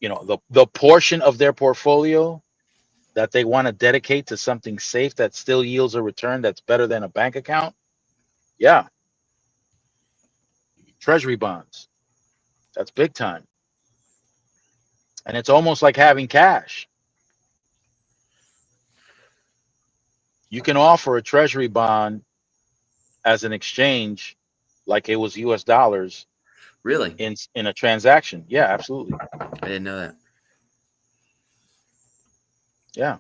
the portion of their portfolio that they want to dedicate to something safe that still yields a return that's better than a bank account. Yeah, treasury bonds. That's big time. And it's almost like having cash. You can offer a treasury bond as an exchange like it was US dollars Really? in a transaction. Yeah, absolutely. I didn't know that. Yeah.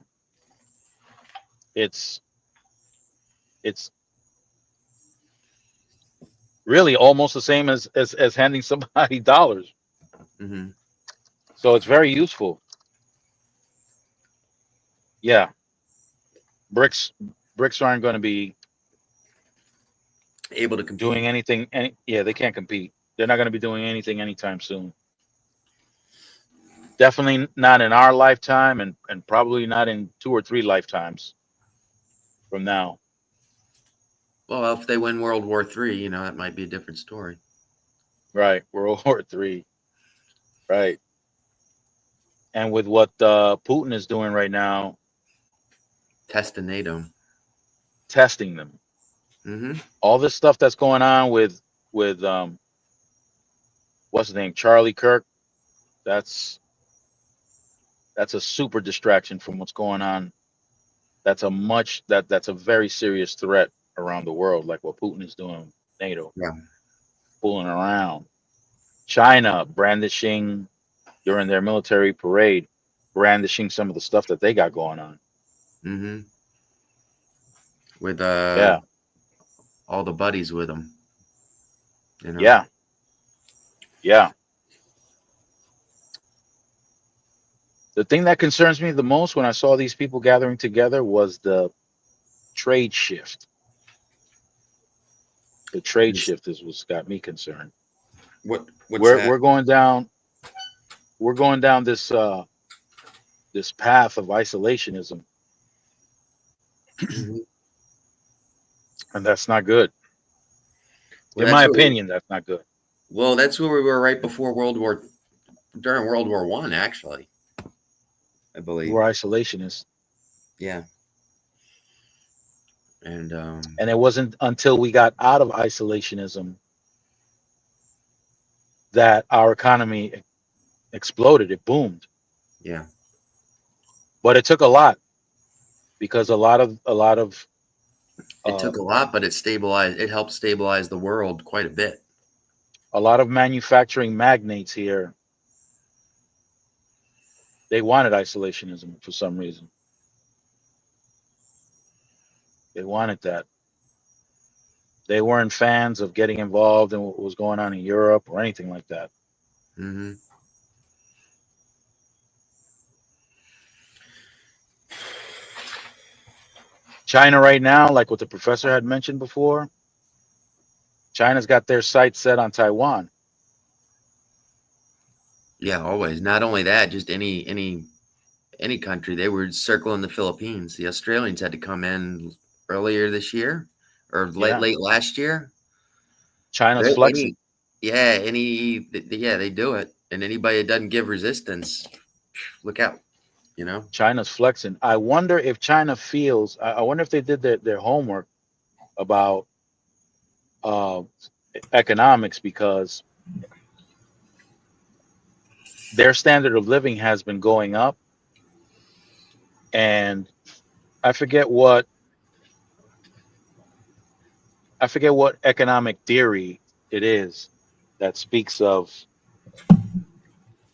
It's it's really almost the same as handing somebody dollars. Hmm. So it's very useful. Yeah. Bricks bricks aren't going to be Able to compete. doing anything yeah, they can't compete. They're not going to be doing anything anytime soon. Definitely not in our lifetime and probably not in 2 or 3 lifetimes from now. Well, if they win World War III, that might be a different story. Right. World War III. Right. And with what Putin is doing right now, Testing NATO. testing them. Hmm. All this stuff that's going on with what's his name, Charlie Kirk. That's that's a super distraction from what's going on. That's a very serious threat around the world, like what Putin is doing. NATO Yeah. fooling around. China brandishing during their military parade, brandishing some of the stuff that they got going on. Hmm. With Yeah, all the buddies with them. You know. yeah, yeah. The thing that concerns me the most when I saw these people gathering together was the trade shift. The trade Is- shift is what's got me concerned. What's We're that? we're going down we're going down this path of isolationism, Hmm. and that's not good. Well, In that's my what. opinion, that's not good. That's where we were right before during World War I, actually. I believe. We're isolationists, Yeah. And and it wasn't until we got out of isolationism that our economy exploded. It boomed, yeah, but it took a lot because it took a um, lot, but it stabilized. It helped stabilize the world quite a bit. a lot of manufacturing magnates here, they wanted isolationism for some reason. They wanted that. They weren't fans of getting involved in what was going on in Europe or anything like that. Hmm. China right now, like what the professor had mentioned before, China's got their sights set on Taiwan. Yeah, always. Not only that, just any country. They were circling the Philippines. The Australians had to come in earlier this year or late Yeah, late last year. China's Any flexing. Yeah, yeah, they do it. And anybody that doesn't give resistance, look out. You know. China's flexing. I wonder if China feels. I wonder if they did their homework about uh, economics because their standard of living has been going up, and I forget what I forget what economic theory it is that speaks of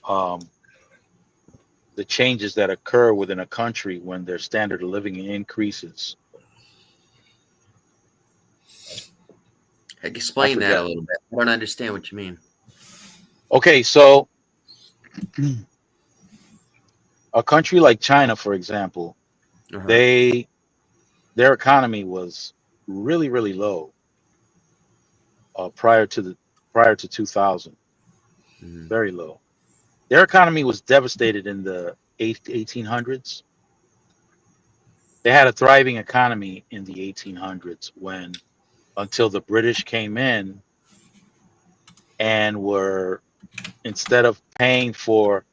um, the changes that occur within a country when their standard of living increases. I Explain that a forget. little bit. I don't understand what you mean. Okay, so a country like China, for example, Uh huh. they their economy was really low prior to 2000, Hmm. very low. Their economy was devastated in the 1800s. They had a thriving economy in the 1800s when until the British came in and were instead of paying for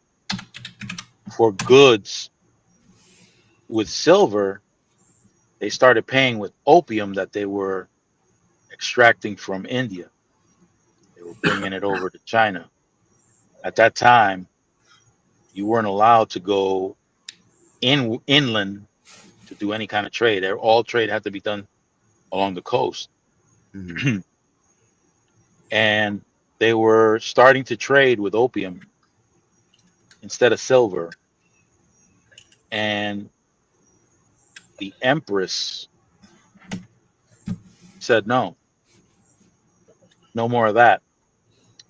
for goods with silver, they started paying with opium that they were extracting from India. They were bringing it over to China. At that time, you weren't allowed to go inland to do any kind of trade. All trade had to be done along the coast. Hmm. And they were starting to trade with opium instead of silver. And the Empress said, no, no more of that.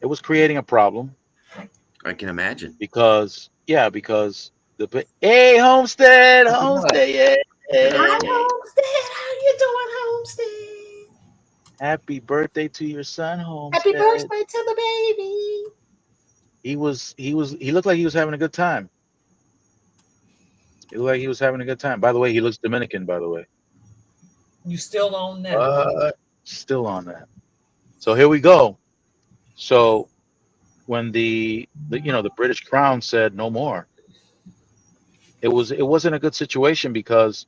It was creating a problem I can imagine. because, yeah, because hey, Homestead, What? Homestead, Good. Hi, yeah. Homestead. How you doing, Homestead? Happy birthday to your son, Happy Homestead. birthday to the baby. He looked like he was having a good time. He looked like he was having a good time. By the way, he looks Dominican, by the way. You still on that, huh? Still on that. So here we go. So when the British Crown said no more, it wasn't a good situation because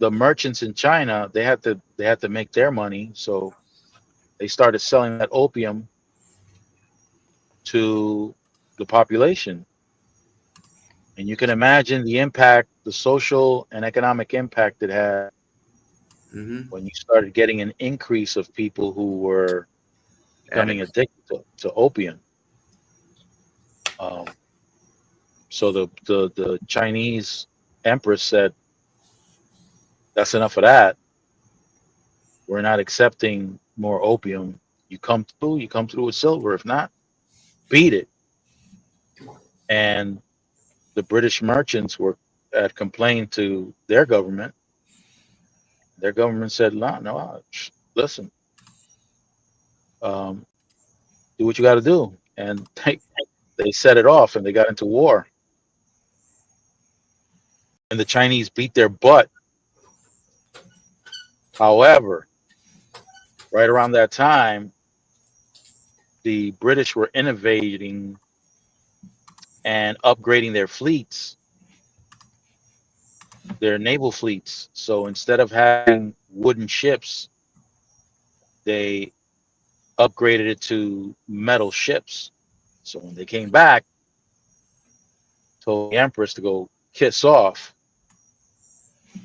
the merchants in China they had to make their money, so they started selling that opium to the population. And you can imagine the impact, the social and economic impact it had Hmm. when you started getting an increase of people who were becoming Addicts. addicted to opium. Um, so the Chinese empress said, "That's enough of that. We're not accepting more opium. You come through with silver. If not, beat it." And the British merchants had complained to their government. Their government said, "No, no, listen, um, do what you got to do." And they set it off, and they got into war. And the Chinese beat their butt. However, right around that time, the British were innovating and upgrading their fleets, their naval fleets. So instead of having wooden ships, they upgraded it to metal ships. So when they came back, told the Empress to go kiss off.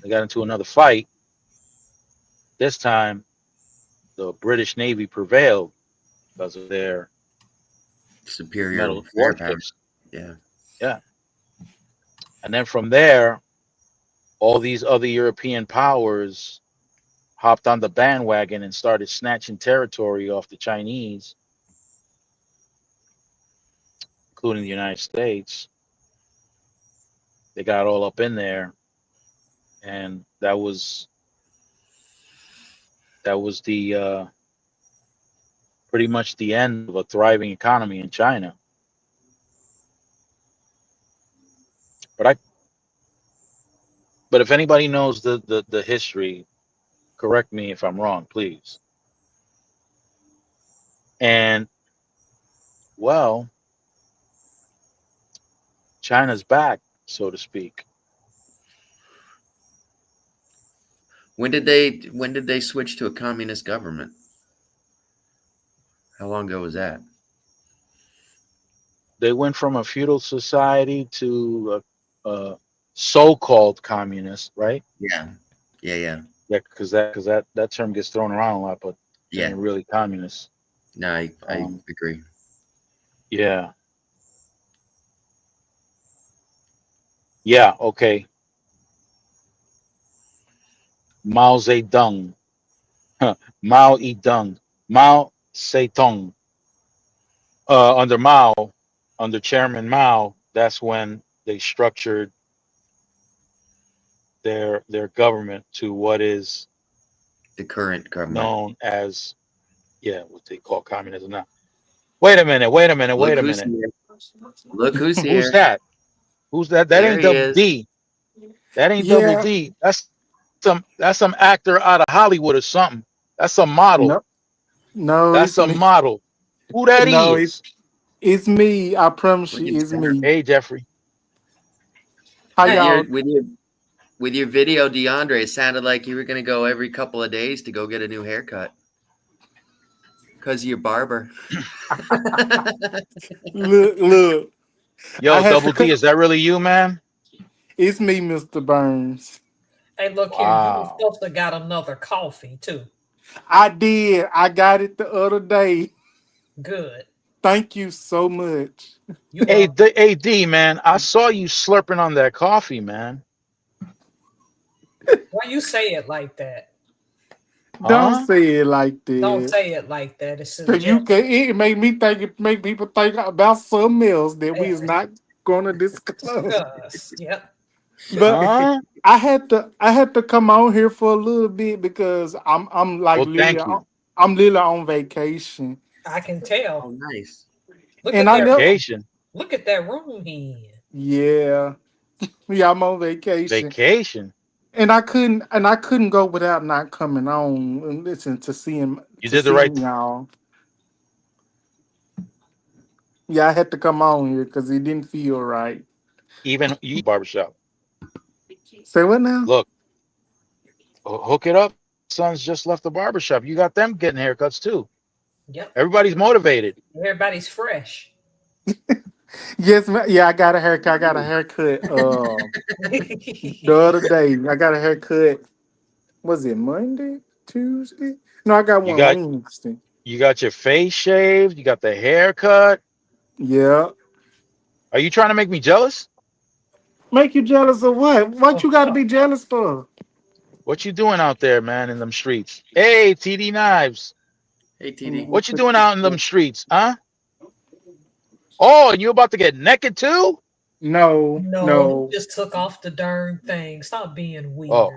They got into another fight. This time, the British Navy prevailed because of their Superior metal firepower. warships. Yeah. Yeah. And then from there, all these other European powers hopped on the bandwagon and started snatching territory off the Chinese, including the United States. They got all up in there, and that was the pretty much the end of a thriving economy in China. But I but if anybody knows the history, correct me if I'm wrong, please. And well, China's back, so to speak. When did they switch to a communist government? How long ago was that? They went from a feudal society to a so-called communist, right? Yeah. Yeah, yeah. Yeah, because that term gets thrown around a lot, but it Yeah. ain't really communist. No, I Um, agree. yeah, yeah, okay. Mao Zedong, Mao Zedong, Mao Zedong. Under Mao, under Chairman Mao, that's when they structured their government to what is The current government. known as, yeah, what they call communism now. Wait a minute, wait a minute, Look wait a who's minute. here. Look who's Who's here. that? Who's that? That There ain't he Double is. D. That ain't Double Yeah, D. That's some actor out of Hollywood or something. That's some model. no, no, That's it's some me. model. Who that No, is? it's me. I promise Look you, at it's Jeffrey. me. Hey Jeffrey. How With y'all? your video, DeAndre, it sounded like you were gonna go every couple of days to go get a new haircut. Because your barber. Look. I Yo, had Double to. D, is that really you, man? It's me, Mr. Burns. Hey, look here. You were Wow. supposed to got another coffee too. I did. I got it the other day. Good. Thank you so much. You Hey, welcome. AD, man, I saw you slurping on that coffee, man. Why you say it like that? Don't Huh? say it like Don't that. say it like that. It's Cause you suggestion. can. It make me think. It make people think about something else that we is not gonna discuss. Discuss. Yep. But Huh? I had to. I had to come on here for a little bit because I'm like Well, literally. thank you. I'm literally on vacation, I can tell. Oh, nice. Look and at I that never. room. Vacation. Look at that room he in. Yeah, yeah. I'm on vacation. Vacation. And I couldn't go without not coming on and listen You to did the right seeing y'all. Yeah, I had to come on here because it didn't feel right. even you barbershop. Say what now? Look, hook it up. Sons just left the barbershop. You got them getting haircuts too. Yep. Everybody's motivated. Everybody's fresh. Yes, yeah, I got a haircut. I got a haircut the other day. I got a haircut. Was it Monday? Tuesday? No, I got You one got Wednesday. you got your face shaved. You got the haircut. Yeah. Are you trying to make me jealous? Make you jealous of what? What Oh, you gotta oh, be jealous for? What you doing out there, man, in them streets? Hey, TD Knives. Hey, TD. What you doing out in them streets, huh? Oh, and you about to get naked too? No, no, he no. just took off the darn thing. Stop being Oh, weird. oh,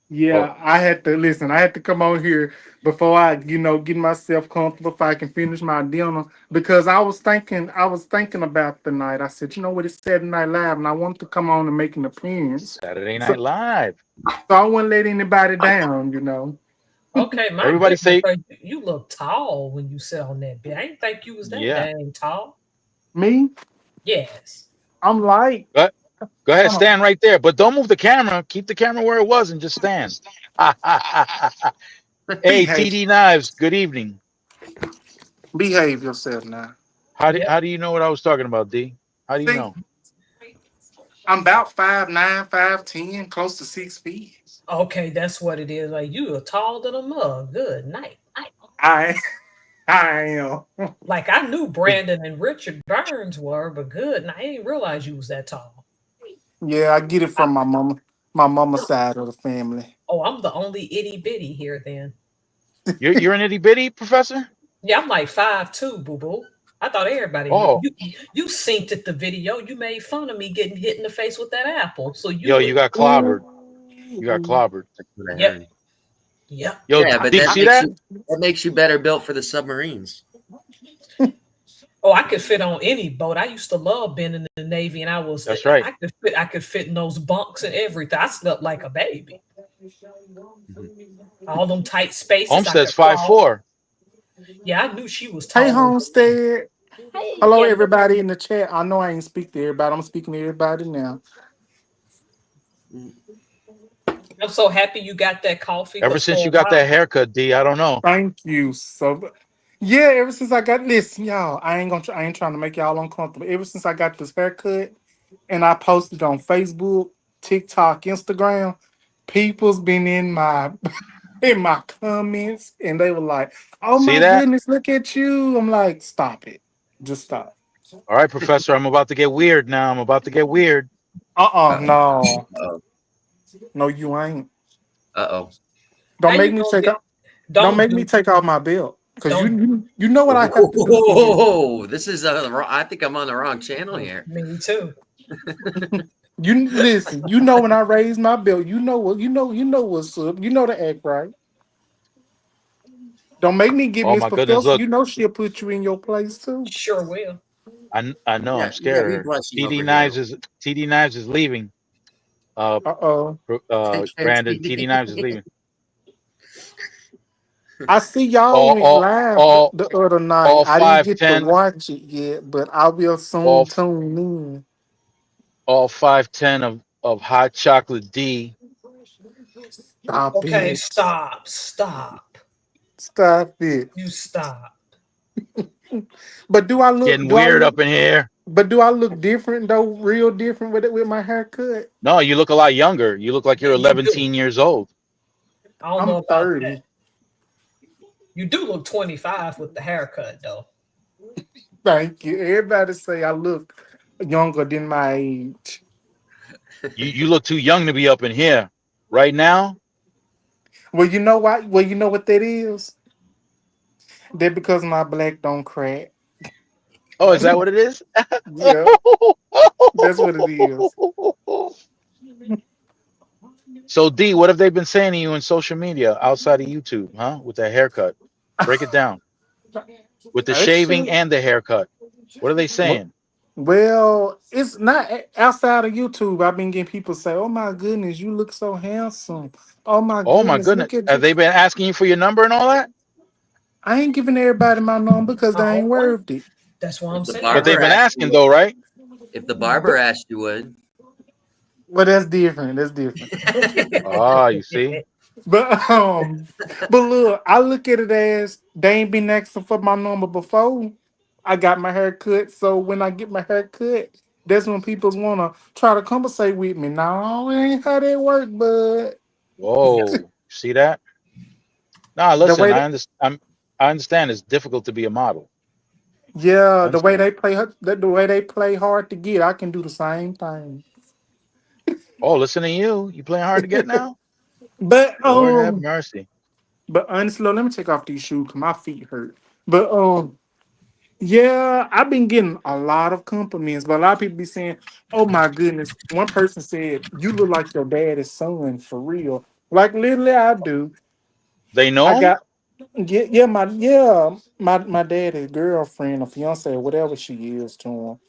Yeah, I had to listen. I had to come on here before I, get myself comfortable if I can finish my dinner because I was thinking about the night. I said, you know what, it's Saturday Night Live, and I wanted to come on and make an appearance. Saturday So, Night Live. so I wouldn't let anybody down. Okay, my Everybody goodness, say, you look tall when you sit on that bed. I didn't think you was that yeah. dang tall. Me, Yes. I'm like, Go, go ahead, hold on. stand right there, but don't move the camera. Keep the camera where it was and just stand. Hey, Behave, TD Knives. Good evening. behave yourself now. Yep. How do you know what I was talking about, D? How do you See, know? I'm about 5'9", 5'10", close to 6 feet. Okay, that's what it is. Like you are tall than a mug. Good night. I, I am. Like I knew Brandon and Richard Burns were, but good. And I didn't realize you was that tall. Yeah, I get it I, from my mama's side of the family. oh, I'm the only itty bitty here then. You're an itty bitty professor? Yeah, I'm like 5'2", boo boo. I thought everybody knew. Oh, You synced at the video. You made fun of me getting hit in the face with that apple. So you yo, you look. got clobbered. You got Ooh. clobbered. That's what I Yep. heard. Yep. Yo, Yeah, but did you that see makes that? you better built for the submarines. Oh, I could fit on any boat. I used to love being in the Navy, and That's right. I could fit in those bunks and everything. I slept like a baby. Mhm. All them tight spaces, I Homestead's could five crawl. four. Yeah, I knew she was Hey, taller than me. Homestead. Hey, Hello, hello. everybody in the chat. I know I ain't speak to everybody. I'm speaking to everybody now. Mm. I'm so happy you got that coffee Ever because since for you a got that while, haircut, D, I don't know. Thank you Yeah, ever since I got listen, y'all, I ain't trying to make y'all uncomfortable. Ever since I got this haircut and I posted on Facebook, TikTok, Instagram, people's been in my in my comments and they were like, "Oh See my that? goodness, look at you!" I'm like, "Stop it, just stop." All right, Professor, I'm about to get weird now. I'm about to get weird. Uh-oh. No, Uh-oh. no, you ain't. Uh-oh. how Don't make you me gonna take get? off. Don't Don't make me do. take off my belt because Don't. you know what I have to do for you. Oh, this is I think I'm on the wrong channel here. Me too. You listen. You know when I raise my belt, you know what's up. You know the act right. Don't make me get Oh Miss my goodness! Professor. Look, You know she'll put you in your place too. Sure will. I know I'm You got me scared. blushing TD over here. Knives is TD Knives is leaving. Uh-oh. Take care, Brandon, TD Knives is TD. leaving. I see y'all All went all live all the other night. all I didn't five get to ten, watch it yet, but I will all soon tune in. all 5'10" of hot chocolate D. Stop Okay, it. stop. Stop. Stop it. You stop. But do I look? Getting Do I weird look? up in here. But do I look different though? Real different with it with my haircut. No, you look a lot younger. You look like you're You do. 11 years old. I don't I'm know about that. 30. You do look 25 with the haircut, though. Thank you. Everybody say I look younger than my age. You look too young to be up in here. Right now? Well, you know why? Well, you know what that is? That because my black don't crack. Oh, is that what it is? Yeah, that's what it is. So D, what have they been saying to you in social media outside of YouTube, huh? With that haircut. Break it down. With the shaving Actually, and the haircut. What are they saying? well, it's not outside of YouTube. I've been getting people say, "Oh my goodness, you look so handsome. Oh my Oh my goodness, goodness. look at Have you." they been asking you for your number and all that? I ain't giving everybody my number because they ain't Oh, what? worth it. That's what If I'm the saying. But they've barber been asked asking you, though, right? if the barber asked you would, But that's different. That's different. Ah, you see? But but look, I look at it as they ain't been asking for my number before. I got my hair cut, so when I get my hair cut, that's when people wanna try to conversate with me. No, it ain't how that work, but Whoa. See that? Nah, the listen, way that, I understand it's difficult to be a model. I yeah, the way understand. they play the way they play hard to get, I can do the same thing. Oh, listen to you. You playing hard to get now? But Lord have mercy. honestly, let me take off these shoes because my feet hurt. But yeah, I've been getting a lot of compliments, but a lot of people be saying, "Oh my goodness!" One person said, "You look like your daddy's son for real." Like literally, I do. They I know him? got my daddy's girlfriend or fiance or whatever she is to him,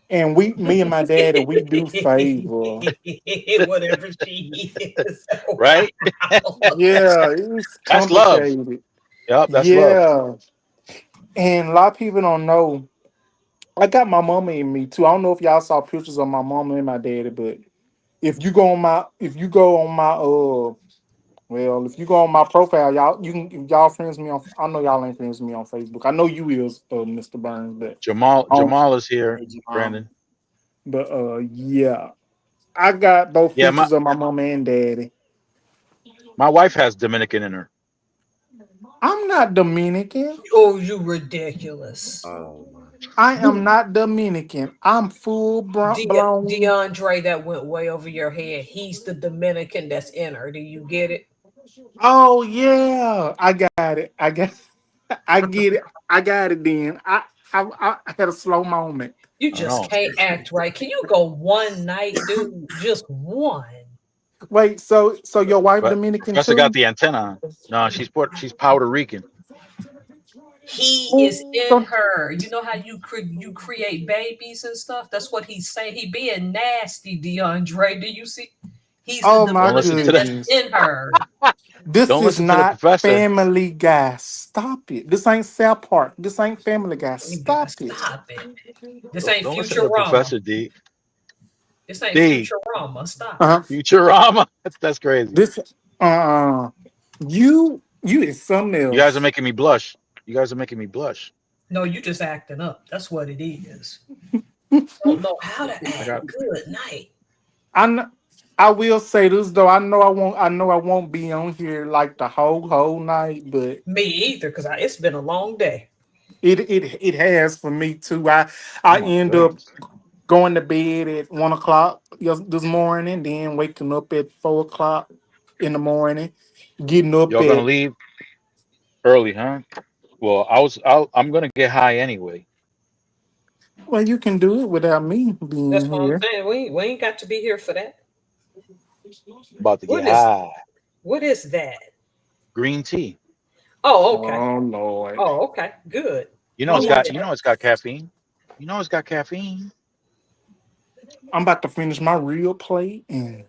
and me and my daddy, we do favor. Whatever she is. Right? Wow. Yeah, it's That's love. complicated. Yep, that's love. Yeah, and a lot of people don't know. I got my mama in me too. I don't know if y'all saw pictures of my mama and my daddy, but if you go on my well, if you go on my profile, y'all you can if y'all friends me on I know y'all ain't friends with me on Facebook. I know you is Mr. Burns, but um Jamal is here, hey, Jamal, Brandon. yeah. I got both Yeah, pictures of my mama and daddy. my wife has Dominican in her. I'm not Dominican. Oh, you ridiculous. oh my, I am not Dominican. I'm full blown. DeAndre, that went way over your head. He's the Dominican that's in her. Do you get it? Oh yeah. I got it. I get it. I got it then. I had a slow moment. You I don't just know. can't act right. Can you go one night, dude? Just one. Wait, so your wife But Dominican Professor got too? the antenna on. No, she's Puerto Rican. He is Ooh, in her. You know how you create babies and stuff? That's what he's saying. He being nasty, DeAndre. Do you see? He's the oh my Don't listen to Dominican the that's goodness. in her. This don't is listen to the not professor. Family Guy. Stop it. This ain't South Park. This ain't Family Guy. You gotta Stop it. stop it. This ain't Don't listen to the Futurama. professor, D. This ain't D. Futurama. Stop it. Uh-huh. Futurama. That's crazy. This you is something You guys are else. making me blush. You guys are making me blush. No, you just acting up. That's what it is. Don't know how to I act. got Good night. I kn- I will say this though. I know I won't be on here like the whole night, but Me either, because it's been a long day. it has for me too. oh I my end up goodness. going to bed at 1 o'clock this morning, then waking up at 4 o'clock in the morning, getting up Y'all gonna at leave early, huh? Well, I'm gonna get high anyway. well, you can do it without me That's being what I'm here. saying. We ain't got to be here for that. About to get What is high. what is that? Green tea. Oh, okay. Oh Lord. Oh, okay. Good. You know I it's I'm like got that. caffeine. You know it's got caffeine. I'm about to finish my real plate and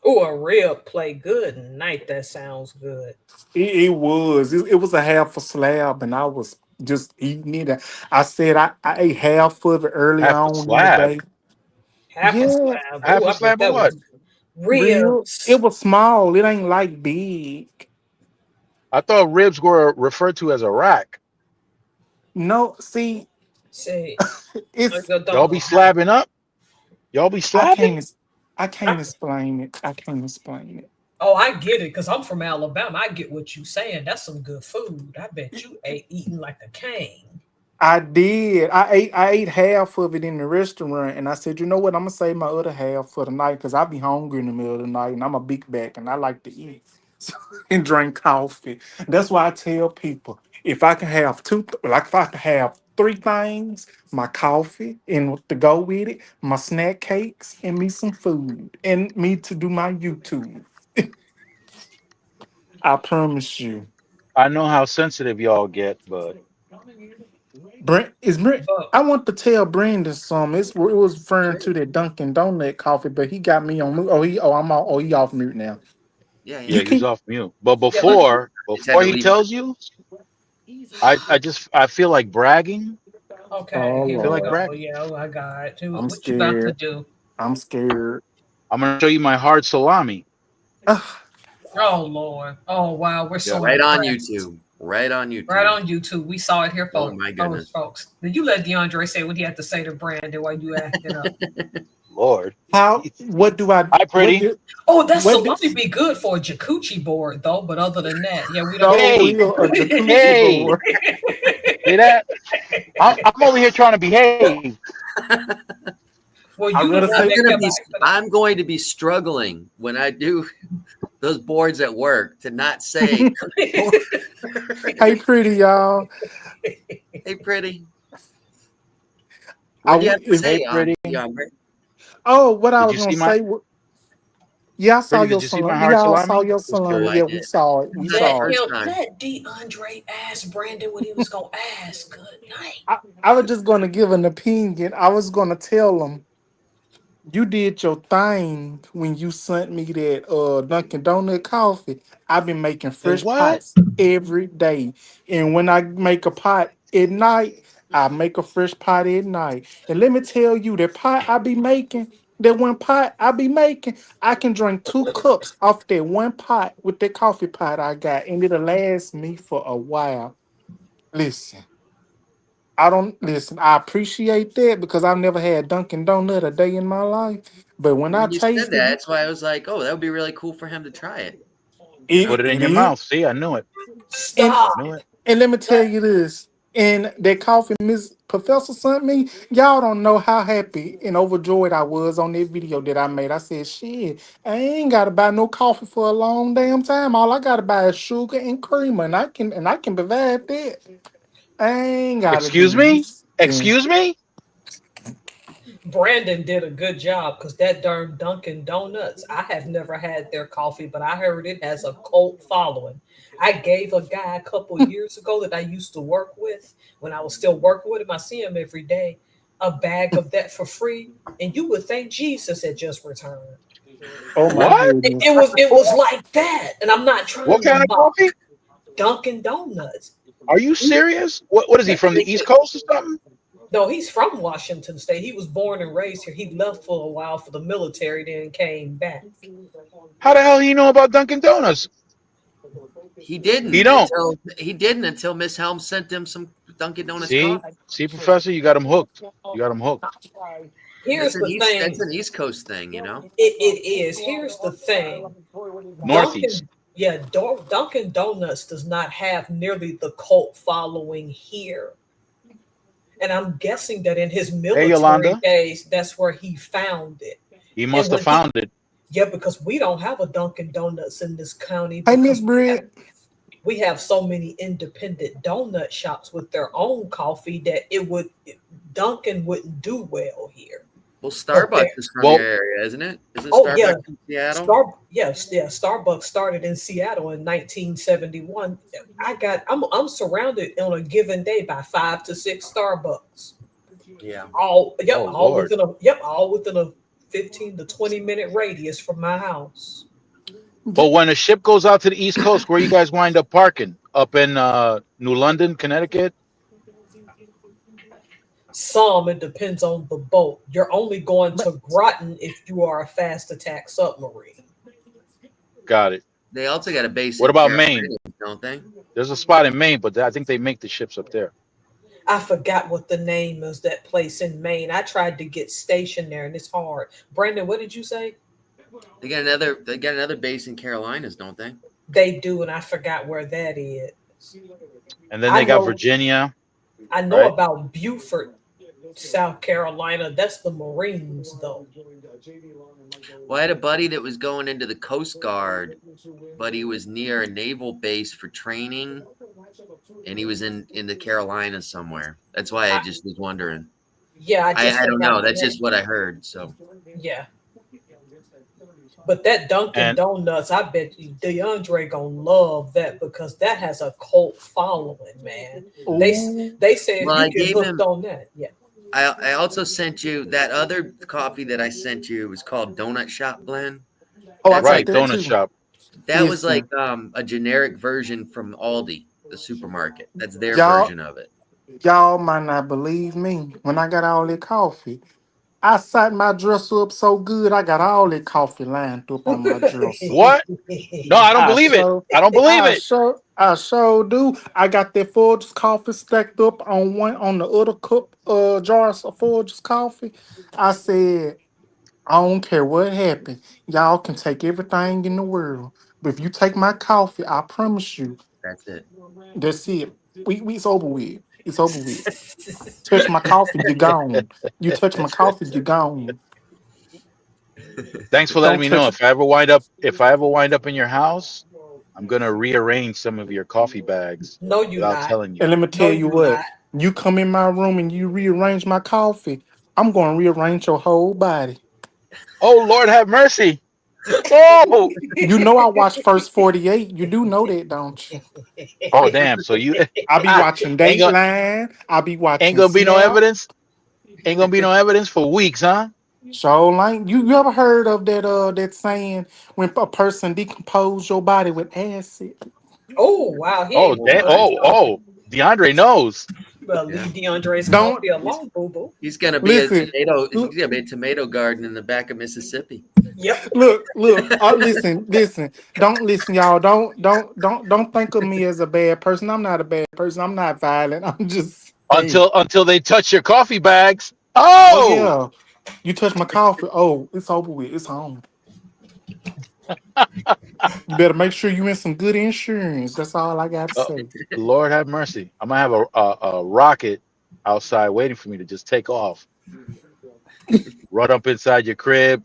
Oh, a rib play. Good night. That sounds good. it was a half a slab and I was just eating it. I said I ate half of it early Half a on in the slab. day. Half a Yeah, slab. Half Ooh, a I bet slab of that what? was real. It ribs. was small. It ain't like big. I thought ribs were referred to as a rack. No, see, See, I it's Y'all don't be know how. slabbing up. Y'all be I slabbing. can't. I can't explain it. I can't explain Oh, I get it because I'm from Alabama. I get what you saying. That's some good food. I bet it. you ate eating like a king. I did. I ate half of it in the restaurant, and I said, you know what? I'm gonna save my other half for the night because I be hungry in the middle of the night, and I'm a big back, and I like to eat so, and drink coffee. That's why I tell people if I can have like if I can have three things: my coffee and to go with it, my snack cakes, and me some food, and me to do my YouTube. I promise you. I know how sensitive y'all get, but Brent is Brent. But I want to tell Brandon some. It was referring to that Dunkin' Donut coffee, but he got me on mute. He off mute now. Yeah, yeah. yeah, You he's can. off mute. But yeah, let Just had before to he leave it. tells you, I feel like bragging. okay, Oh I here feel we like go. Lord, bragging. Yeah, oh, I got it. I'm What you about to scared. do? I'm scared. I'm gonna show you my hard salami. Ugh, Oh Lord. Oh wow, we're Yeah. so Right on impressed. YouTube. Right on Right YouTube. on YouTube. We saw it here, Oh folks. my Oh, goodness. folks. Did you let DeAndre say what he had to say to Brandon while you acting up? Lord. how? What do I? Hi, What pretty. did? Oh, that What did? salami be good for a jacuzzi board, though. But other than that, yeah, we don't. No Hey, real a jacuzzi hey. board. See that? I'm over here trying to behave. Well, I you the rather one say that kept acting up. I'm going to be struggling when I do those boards at work to not say, hey pretty y'all. hey, pretty. I What do you w- have to is Hey, say on pretty. Yonder? oh what I Did was you gonna see my say. Yeah, I saw pretty? your Did you see my salon. hard Y'all saw salami? your Just Oh, salon. I Yeah, curious. we did. saw it. We This is the Let saw it. first him, time. let DeAndre ask Brandon what he was gonna ask. Good night. I was just gonna give an opinion. I was gonna tell them you did your thing when you sent me that Dunkin' Donut coffee. I've been making Say fresh what? pots every day, and when I make a pot at night, I make a fresh pot at night. And let me tell you, that pot I be making, that one pot I be making, I can drink 2 cups off that one pot with that coffee pot I got, and it'll last me for a while. Listen. I don't listen. I appreciate that because I've never had Dunkin' Donut a day in my life. But when I When you said tasted that, it, that's why I was like, oh, that would be really cool for him to try it. You Put know? it in it your is. mouth. See, I knew it. And I Stop. knew it. let me tell Let you this. And that coffee Miss Professor sent me, y'all don't know how happy and overjoyed I was on that video that I made. I said, shit, I ain't gotta buy no coffee for a long damn time. All I gotta buy is sugar and creamer, and I can provide that. I ain't gotta Excuse do me? this. Excuse me? Brandon did a good job because that darn Dunkin' Donuts, I have never had their coffee, but I heard it has a cult following. I gave a guy a couple years ago that I used to work with when I was still working with him. I see him every day, a bag of that for free, and you would think Jesus had just returned. Oh my What? It goodness. was it was like that, and I'm not What trying to kind of mock coffee? Dunkin' Donuts. Are you serious? What is he from the East Coast or something? No, he's from Washington State. He was born and raised here. He left for a while for the military, then came back. How the hell he know about Dunkin' Donuts? He don't. He didn't until Miss Helms sent him some Dunkin' Donuts See? coffee. See, Professor, you got him hooked. You got him hooked. Here's the That's thing. an East Coast thing, you know. It is. Here's the thing. Northeast. Dunkin' Donuts does not have nearly the cult following here. And I'm guessing that in his Hey, military Yolanda. days, that's where he found it. He And must have when he, found it. yeah, because we don't have a Dunkin' Donuts in this county Hey Miss because Britt. we have so many independent donut shops with their own coffee that Dunkin' wouldn't do well here. Well, But Starbucks there, is from your Well, area, isn't it? Is it oh yeah, Starbucks in Seattle? Starbucks started in Seattle in 1971. I'm surrounded on a given day by 5 to 6 Starbucks. Yeah. oh Lord. All within a 15 to 20 minute radius from my house. But when a ship goes out to the East Coast, where you guys wind up parking? Up in New London, Connecticut? Some, it depends on the boat. You're only going But to Groton if you are a fast attack submarine. Got it. They also got a base What in about Maine? Carolina, don't they? There's a spot in Maine, but I think they make the ships up there. I forgot what the name is, that place in Maine. I tried to get stationed there and it's hard. Brandon, what did you say? They got another base in Carolinas, don't they? They do, and I forgot where that is. And then I they got know Virginia, I know right? about Beaufort, South Carolina. That's the Marines though. Well, I had a buddy that was going into the Coast Guard, but he was near a naval base for training, and he was in the Carolinas somewhere. That's why I I, just was wondering. yeah, I just I don't forgot know. the That's name. just what I heard. So Yeah. But that Dunkin' And Donuts, I bet you DeAndre gonna love that because that has a cult following, man. They ooh, they say if well, you I get gave hooked him. on that, yeah. I also sent you that other coffee that I sent you. It was called Donut Shop Blend. oh, I That's got like right, that donut too. shop. that was like Listen, a generic version from Aldi, the supermarket. That's their y'all, version of it. y'all might not believe me. When I got all that coffee, I set my dresser up so good. I got all that coffee lined up on my dresser. What? No, I don't I believe it. show, I don't believe it. I show do. I got that Folgers coffee stacked up on one on the other cup jars of Folgers coffee. I said, I don't care what happened. Y'all can take everything in the world. But if you take my coffee, I promise you, That's it. that's it. We it's over with. It's over with. Touch my coffee, you're gone. You touch my coffee, you're gone. Thanks for letting Don't me know. touch. If I ever wind up in your house, I'm gonna rearrange some of your coffee bags No, you without not. telling you. And let me No, tell you you not. what, you come in my room and you rearrange my coffee, I'm going to rearrange your whole body. Oh Lord, have mercy. Oh, You know I watch First 48. You do know that, don't you? oh, damn. So you I be watching ain't gonna Dateline. I be ain't watching gonna be no Snap. evidence. Ain't gonna be no evidence for weeks, huh? So like you ever heard of that saying when a person decompose your body with acid? Oh wow, he Oh, ain't Oh with damn. us my! this time. Oh, DeAndre knows. Well, Yeah, leave DeAndre's Don't coffee he's alone, boo boo. he's gonna be a listen. tomato. Look, He's gonna be a tomato garden in the back of Mississippi. Yep. look. Listen. Don't listen, y'all. Don't think of me as a bad person. I'm not a bad person. I'm not violent. I'm just saying. Until they touch your coffee bags. Oh Oh, yeah, you touch my coffee. Oh, it's over with. It's on. You better make sure you in some good insurance. That's all I got to uh, say. Lord have mercy. I'm gonna have a rocket outside waiting for me to just take off. Run up inside your crib,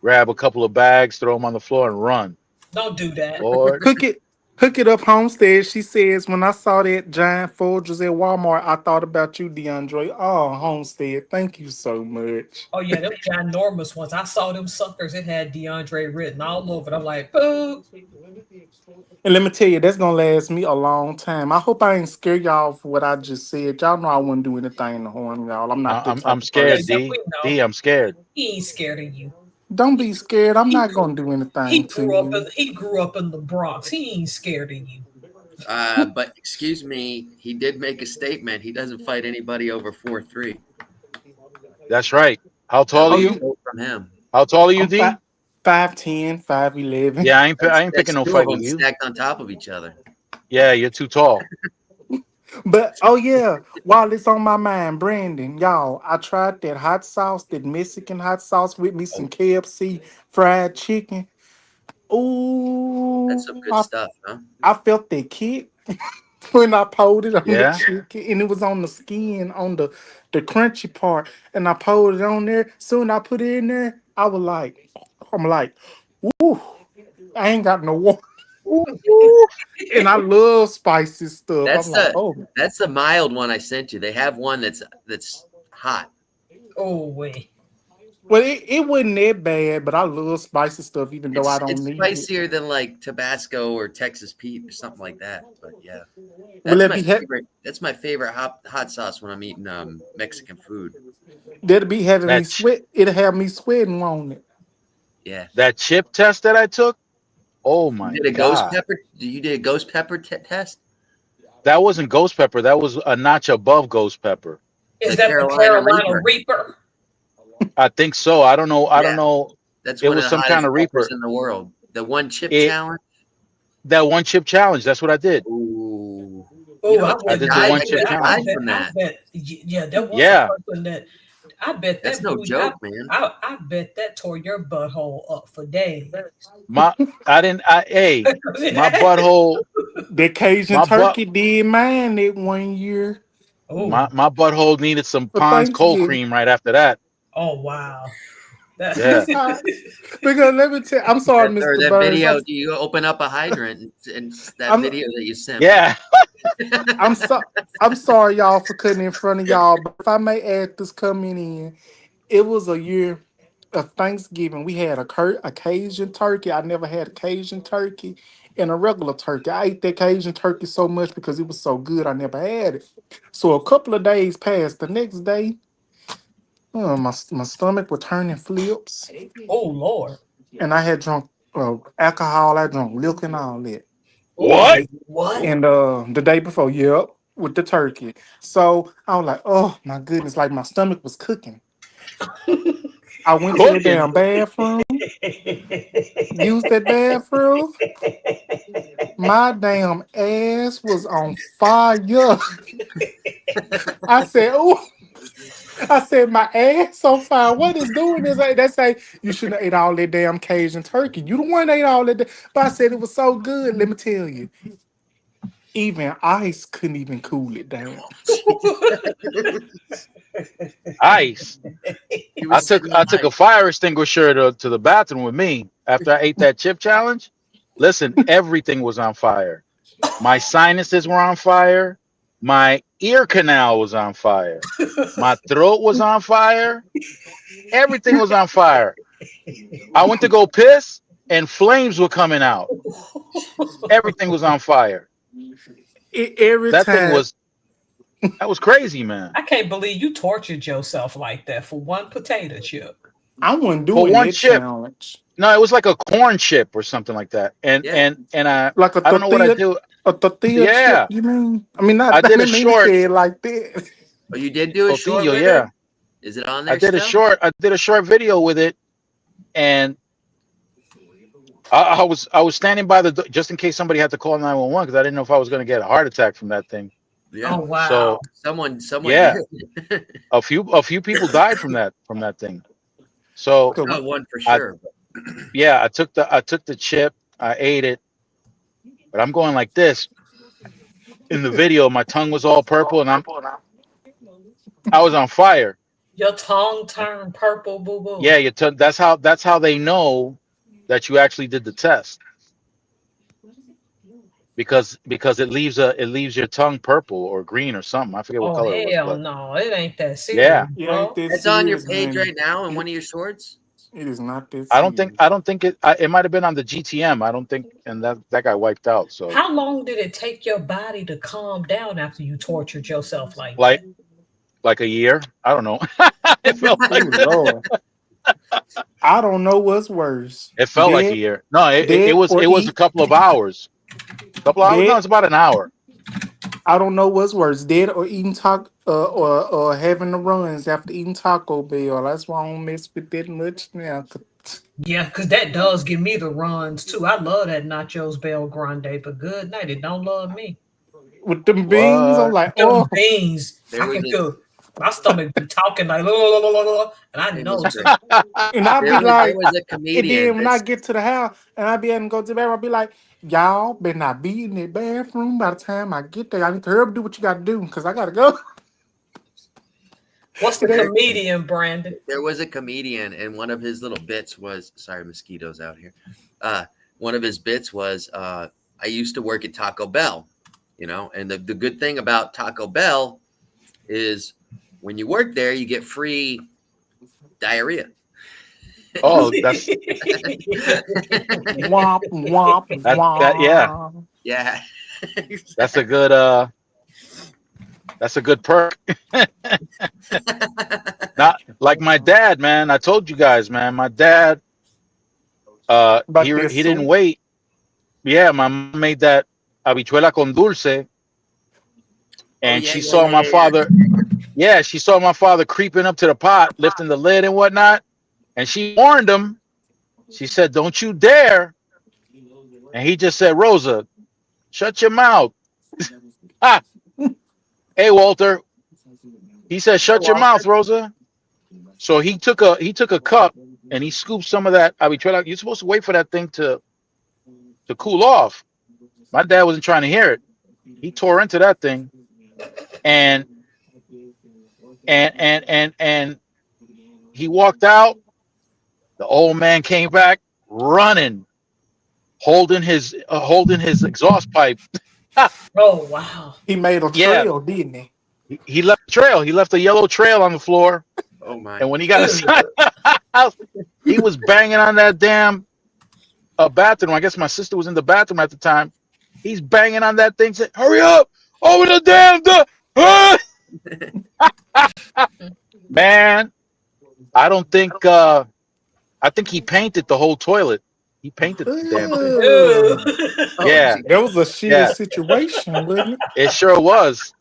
grab a couple of bags, throw them on the floor, and run. Don't do that. Lord, Hook it, hook it up, Homestead. She says, when I saw that giant Folgers at Walmart, I thought about you, DeAndre. Oh, Homestead, thank you so much. Oh yeah, them ginormous ones. I saw them suckers. It had DeAndre written all over it. I'm like, boo. And let me tell you, that's gonna last me a long time. I hope I ain't scare y'all for what I just said. Y'all know I wouldn't do anything to harm y'all. I'm not that I'm type of Yeah, scared, yeah, person. D. we know. D, I'm scared. He ain't scared of you. Don't be scared. I'm He not grew gonna do he anything to grew up in you. the Bronx. He ain't scared of you. But excuse me, he did make a statement. He doesn't fight anybody over 4'3". That's right. How That tall are was Oh, a you? you quote from him. How tall are you, I'm D? 5'10", 5'11". Yeah, I That's ain't picking that's no two of fight with them you. stacked on top of each other. Yeah, you're too tall. But oh yeah, while it's on my mind, Brandon, y'all, I tried that hot sauce, that Mexican hot sauce with me some Oh, KFC fried chicken. that's Ooh, some good stuff, huh? I felt that kick when I pulled it on the Yeah. chicken, and it was on the skin, on the crunchy part, and I pulled it on there. Soon I put it in there, I'm like, ooh, I ain't got no water, Ooh. and I love spicy stuff. I'm That's like, the oh. that's the mild one I sent you. They have one that's hot. Oh wait. Well, it wasn't that bad, but I love spicy stuff, even though I don't It's need it. spicier than like Tabasco or Texas Pete or something like that. But yeah, Will that be That's my favorite hot sauce when I'm eating Mexican food. that'll be having me That ch- sweat? It'll have me sweating, won't it? Yeah, that chip test that I took. Oh you my did a ghost God. pepper. You did a ghost pepper test. That wasn't ghost pepper. That was a notch above ghost pepper. Is that the Carolina Reaper? I think so. I don't know. I don't Yeah. know. That's It one was of the some hottest kind of peppers Reaper. in the world. The one chip It- challenge. That one chip challenge. That's what I did. Ooh. Oh, You know, I it I wouldn't. did the died, one it chip just challenge. died from that. Yeah, there was Yeah. a person that. I bet That's that no dude. joke, man. I bet that tore your butthole up for days. Hey, my butthole. The Cajun My butt. turkey did mine that one year Oh, My butthole needed some for Pond's cold Thanksgiving. cream right after that. oh wow. That Yeah. Because let me tell I'm sorry, Or Mr. that Burns. video, do you open up a hydrant and that I'm, video that you sent me? Yeah. I'm sorry, y'all, for cutting in front of y'all. But if I may add this coming in, it was a year of Thanksgiving. We had a Cajun turkey. I never had a Cajun turkey and a regular turkey. I ate that Cajun turkey so much because it was so good. I never had it. So a couple of days passed. The next day, my stomach was turning flips, oh Lord. and I had drunk alcohol. I drunk liquor and all that. Oh What? what? And the day before, yep, with the turkey. So I was like, oh my goodness, like my stomach was cooking. I went to the Cooking? damn bathroom, used that bathroom. My damn ass was on fire. I said, oh, I said, my ass on fire. What is doing this? They say you shouldn't have ate all that damn Cajun turkey. You the one that ate all that. But I said it was so good. Let me tell you, even ice couldn't even cool it down. Ice. He I was took sitting I on took a ice. fire extinguisher to the bathroom with me after I ate that chip challenge. Listen, everything was on fire. My sinuses were on fire. My ear canal was on fire. My throat was on fire. Everything was on fire. I went to go piss and flames were coming out. Everything was on fire. Every That thing time. was that was crazy, man. I can't believe you tortured yourself like that for one potato chip. I wasn't For doing one that chip, challenge. no, it was like a corn chip or something like that. And Yeah. and and Like I don't know what I do. a tortilla chip, Yeah, you mean? I mean, not, I I did a didn't mean to short say it like that. Oh, you did do a short tortillo. with it? Yeah, Is it on I there did a still? short. I did a short video with it, and I was standing by just in case somebody had to call 911 because I didn't know if I was going to get a heart attack from that thing. Yeah. Oh wow. So Someone yeah, did. a few people died from that thing. So Not one for I sure. yeah, I took the chip, I ate it, but I'm going like this in the video. My tongue was all purple, and I was on fire. Your tongue turned purple, boo boo. Yeah, that's how they know that you actually did the test because it leaves your tongue purple or green or something. I forget what Oh color it was, hell but no, it ain't that yeah, serious, It ain't bro. that It's on your serious, page honey. right now in It, one of your shorts. it is not that I serious. don't think it might have been on the GTM. I don't think, and that got wiped out. So How long did it take your body to calm down after you tortured yourself like like that? a year. I don't know. It felt Oh Lord, I don't know what's worse, like a dead, year. No, dead it or was a eat, couple of hours. Couple hours? No, dead. it's about an hour. I don't know what's worse, dead or eating or having the runs after eating Taco Bell. That's why I don't mess with that much now. Yeah, because that does give me the runs too. I love that Nachos Bel Grande, but good night, it don't love me. With them beans, I'm What? like, Them oh, beans, There I was can a feel my stomach be talking like, "La, la, la, la, la, la," and I hey, know Mister. too. and I be There like, was a and comedian then when I that's get to the house and I be able to go to the bathroom, I be like, y'all better not be in the bathroom by the time I get there. I need to hurry up, do what you got to do because I got to go. What's the It ain't- comedian, Brandon? there was a comedian and one of his little bits was sorry, mosquitoes out here. One of his bits was I used to work at Taco Bell, and the good thing about Taco Bell is when you work there, you get free diarrhea. Oh, that's Womp, womp, that. Yeah, womp. Yeah. that's a good perk. Not like my dad, man. I told you guys, man. My dad, But he this didn't soup, wait. Yeah, my mom made that habichuela con dulce, Oh and yeah, she yeah, saw yeah, my yeah, father. Yeah, she saw my father creeping up to the pot, lifting the lid and whatnot, and she warned him. She said, "Don't you dare!" And he just said, "Rosa, shut your mouth." Ah, hey Walter. He said, Hey, "Shut your Walter. mouth, Rosa." So he took a cup and he scooped some of that. I mean, you're supposed to wait for that thing to cool off. My dad wasn't trying to hear it. He tore into that thing, and and he walked out. The old man came back running, holding his exhaust pipe. Oh wow. He made a Yeah, trail, didn't he? he left a trail. He left a yellow trail on the floor. Oh my. And when he got Ugh. inside the house, he was banging on that damn bathroom. I guess my sister was in the bathroom at the time. He's banging on that thing, saying, "Hurry up! Open the damn door!" Ah! Man, I don't think. I think he painted the whole toilet. He painted the damn thing. Ew. Ugh. Oh, Yeah, gee. That was a shitty yeah, situation, wasn't it? it sure was.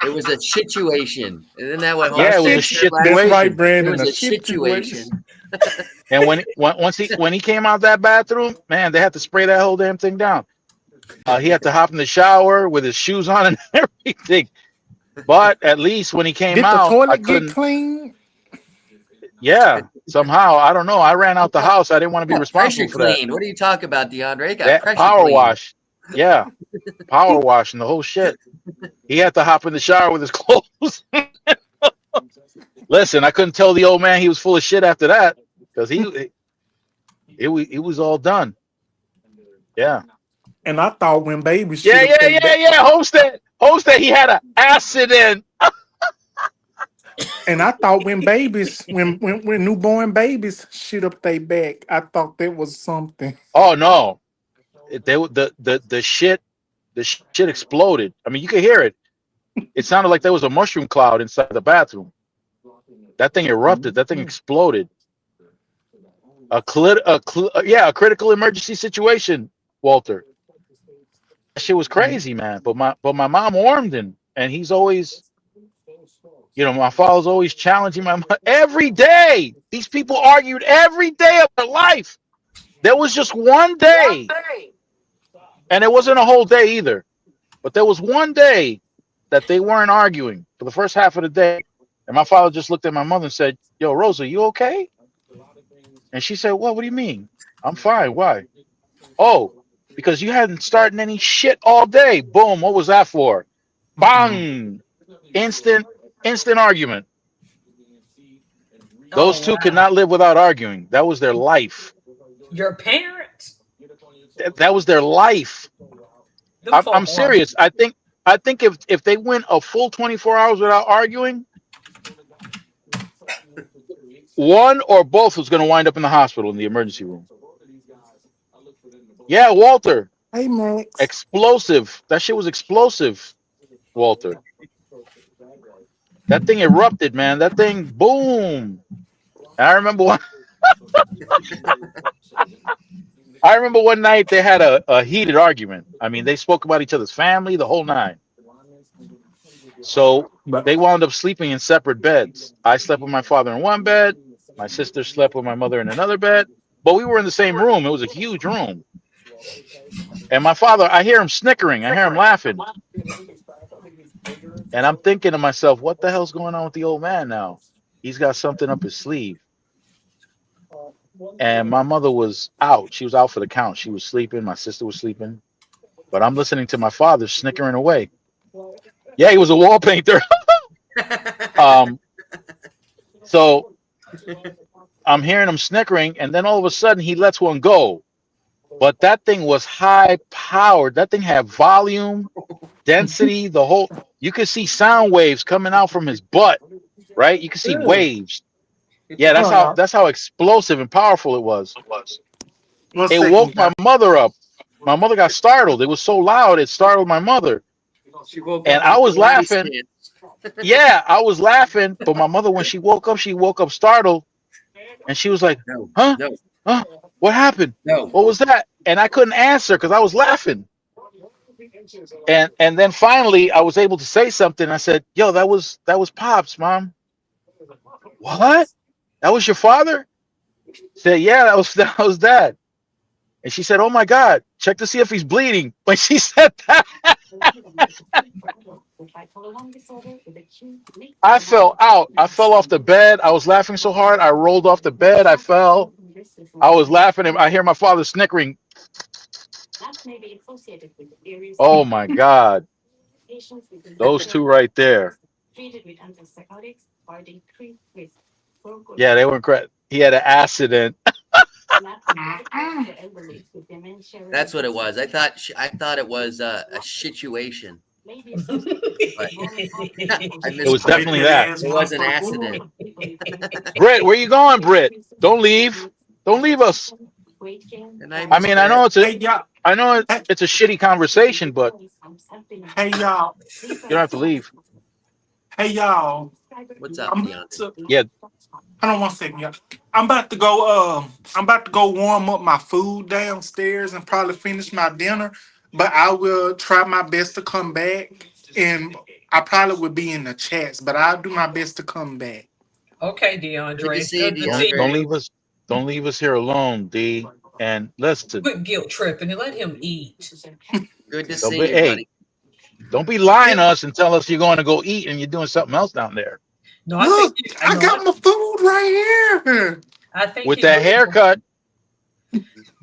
It was a situation. Isn't that what A Yeah, it was a Homestead shit. said shit last? That's right, situation. It Brandon. was A a shit situation. situation. And once he came out that bathroom, man, they had to spray that whole damn thing down. He had to hop in the shower with his shoes on and everything. But at least when he came Did the out, I toilet get couldn't. clean? Yeah, somehow I don't know. I ran out the house. I didn't want to be Got pressure responsible for that. clean. What are you talking about, DeAndre? It got That pressure power clean. wash. Yeah, power wash and the whole shit. He had to hop in the shower with his clothes. Listen, I couldn't tell the old man he was full of shit after that because it was all done. Yeah. And I thought when babies Yeah, shit up yeah, they yeah, back. yeah. Homestead, he had an accident. And I thought when babies, when newborn babies shit up they back, I thought that was something. Oh no. The shit exploded. I mean, you could hear it. It sounded like there was a mushroom cloud inside the bathroom. That thing erupted. That thing Mhm. exploded. A critical emergency situation, Walter. That shit was crazy, man. But my mom warned him, and he's always, my father's always challenging my mom every day. These people argued every day of their life. There was just one day, and it wasn't a whole day either. But there was one day that they weren't arguing for the first half of the day, and my father just looked at my mother and said, "Yo, Rosa, you okay?" And she said, "Well, what do you mean? I'm fine. Why?" "Oh, because you hadn't started any shit all day." Boom. What was that for? Mm-mm. Bang. Instant, instant argument. Oh Those two could wow. not live without arguing. That was their life. Your parents? That was their life. Them I'm folk are serious. I think if they went a full 24 hours without arguing, one or both was going to wind up in the hospital in the emergency room. Yeah, Walter. Hey Max. Explosive. That shit was explosive, Walter. That thing erupted, man. That thing, boom. And I remember one night they had a heated argument. I mean, they spoke about each other's family, the whole nine. So But they wound up sleeping in separate beds. I slept with my father in one bed. My sister slept with my mother in another bed. But we were in the same room. It was a huge room. And my father, I hear him snickering. I hear him laughing. And I'm thinking to myself, what the hell's going on with the old man now? He's got something up his sleeve. And my mother was out. She was out for the count. She was sleeping. My sister was sleeping. But I'm listening to my father snickering away. Yeah, he was a wall painter. um, so I'm hearing him snickering, and then all of a sudden he lets one go. But that thing was high powered. That thing had volume, density, the whole. You could see sound waves coming out from his butt, right? You could see ew. waves. Yeah, that's hold how on. that's how explosive and powerful it was. One It second, woke my guys. mother up. My mother got startled. It was so loud, it startled my mother. She woke And up I in was karate laughing. stance. Yeah, I was laughing. But my mother, when she woke up startled, and she was like, No, "Huh? no, Huh? What happened? no. What was that?" And I couldn't answer because I was laughing. And then finally I was able to say something. I said, "Yo, that was Pops, Mom." What? That was your father? Said, "Yeah, that was Dad." And she said, "Oh my God, check to see if he's bleeding." When she said that, I fell out. I fell off the bed. I was laughing so hard. I rolled off the bed. I fell. I was laughing, and I hear my father snickering. Oh my God, those two right there. Yeah, they were incredible. He had an accident. That's what it was. I thought it was a situation, but I It was misspoke. definitely that. It was an accident. Britt, where you going, Britt? Don't leave. Don't leave us. And I I missed mean, I that. know it's a, Hey y'all, I know hey, it's a shitty conversation, but hey y'all, you don't have to leave. hey y'all. What's up, I'm about DeAndre? to. Yeah. Hold on 1 second, y'all. I'm about to go. I'm about to go warm up my food downstairs and probably finish my dinner. But I will try my best to come back, and I probably will be in the chats. But I'll do my best to come back. Okay, Good to DeAndre, it's see you, good to see Don't DeAndre. you. leave us. Don't leave us here alone, D. And listen, Quit guilt tripping and let him eat. Good to don't see be. you, Hey, buddy. don't be lying It, to us and tell us you're going to go eat and you're doing something else down there no, I think Look, you, I I know. got my food right here. I think with you that haircut.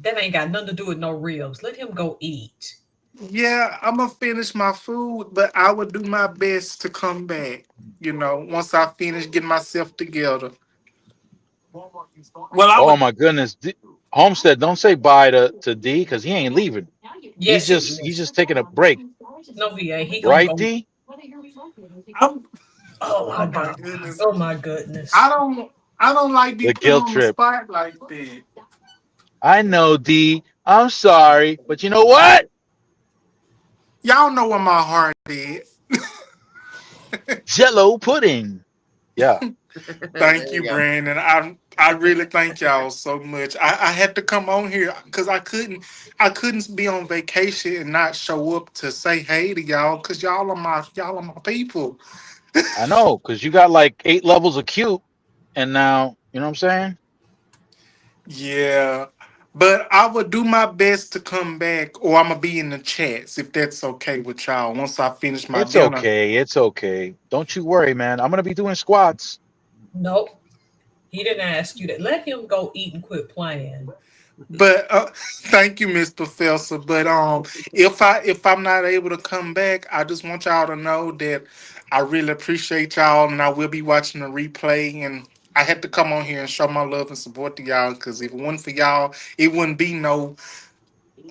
that ain't got nothing to do with no ribs. Let him go eat. Yeah, I'm gonna finish my food, but I will do my best to come back. Once I finish getting myself together. Well, I Oh would. my goodness, Homestead. Don't say bye to D because he ain't leaving. He's Yes, he just he's is. just taking a break, No, he ain't. He gonna right, go. D? I'm, Oh my oh my god. goodness. Oh my goodness. I don't. I don't like be The put guilt on the trip. spot like that. I know, D. I'm sorry, but you know what? Y'all know where my heart is. Jello pudding. Yeah, Thank There you, you go. Brandon. I really thank y'all so much. I had to come on here because I couldn't be on vacation and not show up to say hey to y'all because y'all are my people. I know, because you got like 8 levels of cute, and now you know what I'm saying. Yeah. But I would do my best to come back or I'm gonna be in the chats if that's okay with y'all once I finish my It's dinner. okay. It's okay. Don't you worry, man. I'm gonna be doing squats. Nope. He didn't ask you that. Let him go eat and quit playing. But thank you, Miss Professor. But if I'm not able to come back, I just want y'all to know that I really appreciate y'all, and I will be watching the replay. And I had to come on here and show my love and support to y'all because if it wasn't for y'all, it wouldn't be no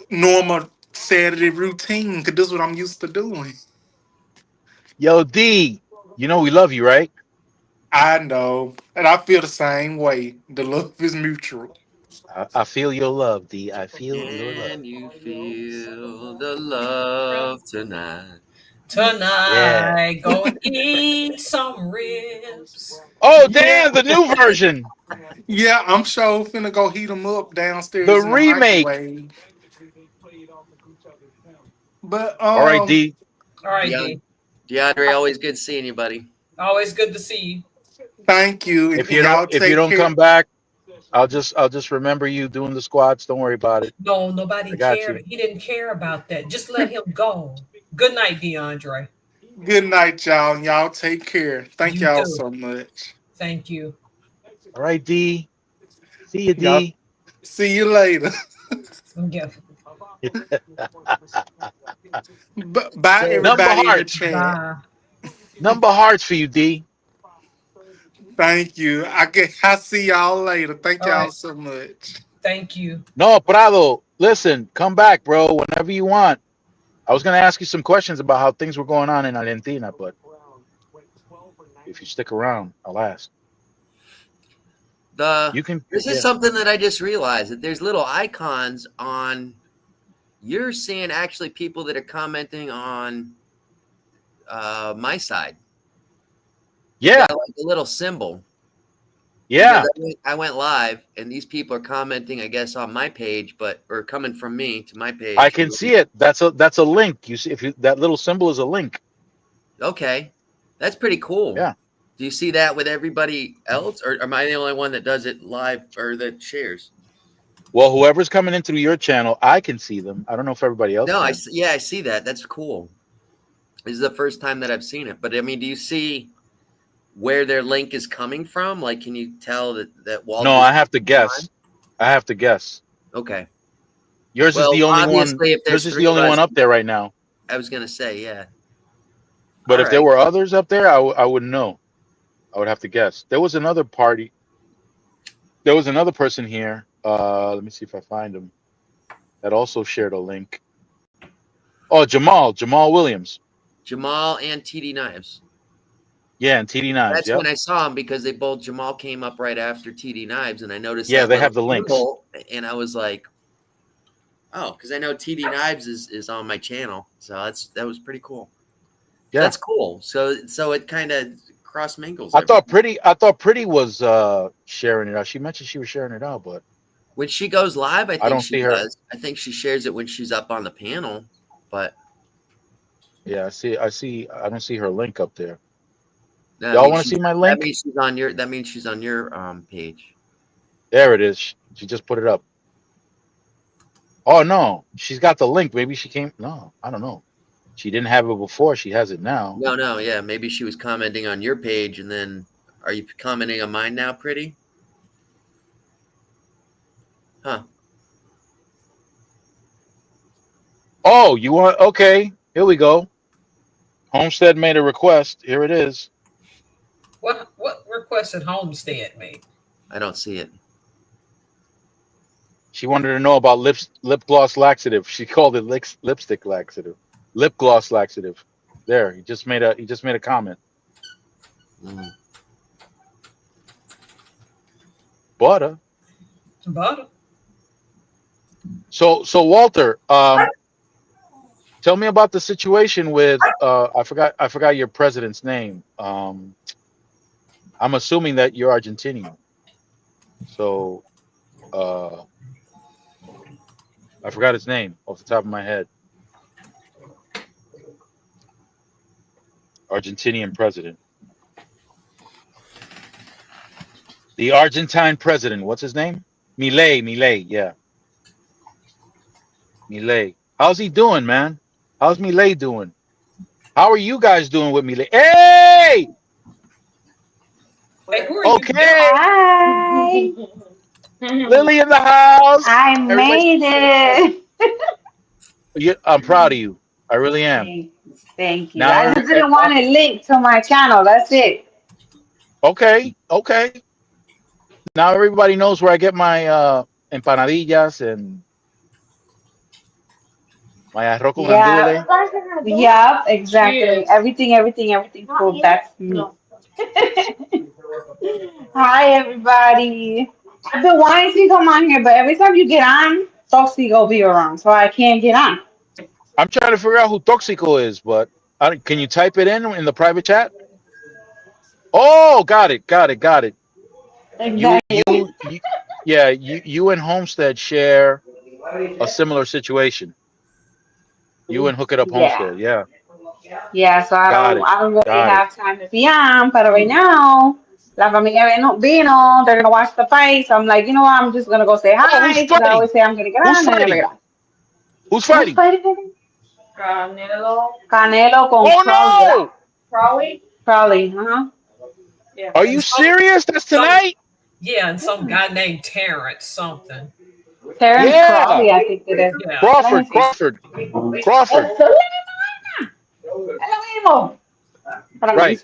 normal Saturday routine. Cause this is what I'm used to doing. Yo, D. You know we love you, right? I know, and I feel the same way. The love is mutual. I feel your love, D. I feel your love. Can you feel the love tonight? Yeah. Tonight, go and eat some ribs. Oh, Yeah, damn, the new version, yeah. I'm sure finna go heat them up the downstairs in the remake. microwave. But All right, D. All right, Deon- D. DeAndre, always good seeing you, buddy. Always good to see you. thank you, and, If and you don't y'all if you take don't come care. back, I'll just remember you doing the squats. Don't worry about it. No, nobody I got you. cared. He didn't care about that. Just let him go. Good night, DeAndre. Good night, y'all. And y'all take care. Thank You y'all too. so much. Thank you. All right, D. See you, Y'all D. see you later. Yeah. Bye, So Number everybody in the hearts. chat. Bye. Number hearts for you, D. Thank you. I see y'all later. Thank All y'all right. so much. Thank you. No, Prado. Listen, come back, bro, whenever you want. I was gonna ask you some questions about how things were going on in Argentina, but if you stick around, I'll ask. the You can, this is yeah. something that I just realized that there's little icons on. You're seeing actually people that are commenting on my side. You Yeah. got like a little symbol. Yeah, Because I went live, and these people are commenting, I guess, on my page, or coming from me to my page. I can see it. That's a link. You see, if you, that little symbol is a link. Okay, that's pretty cool. Yeah. Do you see that with everybody else, or am I the only one that does it live or that shares? Well, whoever's coming in through your channel, I can see them. I don't know if everybody else No, can. I see that. That's cool. This is the first time that I've seen it. But I mean, do you see where their link is coming from? Like, can you tell that Walter? No, I have to guess. I have to guess. Okay. Yours is Well, the only one. obviously, if there's Yours is three the of only us, one up there right now. I was gonna say, yeah. But All if there right. were others up there, I wouldn't know. I would have to guess. There was another party. There was another person here. Let me see if I find him. That also shared a link. Oh, Jamal Williams. Jamal and TD Knives. Yeah, and TD Knives. That's Yep. when I saw him, because Jamal came up right after TD Knives, and I noticed. Yeah, that they have little the links. symbol, and I was like, oh, because I know TD Knives is on my channel, so that was pretty cool. Yeah, that's cool. So it kind of cross mingles. I thought Pretty was sharing it out. She mentioned she was sharing it out, but when she goes live, I think don't she see her. does. I think she shares it when she's up on the panel, but yeah, I see. I don't see her link up there. no, Y'all want to see my that link? means she's on your. That means she's on your page. There it is. She just put it up. Oh no, she's got the link. Maybe she came. No, I don't know. She didn't have it before. She has it now. No, yeah. Maybe she was commenting on your page, and then are you commenting on mine now, Pretty? Huh. Oh, you want? Okay, here we go. Homestead made a request. Here it is. What requested Homestead me? I don't see it. She wanted to know about lip gloss laxative. She called it lipstick laxative, lip gloss laxative. There, he just made a comment. Mm. Butter. So Walter, tell me about the situation with I forgot your president's name. I'm assuming that you're Argentinian. So I forgot his name off the top of my head. Argentinian president. The Argentine president. What's his name? Milei. Yeah. Milei. How's he doing, man? How's Milei doing? How are you guys doing with Milei? Hey! Hey, who are Okay. Hi. Lily in the house. I Everybody- made it. I'm proud of you. I really am. Thank you. Now- I just didn't want to link to my channel. That's it. Okay. Now everybody knows where I get my empanadillas and my arroz con Yeah. andouille. Yep, exactly. Cheers. Everything food. That's me. Hi, everybody. I've been wanting to come on here, but every time you get on, Toxic will be around, so I can't get on. I'm trying to figure out who Toxico is, but can you type it in the private chat? Oh, got it. Exactly. You and Homestead share a similar situation. You and Hook It Up Homestead, yeah. Yeah, so Got it. I don't really Got have time to be on, but right now, La Familia vino, they're gonna watch the fight, so I'm like, you know what, I'm just gonna go say hi, who's because I fighting? always say I'm gonna get Who's on, and I never fighting? get on. Who's fighting? Again? Canelo con Oh no! Crowley, uh-huh. Yeah. Are you serious? That's tonight? Yeah, and some guy named Terrence something. Terrence Yeah. Crowley, I think it is. Yeah. Crawford. Right.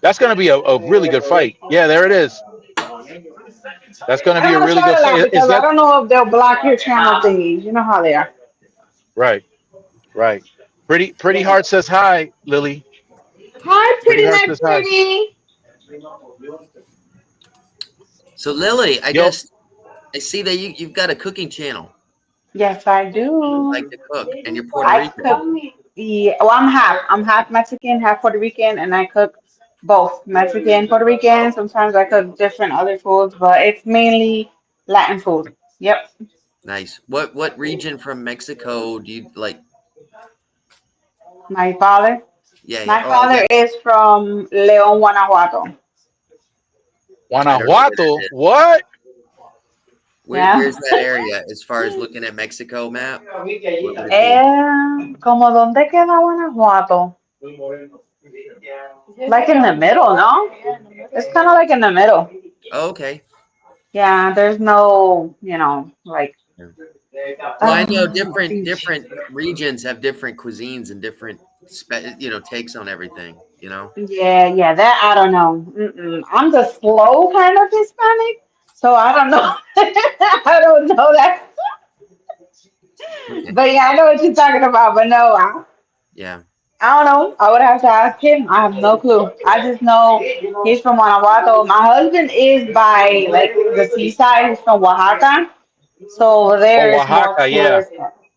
That's gonna be a really good fight. Yeah, there it is. That's gonna be a really good fight. Is Because I that don't know if they'll block your channel thingies. You know how they are. right? Pretty Heart says hi, Lily. Hi, Pretty pretty Heart much says hi. pretty. So Lily, I see that you've got a cooking channel. Yes, I do. You like to cook, and you're Puerto I Rican. cook. Yeah, well, I'm half. I'm half Mexican, half Puerto Rican, and I cook Both Mexican, Puerto Rican. Sometimes I cook different other foods, but it's mainly Latin food. Yep. Nice. What region from Mexico do you like? My father. Yeah, yeah. My Oh, father yes. is from León, Guanajuato. I don't know where Guanajuato. that is. What? Yeah. Where's that area as far as looking at Mexico map? What would it be? ¿Cómo dónde queda Guanajuato? Like in the middle, no? It's kind of like in the middle. Oh, okay. Yeah, there's no, like, Yeah. Well, I know beach. different regions have different cuisines and different takes on everything. You know. Yeah, yeah, that I don't know. I'm the slow kind of Hispanic, so I don't know. I don't know that. Okay. But yeah, I know what you're talking about. But no, Yeah. I don't know. I would have to ask him. I have no clue. I just know he's from Guanajuato. My husband is by like the seaside. He's from Oaxaca. So over Oh, there is more Oaxaca. Yeah. tourist.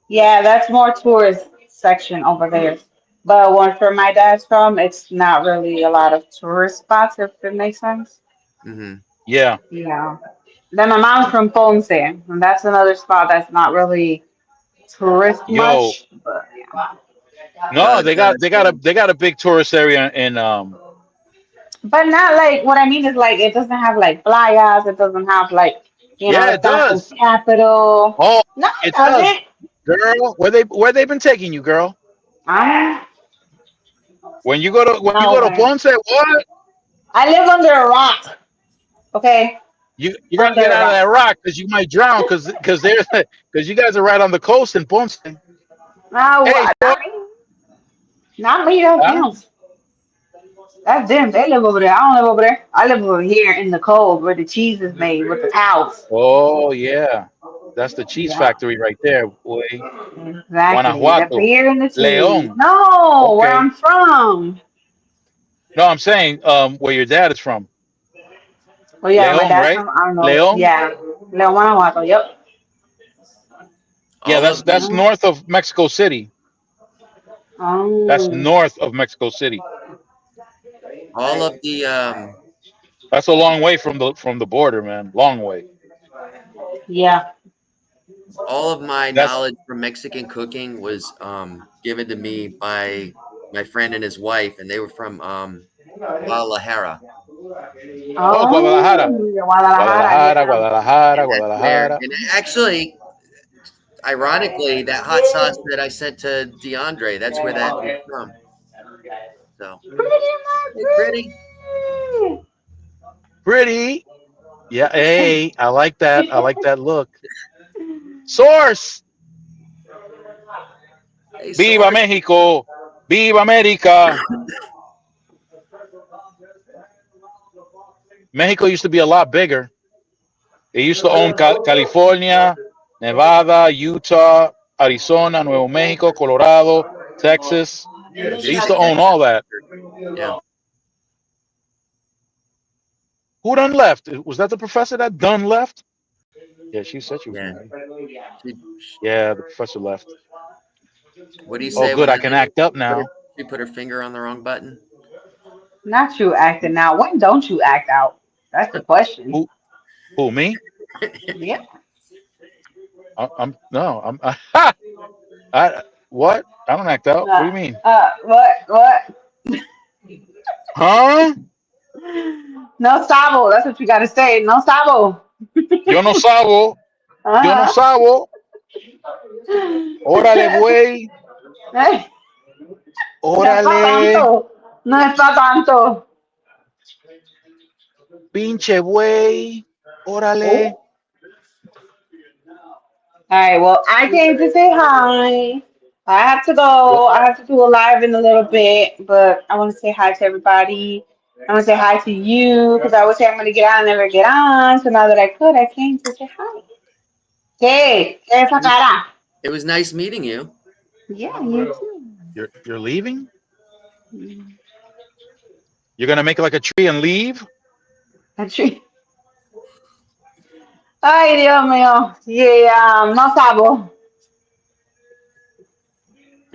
Yeah, that's more tourist section over there. But where my dad's from, it's not really a lot of tourist spots, if it makes sense. Mm-hmm. Yeah. Yeah. Then my mom's from Ponce, and that's another spot that's not really tourist Yo. much. But yeah. No, they got a big tourist area in But not like what I mean is like it doesn't have like playas. It doesn't have like Yeah, the it taco does. capital. Oh, No, it it does. doesn't. Girl, where they been taking you, girl? Um, When you go to nowhere. Ponce, what? I live under a rock. Okay, You got to under get a out of rock. that rock because you might drown because there's because you guys are right on the coast in Ponce. No, Hey, not me. Not me. That's huh? them. That's them. They live over there. I don't live over there. I live over here in the cold where the cheese is made with the cows. Oh yeah, that's the cheese Yeah, factory right there, boy. exactly. The Guanajuato, beer and the cheese. León. No, where Okay. I'm from. No, I'm saying where your dad is from. Well, yeah, my León, dad's right? from, I don't know. León. Yeah, León, Guanajuato. Yep. Yeah, All that's of the that's Mhm. north of Mexico City. That's Um, north of Mexico City. all of the That's a long way from the border, man. Long way. yeah. all of my That's knowledge from Mexican cooking was given to me by my friend and his wife, and they were from Guadalajara, oh Oh, Guadalajara, Guadalajara, Guadalajara, yeah. Guadalajara, and that's where. Guadalajara. And actually, ironically, that hot sauce that I sent to DeAndre, that's where that was from. So, Pretty hey, pretty. much. Pretty. Yeah. Hey, I like that. I like that look. Source. Hey, Viva source. Mexico. Viva America. Mexico used to be a lot bigger. They used to own California, Nevada, Utah, Arizona, Nuevo Mexico, Colorado, Texas. Yeah, They they used said to own Texas. all that. Yeah, Who done left? Was that the professor that done left? Yeah, she said she was yeah. gonna leave. She, Yeah, the professor left. what do you Oh, say good. when I the can nurse act up put her, now. she put her finger on the wrong button? Not you acting out. When don't you act out? That's the question. Who? Who? Me? Yeah. I'm no. I what? I don't act out. What do you mean? What? What? Huh? No sabo. That's what you gotta say. No sabo. Yo no sabo. Yo no Uh-huh. sabo. Órale, güey. No es pa' Órale. tanto. No es pa' tanto. Pinche güey. Órale. Oh. All right. Well, I came to say hi. I have to Well, go. I have to do a live in a little bit, but I want to say hi to everybody. I want to say hi to you because I always say I'm going to get on and never get on. So now that I could, I came to say hi. Hey, ¿qué es esa It was, cara? it was nice meeting you. Yeah, you too. you're leaving? You're gonna make like a tree and leave? Actually, ay, Dios mío. Yeah, no sabo.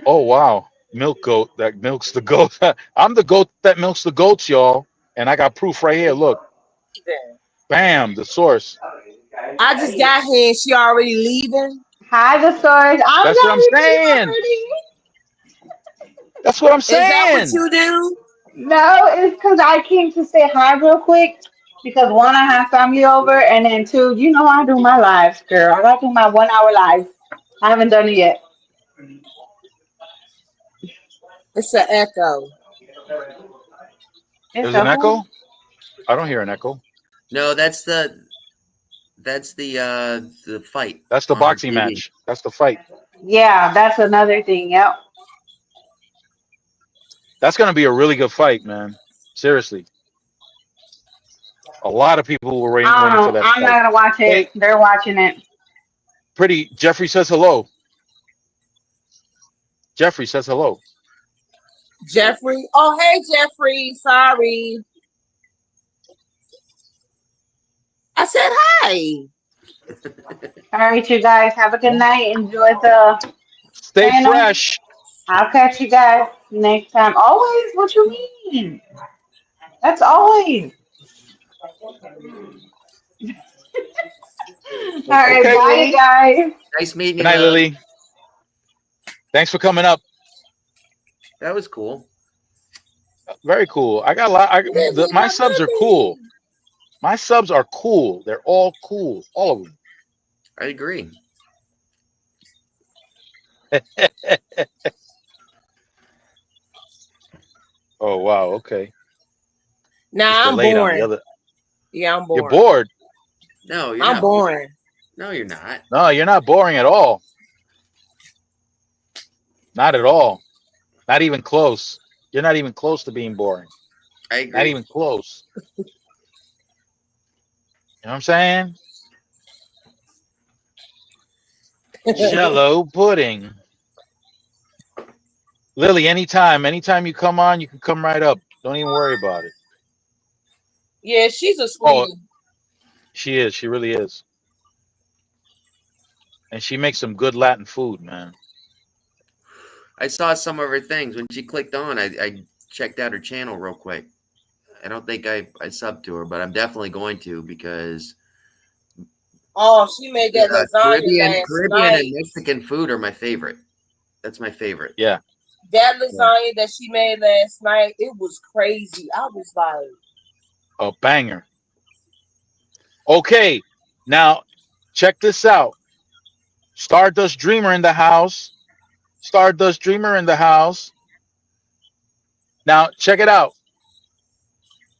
Oh wow. milk goat that milks the goat. I'm the goat that milks the goats, y'all. And I got proof right here. Look, bam, the source. I just got here and she already leaving. Hi, the source. I'm That's what not I'm leaving saying. already. That's what I'm Is that what saying. you do? No, it's because I came to say hi real quick. Because one, I have family over, and then two, you know I do my lives, girl. I gotta do my 1 hour live. I haven't done it yet. It's an echo. It's There's a an who? echo. I don't hear an echo. No, that's the fight That's the on boxing TV. match. That's the fight. Yeah, that's another thing. Yep. That's gonna be a really good fight, man. Seriously, a lot of people were waiting for that I'm not fight. gonna watch it. Hey, They're watching it. pretty. Jeffrey says hello. Jeffrey says hello. Jeffrey. Oh, hey, Jeffrey. Sorry. I said hi. All right, you guys. Have a good night. Enjoy the Stay panel. fresh. I'll catch you guys next time. Always? What you mean? That's always. All right, Okay, bye, you Lily. guys. Nice meeting Good you, night, Lily. Lily. Thanks for coming up. That was cool. Very cool. I got a lot. Lily, My my subs are cool. Lily. My subs are cool. They're all cool. All of them. I agree. Oh wow. Okay. It's Nah, I'm delayed on the boring. other. Yeah, I'm You're boring. bored. No, you're I'm not. boring. No, you're not. No, you're not boring at all. Not at all. Not even close. You're not even close to being boring. I Not agree. even close. You know what I'm saying? Jello pudding. Lily, anytime you come on, you can come right up. Don't even worry about it. Yeah, she's a Oh, sweetie. she is. She really is. And she makes some good Latin food, man. I saw some of her things when she clicked on. I checked out her channel real quick. I don't think I subbed to her, but I'm definitely going to because Oh, she made that lasagna last Caribbean and night. Mexican food are my favorite. That's my favorite. Yeah. That Yeah. lasagna that she made last night, it was crazy. I was like, A banger. Okay. Now, check this out. Stardust Dreamer in the house. Stardust Dreamer in the house. Now, check it out.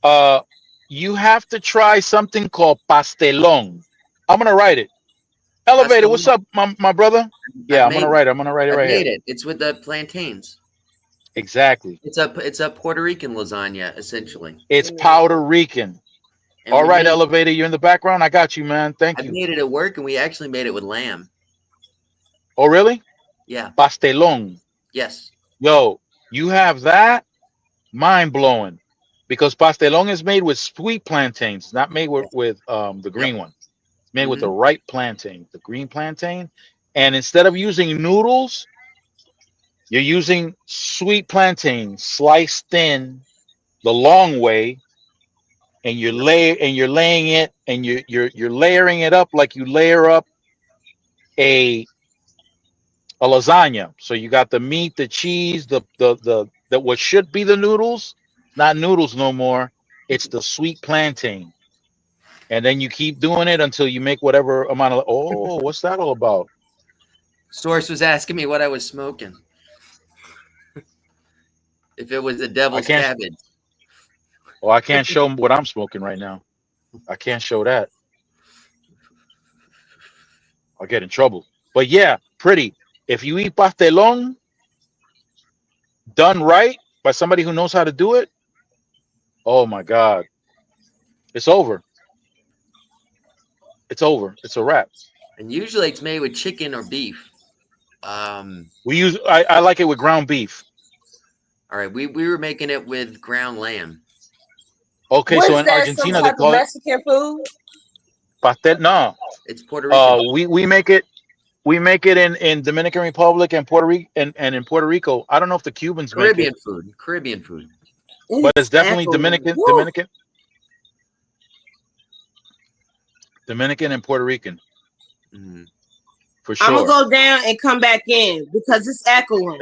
Uh, you have to try something called pastelón. I'm gonna write it. Elevator, what's Pastel. up, my brother? I've Yeah, I'm made gonna it. write it. I'm gonna write it I've right here. made it. It's with the plantains. Exactly. It's a Puerto Rican lasagna essentially. It's Puerto Rican. And All we right, made, Elevator, you're in the background. I got you, man. Thank I you. made it at work, and we actually made it with lamb. Oh, really? Yeah. Pastelón. Yes. Yo, you have that? Mind blowing. Because pastelón is made with sweet plantains, it's not made with the green Yep. one. It's made with the Mhm. right plantain, the green plantain. And instead of using noodles, you're using sweet plantain sliced thin the long way, and you're laying it, and you're layering it up like you layer up a lasagna. So you got the meat, the cheese, the what should be the noodles, not noodles no more. It's the sweet plantain. And then you keep doing it until you make whatever amount of. Oh, what's that all about? Source was asking me what I was smoking. If it was the I devil's can't. cabbage. Oh, I can't show 'em what I'm smoking right now. I can't show that. I'll get in trouble. But yeah, pretty. If you eat pastelón done right by somebody who knows how to do it, oh my God, it's over. It's over. It's a wrap. And usually it's made with chicken or beef. Um, I like it with ground beef. all right, we were making it with ground lamb. Okay, what so is in that? Some Argentina they type of call it Mexican food? pastel. No, It's Puerto Rican. we make it We make it in Dominican Republic and Puerto Rico and in Puerto Rico. I don't know if the Cubans make it, Caribbean food. but it's It's definitely echoing. Woo. Dominican and Puerto Rican Mhm. for I'm gonna sure. go down and come back in because it's echoing.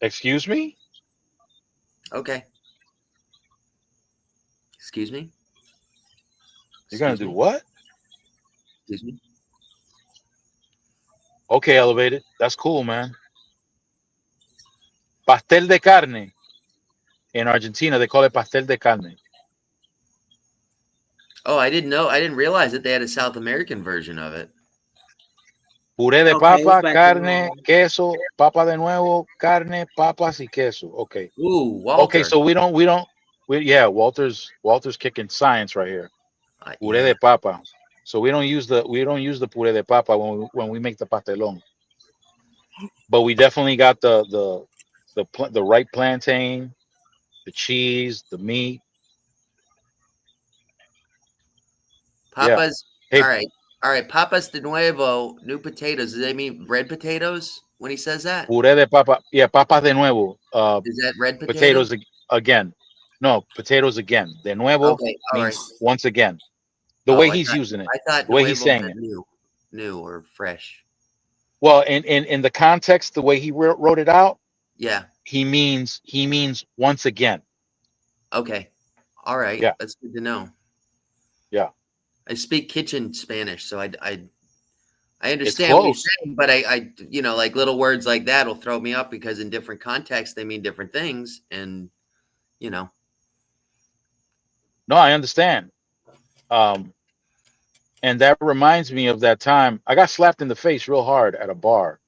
Excuse me? Okay. Excuse me. You're gonna Excuse do me. what? Excuse me. Okay, elevated. That's cool, man. Pastel de carne. In Argentina, they call it pastel de carne. Oh, I didn't know. I didn't realize that they had a South American version of it. Puré de Okay, it's papa, back to carne, normal. queso, papa de nuevo, carne, papas y queso. Okay. Ooh, Okay, Walter. so yeah, Walter's kicking science right here. Puré Yeah. de papa. So we don't use the puré de papa when we make the pastelón. But we definitely got the right plantain, the cheese, the meat. Yeah. Papas. Hey, All right. All right. Papas de nuevo, new potatoes. Does that mean red potatoes when he says that? puré de papa. Yeah, papas de nuevo. Is that red potatoes? Potatoes again. No, potatoes again. De nuevo Okay. All right. means once again. The way Oh, he's using it, I thought the way he's nuevo saying meant it. new or fresh. Well, in the context, the way he wrote it out, Yeah. he means once again. Okay. All right. Yeah. That's good to know. Yeah. I speak kitchen Spanish, so I It's understand what you're close. saying, but I like little words like that will throw me up because in different contexts they mean different things, and you know. No, I understand. And that reminds me of that time I got slapped in the face real hard at a bar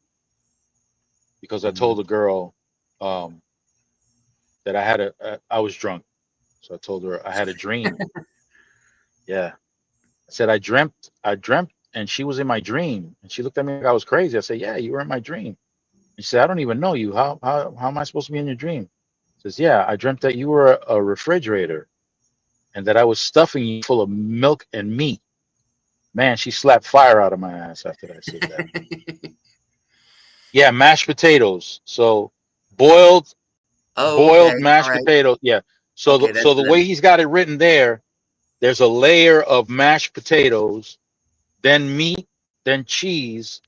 because I told a girl that I was drunk. So I told her I had a dream. Yeah. I said I dreamt and she was in my dream. And she looked at me like I was crazy. I said, "Yeah, you were in my dream." And she said, "I don't even know you. How am I supposed to be in your dream?" Says, "Yeah, I dreamt that you were a refrigerator and that I was stuffing you full of milk and meat." Man, she slapped fire out of my ass after I said that. Yeah, mashed potatoes. So boiled Oh, okay. boiled All mashed right. potatoes. Yeah. So Okay, that's the way he's got it written there, there's a layer of mashed potatoes, then meat, then cheese,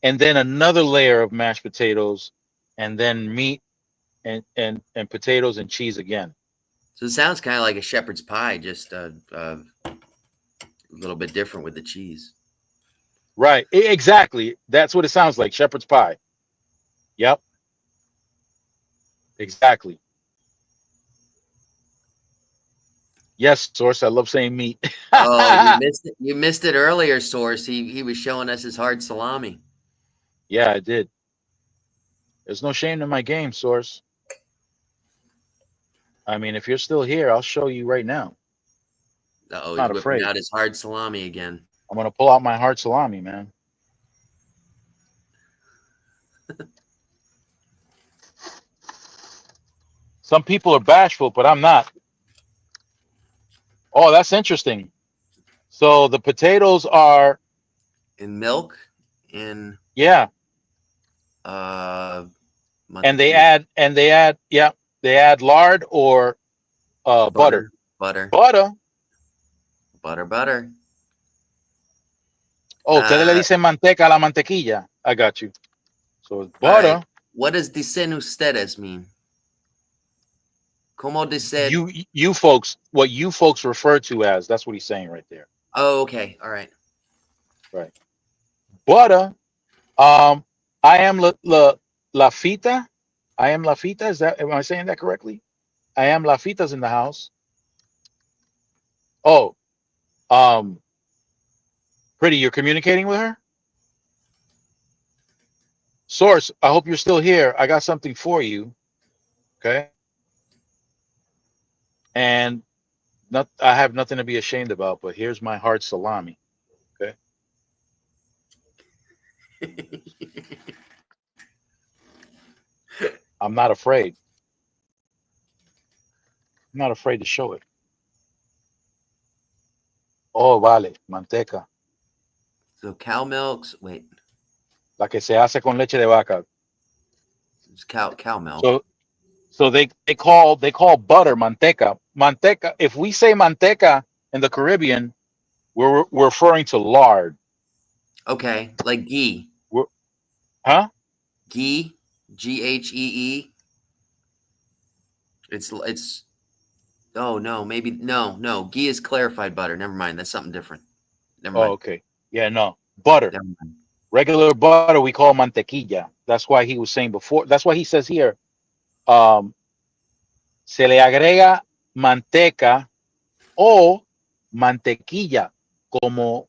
and then another layer of mashed potatoes, and then meat and potatoes and cheese again. so it sounds kind of like a shepherd's pie, just a little bit different with the cheese. Right. Exactly. That's what it sounds like. Shepherd's pie. Yep. Exactly. Yes, source. I love saying meat. Oh, you missed it. You missed it earlier, Source. He was showing us his hard salami. Yeah, I did. There's no shame in my game, source. I mean, if you're still here, I'll show you right now. Oh, he's Not whipping afraid. out his hard salami again. I'm gonna pull out my hard salami, man. Some people are bashful, but I'm not. Oh, that's interesting. So the potatoes are, In milk, in yeah, and mantequilla, yeah, they add lard or butter. butter, butter, Butter. butter. Oh, ustedes le Uh, dicen manteca a la mantequilla. I got you. So it's all right. butter. What does dicen ustedes mean? Como dice? You folks, what you folks refer to as, that's what he's saying right there. Oh, okay. All right. Right. Butter. I am la fita. I am la fita. Am I saying that correctly? I am la fita's in the house. Oh, um, pretty, you're communicating with her? Source, I hope you're still here. I got something for you. Okay. And I have nothing to be ashamed about, but here's my hard salami. Okay. I'm not afraid. I'm not afraid to show it. Oh, vale, manteca. So cow milks. Wait. La que se hace con leche de vaca. It's cow milk. So they call butter manteca. Manteca. If we say manteca in the Caribbean, we're referring to lard. Okay, like ghee. Huh? Ghee, Ghee. It's. Oh no, maybe no. Ghee is clarified butter. Never mind. That's something different. Never Oh, mind. okay. Yeah, no. Butter. Never mind. Regular butter we call mantequilla. That's why he was saying before. That's why he says here, se le agrega manteca o mantequilla, como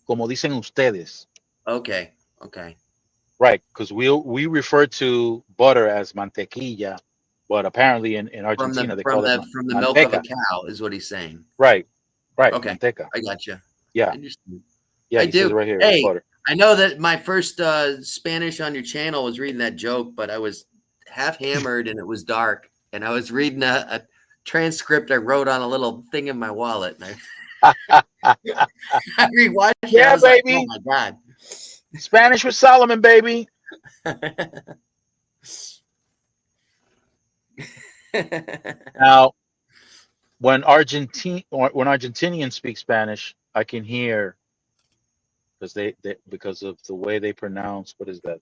dicen ustedes. Okay. Right, because we refer to butter as mantequilla, but apparently in From Argentina the they from call it the from the milk of a manteca. cow is what he's saying. Right, Okay, manteca. I gotcha. Yeah, Interesting. yeah, I he says do. it right here. Hey, Butter. I know that my first Spanish on your channel was reading that joke, but I was half hammered and it was dark, and I was reading a transcript I wrote on a little thing in my wallet. And I rewatched it. Yeah, I was like, oh baby. my god. Spanish with Solomon, baby. Now, when Argentinians speak Spanish, I can hear because because of the way they pronounce, what is that,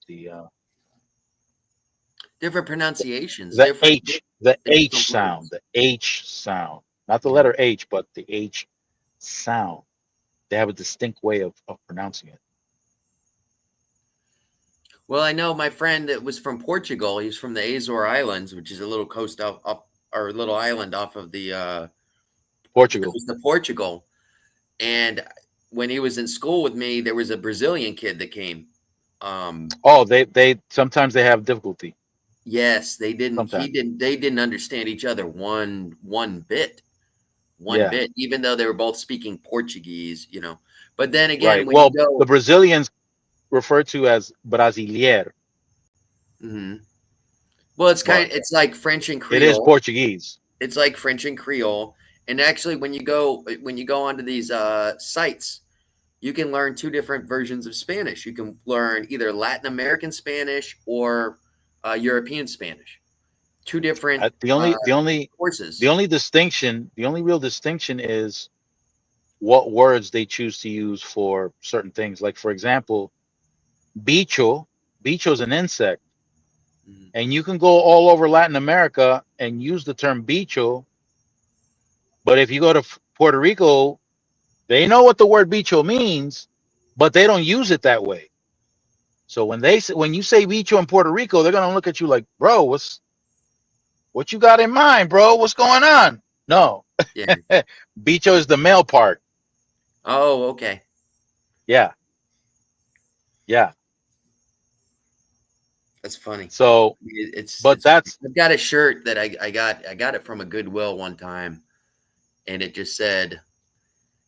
Different pronunciations, the different H sound, words. the H sound, not the Mhm. letter H, but the H sound. They have a distinct way of pronouncing it. Well, I know my friend that was from Portugal. He's from the Azore Islands, which is a little coast off or a little island off of the Portugal. coast of Portugal. And when he was in school with me, there was a Brazilian kid that came. Oh, they sometimes they have difficulty. Yes, they didn't. He Sometimes. didn't. They didn't understand each other one bit. One Yeah. bit, even though they were both speaking Portuguese. But then again, Right. when you Well, go, the Brazilians referred to as brasileiro, Mhm. Well, but it's like French and it is Creole. Portuguese. It's like French and Creole. And actually, when you go onto these sites, you can learn two different versions of Spanish. You can learn either Latin American Spanish or European Spanish. Two different The only courses. the only real distinction is what words they choose to use for certain things. Like for example, bicho. Bicho is an insect, Mhm. and you can go all over Latin America and use the term bicho. But if you go to Puerto Rico, they know what the word bicho means, but they don't use it that way. So when you say bicho in Puerto Rico, they're gonna look at you like, bro, what you got in mind, bro? What's going on? No, Yeah. bicho is the male part. Oh, okay. Yeah, yeah. That's funny. So, but It's. that's I've got a shirt that I got it from a Goodwill one time, and it just said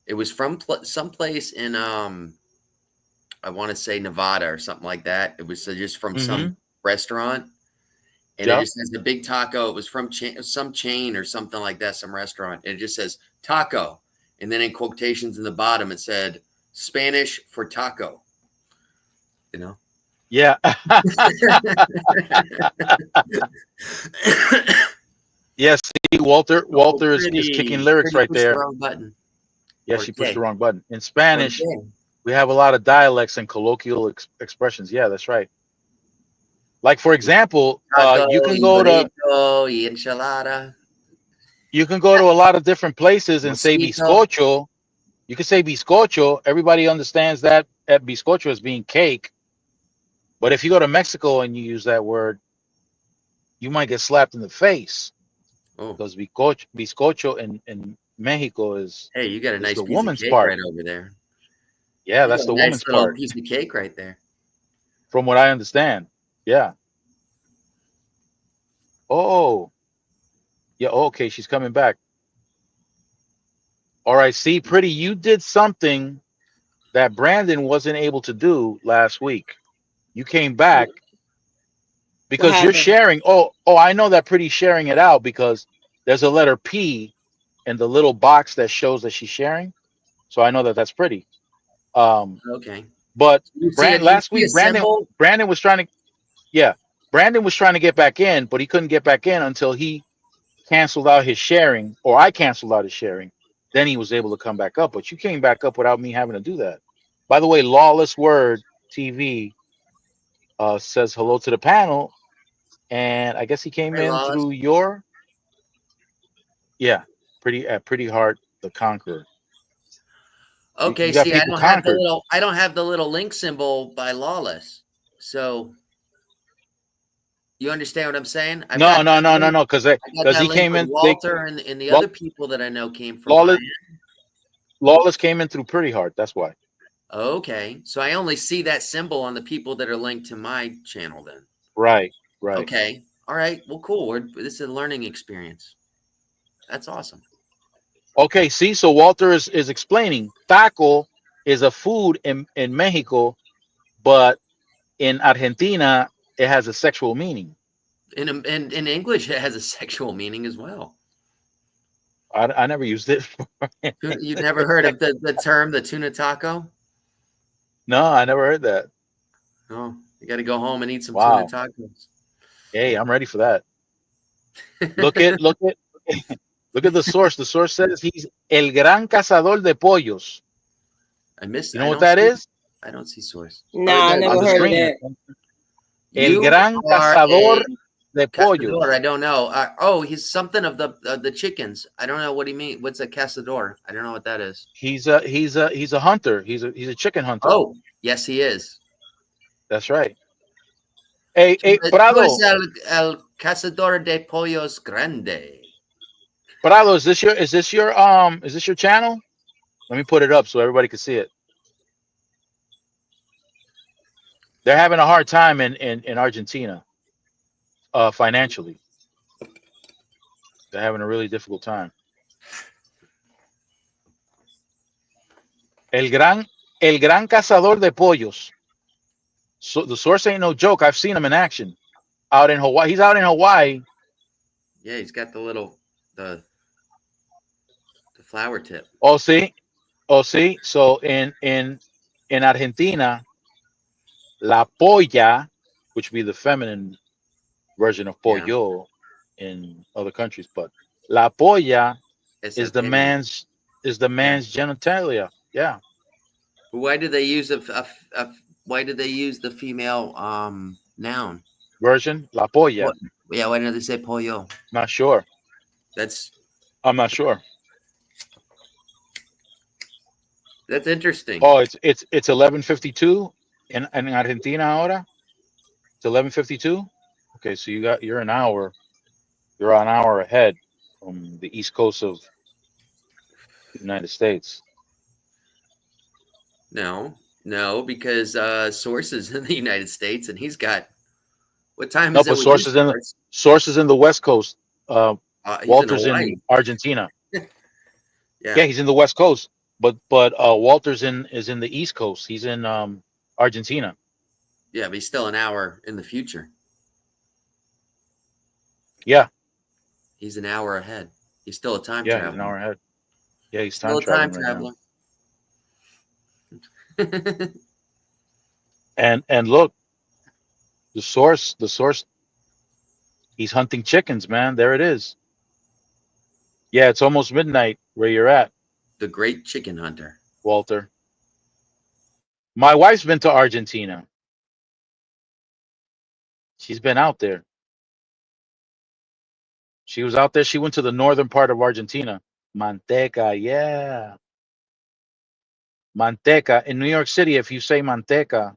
it was from someplace in I want to say Nevada or something like that. It was just from some restaurant, and it yeah, just says the big taco. It was from some chain or something like that, some restaurant. And it just says taco, and then in quotations in the bottom it said Spanish for taco. You know. yeah. Yes, see, Walter is kicking lyrics Pretty right pushed the there. wrong button. Yeah, Or she pushed the K. wrong button. In Or Spanish, K. we have a lot of dialects and colloquial expressions. Yeah, that's right. Like for example, Taco y burrito y enchilada. you can go to a lot of different places and say Mosquito. bizcocho. You can say bizcocho. Everybody understands that at bizcocho as being cake. But if you go to Mexico and you use that word, you might get slapped in the face Oh, because bizcocho in Mexico is hey, you got a nice the piece of woman's cake part. right over there. Yeah, You that's got a the nice woman's little part, piece of cake right there. from what I understand. Yeah. Oh, yeah. Okay, she's coming back. All right. See, pretty, you did something that Brandon wasn't able to do last week. You came back What because you're happened? sharing. I know that pretty's sharing it out because there's a letter P in the little box that shows that she's sharing. So I know that that's pretty. Um, Okay. But You see Brand it? You last see a week, symbol? Brandon was trying to, yeah, Brandon was trying to get back in, but he couldn't get back in until he canceled out his sharing, or I canceled out his sharing. Then he was able to come back up. But you came back up without me having to do that. By the way, Lawless Word TV says hello to the panel, and I guess he came Hey, in Lawless. through your, yeah, pretty hard the Conqueror. Okay, You got see, people conquered. I don't have the little link symbol by Lawless. So you understand what I'm saying? I've No, got no, that no, no, link. no, I got because that he link came with in. They Walter and the Law- other people that I know came from Lawless, Brian. Lawless came in through pretty hard. That's why. Okay, so I only see that symbol on the people that are linked to my channel then. Right, right. Okay, all right, well, cool. This is a learning experience. That's awesome. Okay, see, so Walter is explaining taco is a food in Mexico, but in Argentina it has a sexual meaning. In English, it has a sexual meaning as well. I never used it. You've never heard of the term the tuna taco? No, I never heard that. Oh, you got to go home and eat some tuna Wow. tacos. Hey, I'm ready for that. Look at look at the source. The source says he's el gran cazador de pollos. You know I what don't that see. is? I don't see source. Nah, I On never the heard of screen. that. El You gran are cazador a de cazador. I pollos. don't know. Oh, he's something of the chickens. I don't know what he means. What's a cazador? I don't know what that is. He's a hunter. He's a chicken hunter. Oh, yes, he is. That's right. Hey, Tú eres Prado. el cazador de pollos grande. Prado, is this your channel? Let me put it up so everybody can see it. They're having a hard time in Argentina, financially. They're having a really difficult time. El gran el gran cazador de pollos. So the source ain't no joke. I've seen him in action out in Hawaii. He's out in Hawaii. Yeah, he's got the flower tip. Oh, see, So in Argentina, la polla, which would be the feminine version of Yeah, pollo in other countries, but la polla es is el the pene. man's is the Yeah. man's genitalia. Yeah, Why did they use why did they use the female noun? version la polla. What? Yeah, why didn't they say pollo? Not sure. That's I'm not sure. interesting. Oh, it's 11:52 in Argentina ahora. It's 11:52. Okay, so you're an hour ahead from the east coast of the United States. No, because sources in the United States, and he's got what time No, is it but with you, Source? sources in the west coast. He's in Walter's in Hawaii. Argentina. Yeah, Yeah, he's in the west coast, but Walter's is in the east coast. He's in Argentina. yeah, but he's still an hour in the future. Yeah, He's an hour ahead. He's still a time yeah, he's an traveler. hour ahead. Yeah, he's Still time a time traveling right now. traveler. And look, the source, he's hunting chickens, man. There it is. Yeah, it's almost midnight where you're at, The great chicken hunter. Walter. My wife's been to Argentina. She's been out there. She was out there. She went to the northern part of Argentina. Manteca, yeah. Manteca. In New York City, if you say manteca,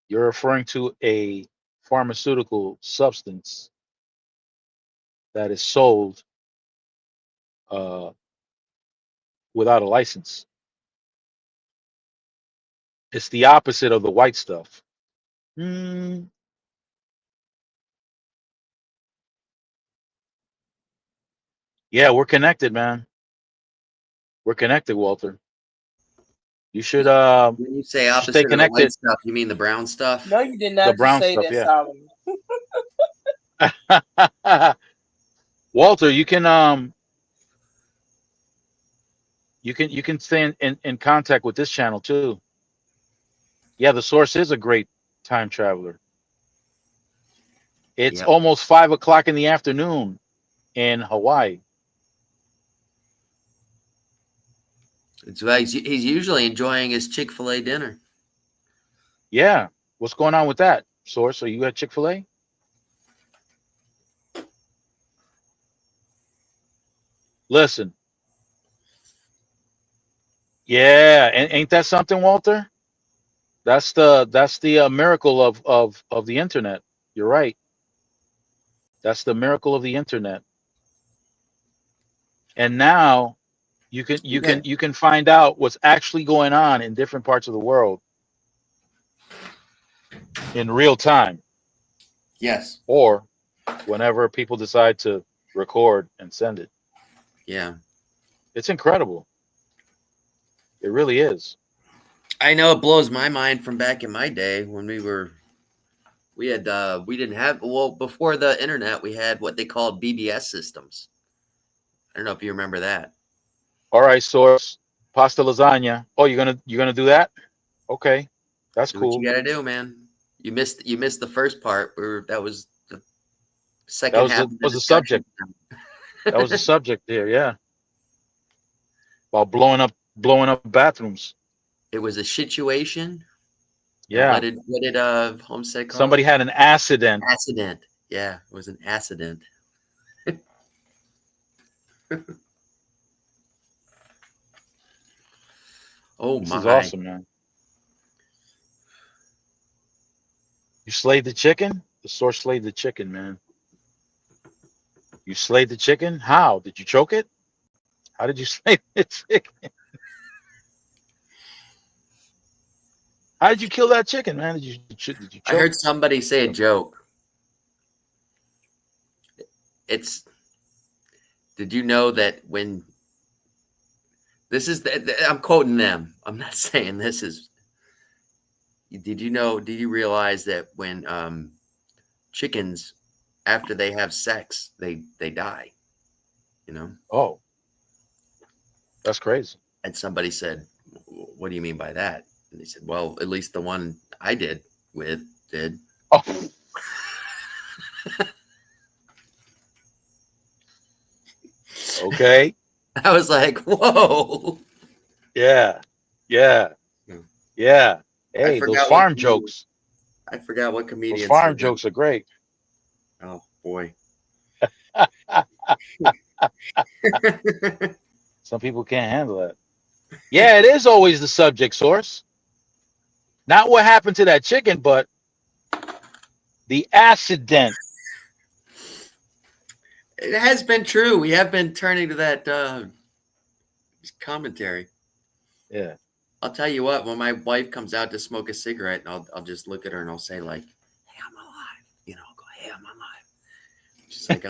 you're referring to a pharmaceutical substance that is sold uh, without a license. It's the opposite of the white stuff. Mm, yeah, we're connected, man. We're connected, Walter. You should When you say stay opposite of the white connected. stuff, you mean the brown stuff? No, you did The not just brown say stuff, that, yeah. Solomon. Walter, you can stay in contact with this channel too. Yeah, the source is a great time traveler. It's Yep. almost 5 o'clock in the afternoon in Hawaii. It's why he's usually enjoying his Chick-fil-A dinner. Yeah. What's going on with that, source? Are you at Chick-fil-A? Listen. Yeah, and ain't that something, Walter? That's the miracle of the internet. You're right. That's the miracle of the internet. And now you can you Yeah. can you can find out what's actually going on in different parts of the world in real time, Yes. or whenever people decide to record and send it. Yeah. It's incredible. It really is. I know it blows my mind from back in my day when we didn't have, well, before the internet we had what they called BBS systems. I don't know if you remember that. All right, source. Pasta lasagna. Oh, you're gonna do that? Okay, that's Do what you cool. got to do, man. You missed the first part where that was the That second was half the of the was the discussion. subject. That was the subject there. Yeah, about blowing up bathrooms. It was a situation. And Yeah, what did Homestead call somebody it? had an accident. Accident. Yeah, it was an accident. Oh This is my. awesome, man. You slayed the chicken. The source slayed the chicken, man. You slayed the chicken. How did you choke it? How did you slay the chicken? How did you kill that chicken, man? Did you I choke? heard somebody say a joke. It's Did you know that when I'm quoting them. I'm not saying this is. Did you realize that when chickens, after they have sex, they die, you know? Oh, that's crazy. And somebody said, "What do you mean by that?" And they said, "Well, at least the one I did with did." Oh, okay. I was like, "Whoa." Yeah, yeah, Yeah. yeah. I Hey, those forgot what farm comedian. jokes. I forgot what Those comedian farm said that. jokes are great. Oh boy. Some people can't handle that. Yeah, it is always the subject source. Not what happened to that chicken, but the accident. It has been true. We have been turning to that commentary. Yeah. I'll tell you what, when my wife comes out to smoke a cigarette, and I'll just look at her and I'll say like, "Hey, I'm alive." I'll go, "Hey, I'm alive." She's like,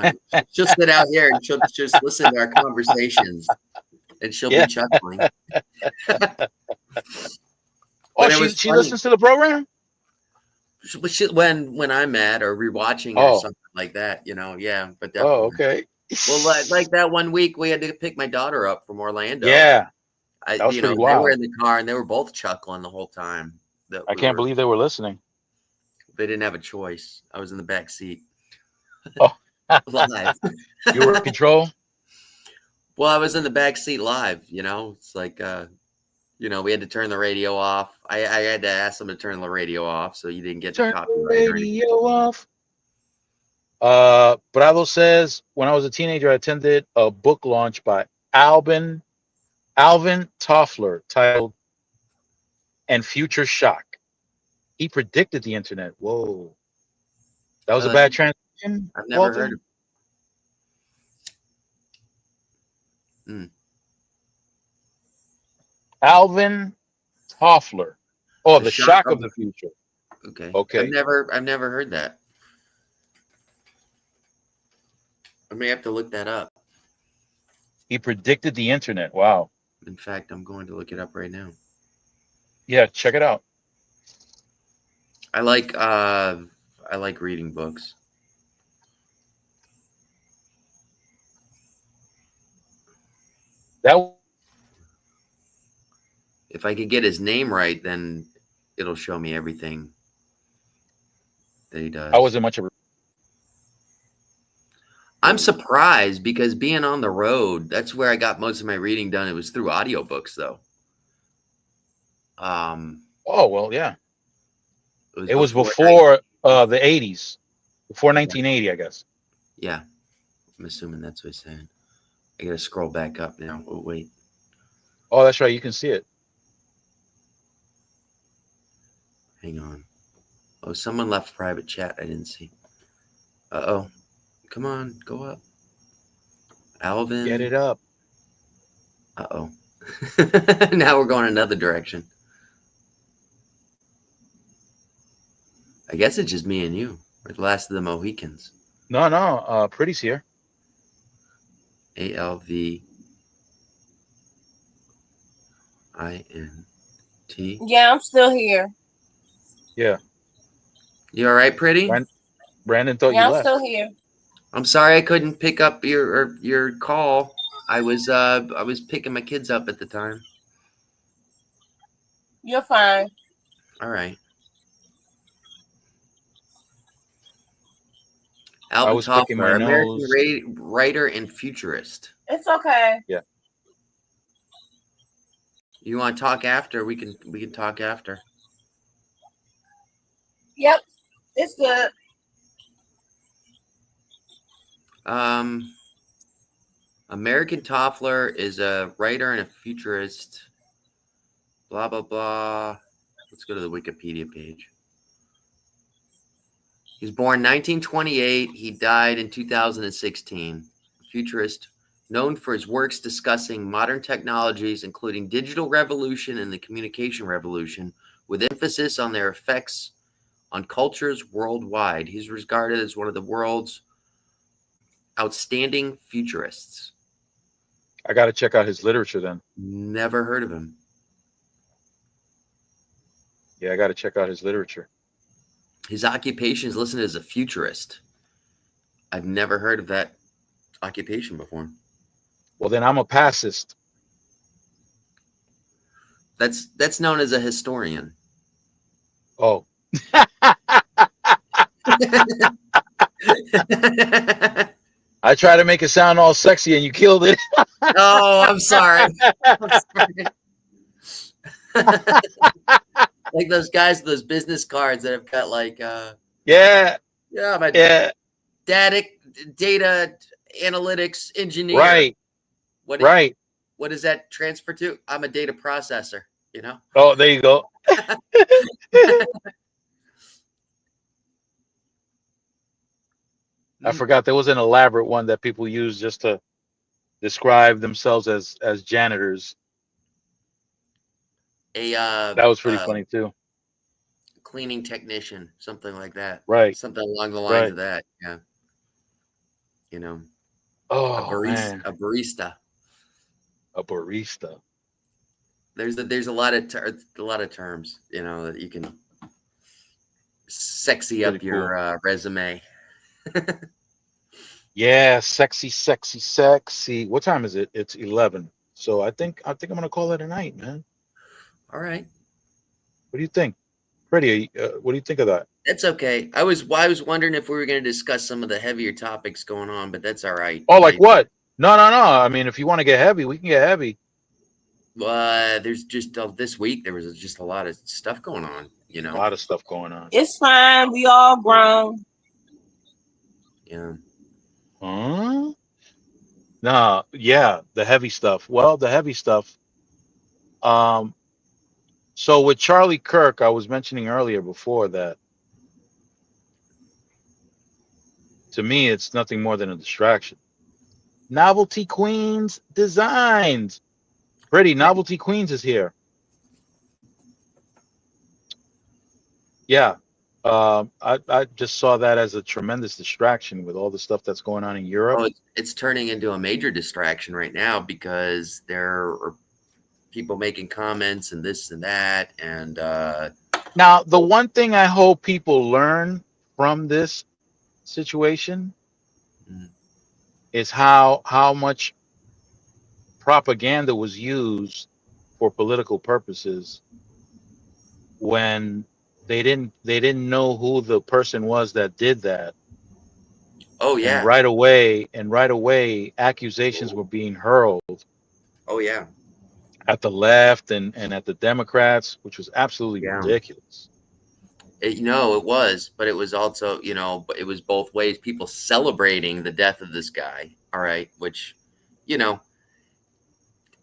she'll sit out here and she'll just listen to our conversations, and she'll be Yeah. chuckling. Oh, But it she was she funny. listens to the program? When I'm at or rewatching it or Oh. something like that, yeah, but Oh, definitely. okay. Well, like that one week we had to pick my daughter up from Orlando. Yeah, that was pretty They were wild. in the car and they were both chuckling the whole time that I can't believe they were listening. they didn't have a choice. I was in the back seat Oh, live. you were in control? Well, I was in the back seat live, It's like we had to turn the radio off. I had to ask them to turn the radio off so you didn't get the Turn the copyright or anything. radio off. Bravo says, when I was a teenager, I attended a book launch by Alvin Toffler titled "And Future Shock." He predicted the internet. Whoa, that was a bad transition, I've never Walter. heard of Alvin Toffler. Oh, the the shock shock of of the future. Okay. Okay. I've never heard that. I may have to look that up. He predicted the internet. Wow. In fact, I'm going to look it up right now. Yeah, check it out. I like reading books. That If I could get his name right, then it'll show me everything that he does. I wasn't much of a I'm surprised because being on the road, that's where I got most of my reading done. It was through audiobooks though. Oh well, yeah. It It was before before the 80s, before 1980, I guess. yeah, I'm assuming that's what he's saying. I gotta scroll back up now. Oh wait. Oh, that's right. You can see it. Hang on. Oh, someone left private chat. I didn't see. Uh-oh. Come on, go up. Alvin. Get it up. Uh-oh. Now we're going another direction. I guess it's just me and you. We're the last of the Mohicans. No. Pretty's here. ALVINT. Yeah, I'm still here. Yeah. You all right, Pretty? Brandon thought Yeah, you I'm left. still here. I'm sorry I couldn't pick up your call. I was picking my kids up at the time. You're fine. All right. I Alvin was picking my Toffler, American nose. writer and futurist. It's okay. Yeah. You want to talk after? We can talk after. Yep, it's good. American Toffler is a writer and a futurist. Blah blah blah. Let's go to the Wikipedia page. He was born 1928. He died in 2016. A futurist known for his works discussing modern technologies, including digital revolution and the communication revolution, with emphasis on their effects on cultures worldwide. He's regarded as one of the world's outstanding futurists. I got to check out his literature then. Never heard of him. Yeah, I got to check out his literature. His occupation is listed as a futurist. I've never heard of that occupation before. Well, then I'm a pacifist. That's known as a historian. Oh. I tried to make it sound all sexy and you killed it. Oh, I'm sorry. Like those guys, those business cards that have got like Yeah. I'm a data analytics engineer. Right. What does that transfer to? I'm a data processor, you know? Oh, there you go. I forgot there was an elaborate one that people use just to describe themselves as janitors. That was pretty funny too. Cleaning technician, something like that. Right. Something along the lines of that. Yeah. You know. Oh, a barista. man. A barista. A barista. There's a lot of terms, you know, that you can sexy up your resume. Yeah, sexy. What time is it? It's 11. So I think I'm gonna call it a night, man. All right. What do you think? Pretty. What do you think of that? That's okay. I was wondering if we were going to discuss some of the heavier topics going on, but that's all right. Oh, like what? No. I mean, if you want to get heavy, we can get heavy. There's just this week there was just a lot of stuff going on. You know, a lot of stuff going on. It's fine. We all grown. Yeah. Huh? No. Yeah, the heavy stuff. Well, the heavy stuff. So with Charlie Kirk, I was mentioning earlier before that to me, it's nothing more than a distraction. Novelty Queens Designs. Pretty Novelty Queens is here. Yeah. I just saw that as a tremendous distraction with all the stuff that's going on in Europe. Oh, it's turning into a major distraction right now because there are people making comments and this and that. And now, the one thing I hope people learn from this situation is how much propaganda was used for political purposes when they didn't know who the person was that did that, Oh and yeah. right away accusations were being hurled Oh yeah. at the left and at the Democrats, which was absolutely Yeah. ridiculous. It was, but it was also, but it was both ways. People celebrating the death of this guy. All right, which, you know,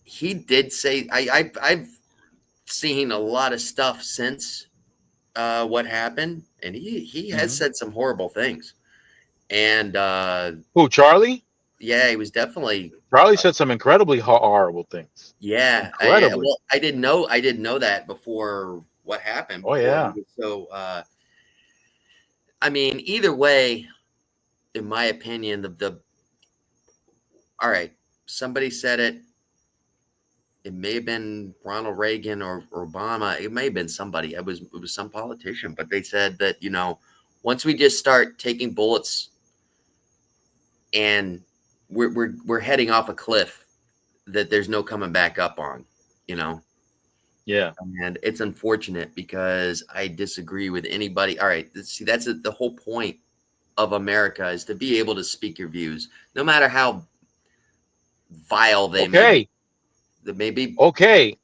he did say. I've seen a lot of stuff since what happened, and he has Mhm. said some horrible things. And Who, Charlie? yeah, he was definitely. Charlie said some incredibly horrible things. Yeah, Incredibly. well, I didn't know that before what happened. Oh Before he yeah. was so. I mean, either way, in my opinion, the all right, somebody said it. It may have been Ronald Reagan or Obama. It may have been somebody. It was some politician, but they said that once we just start taking bullets and we're heading off a cliff that there's no coming back up on, you know. Yeah. And it's unfortunate because I disagree with anybody. All right, see, that's the whole point of America is to be able to speak your views, no matter how vile they may be. Okay. They may be. Okay.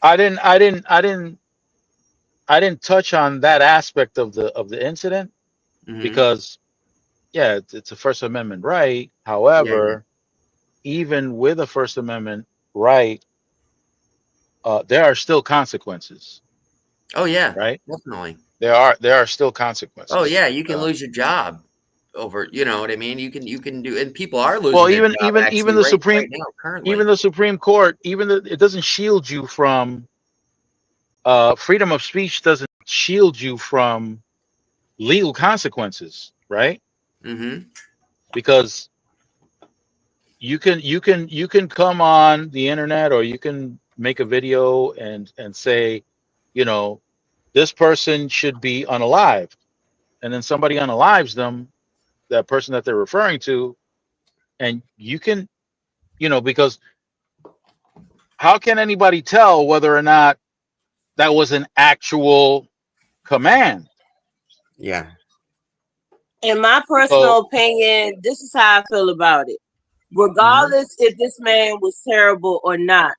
I didn't touch on that aspect of the incident Mhm. because yeah, it's a First Amendment right. Yeah, yeah. However, even with a First Amendment right, there are still consequences, Oh yeah, right? definitely. There are still Oh consequences. yeah, you can lose your job over. You know what I mean? You can do, and people are losing Well, their even job even actually even the right Supreme now even currently. the Supreme Court, it doesn't shield you from freedom of speech doesn't shield you from legal consequences, right? Mm-hmm. Because you can come on the internet or you can make a video and say, you know, this person should be unalived, and then somebody unalives them, that person that they're referring to, and you can, because how can anybody tell whether or not that was an actual command? Yeah. In my So, personal opinion, this is how I feel about it. mhm, Regardless if this man was terrible or not,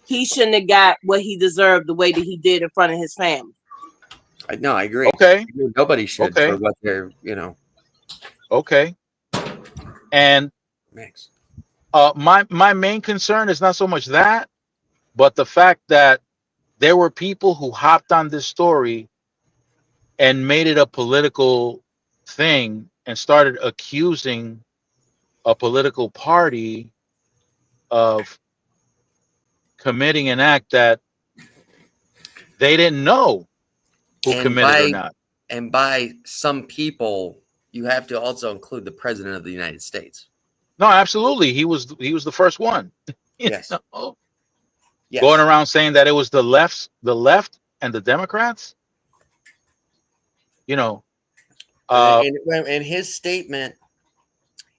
he shouldn't have got what he deserved the way that he did in front of his family. No, I agree. okay, Nobody should for okay, what they're okay, and mix. my main concern is not so much that, but the fact that there were people who hopped on this story and made it a political thing and started accusing a political party of committing an act that they didn't know who And committed or by not. some people, you have to also include the president of the United States. No, absolutely. He was the first one. You Yes. know, going Yes. around saying that it was the left and the Democrats. You know, And uh, in his statement,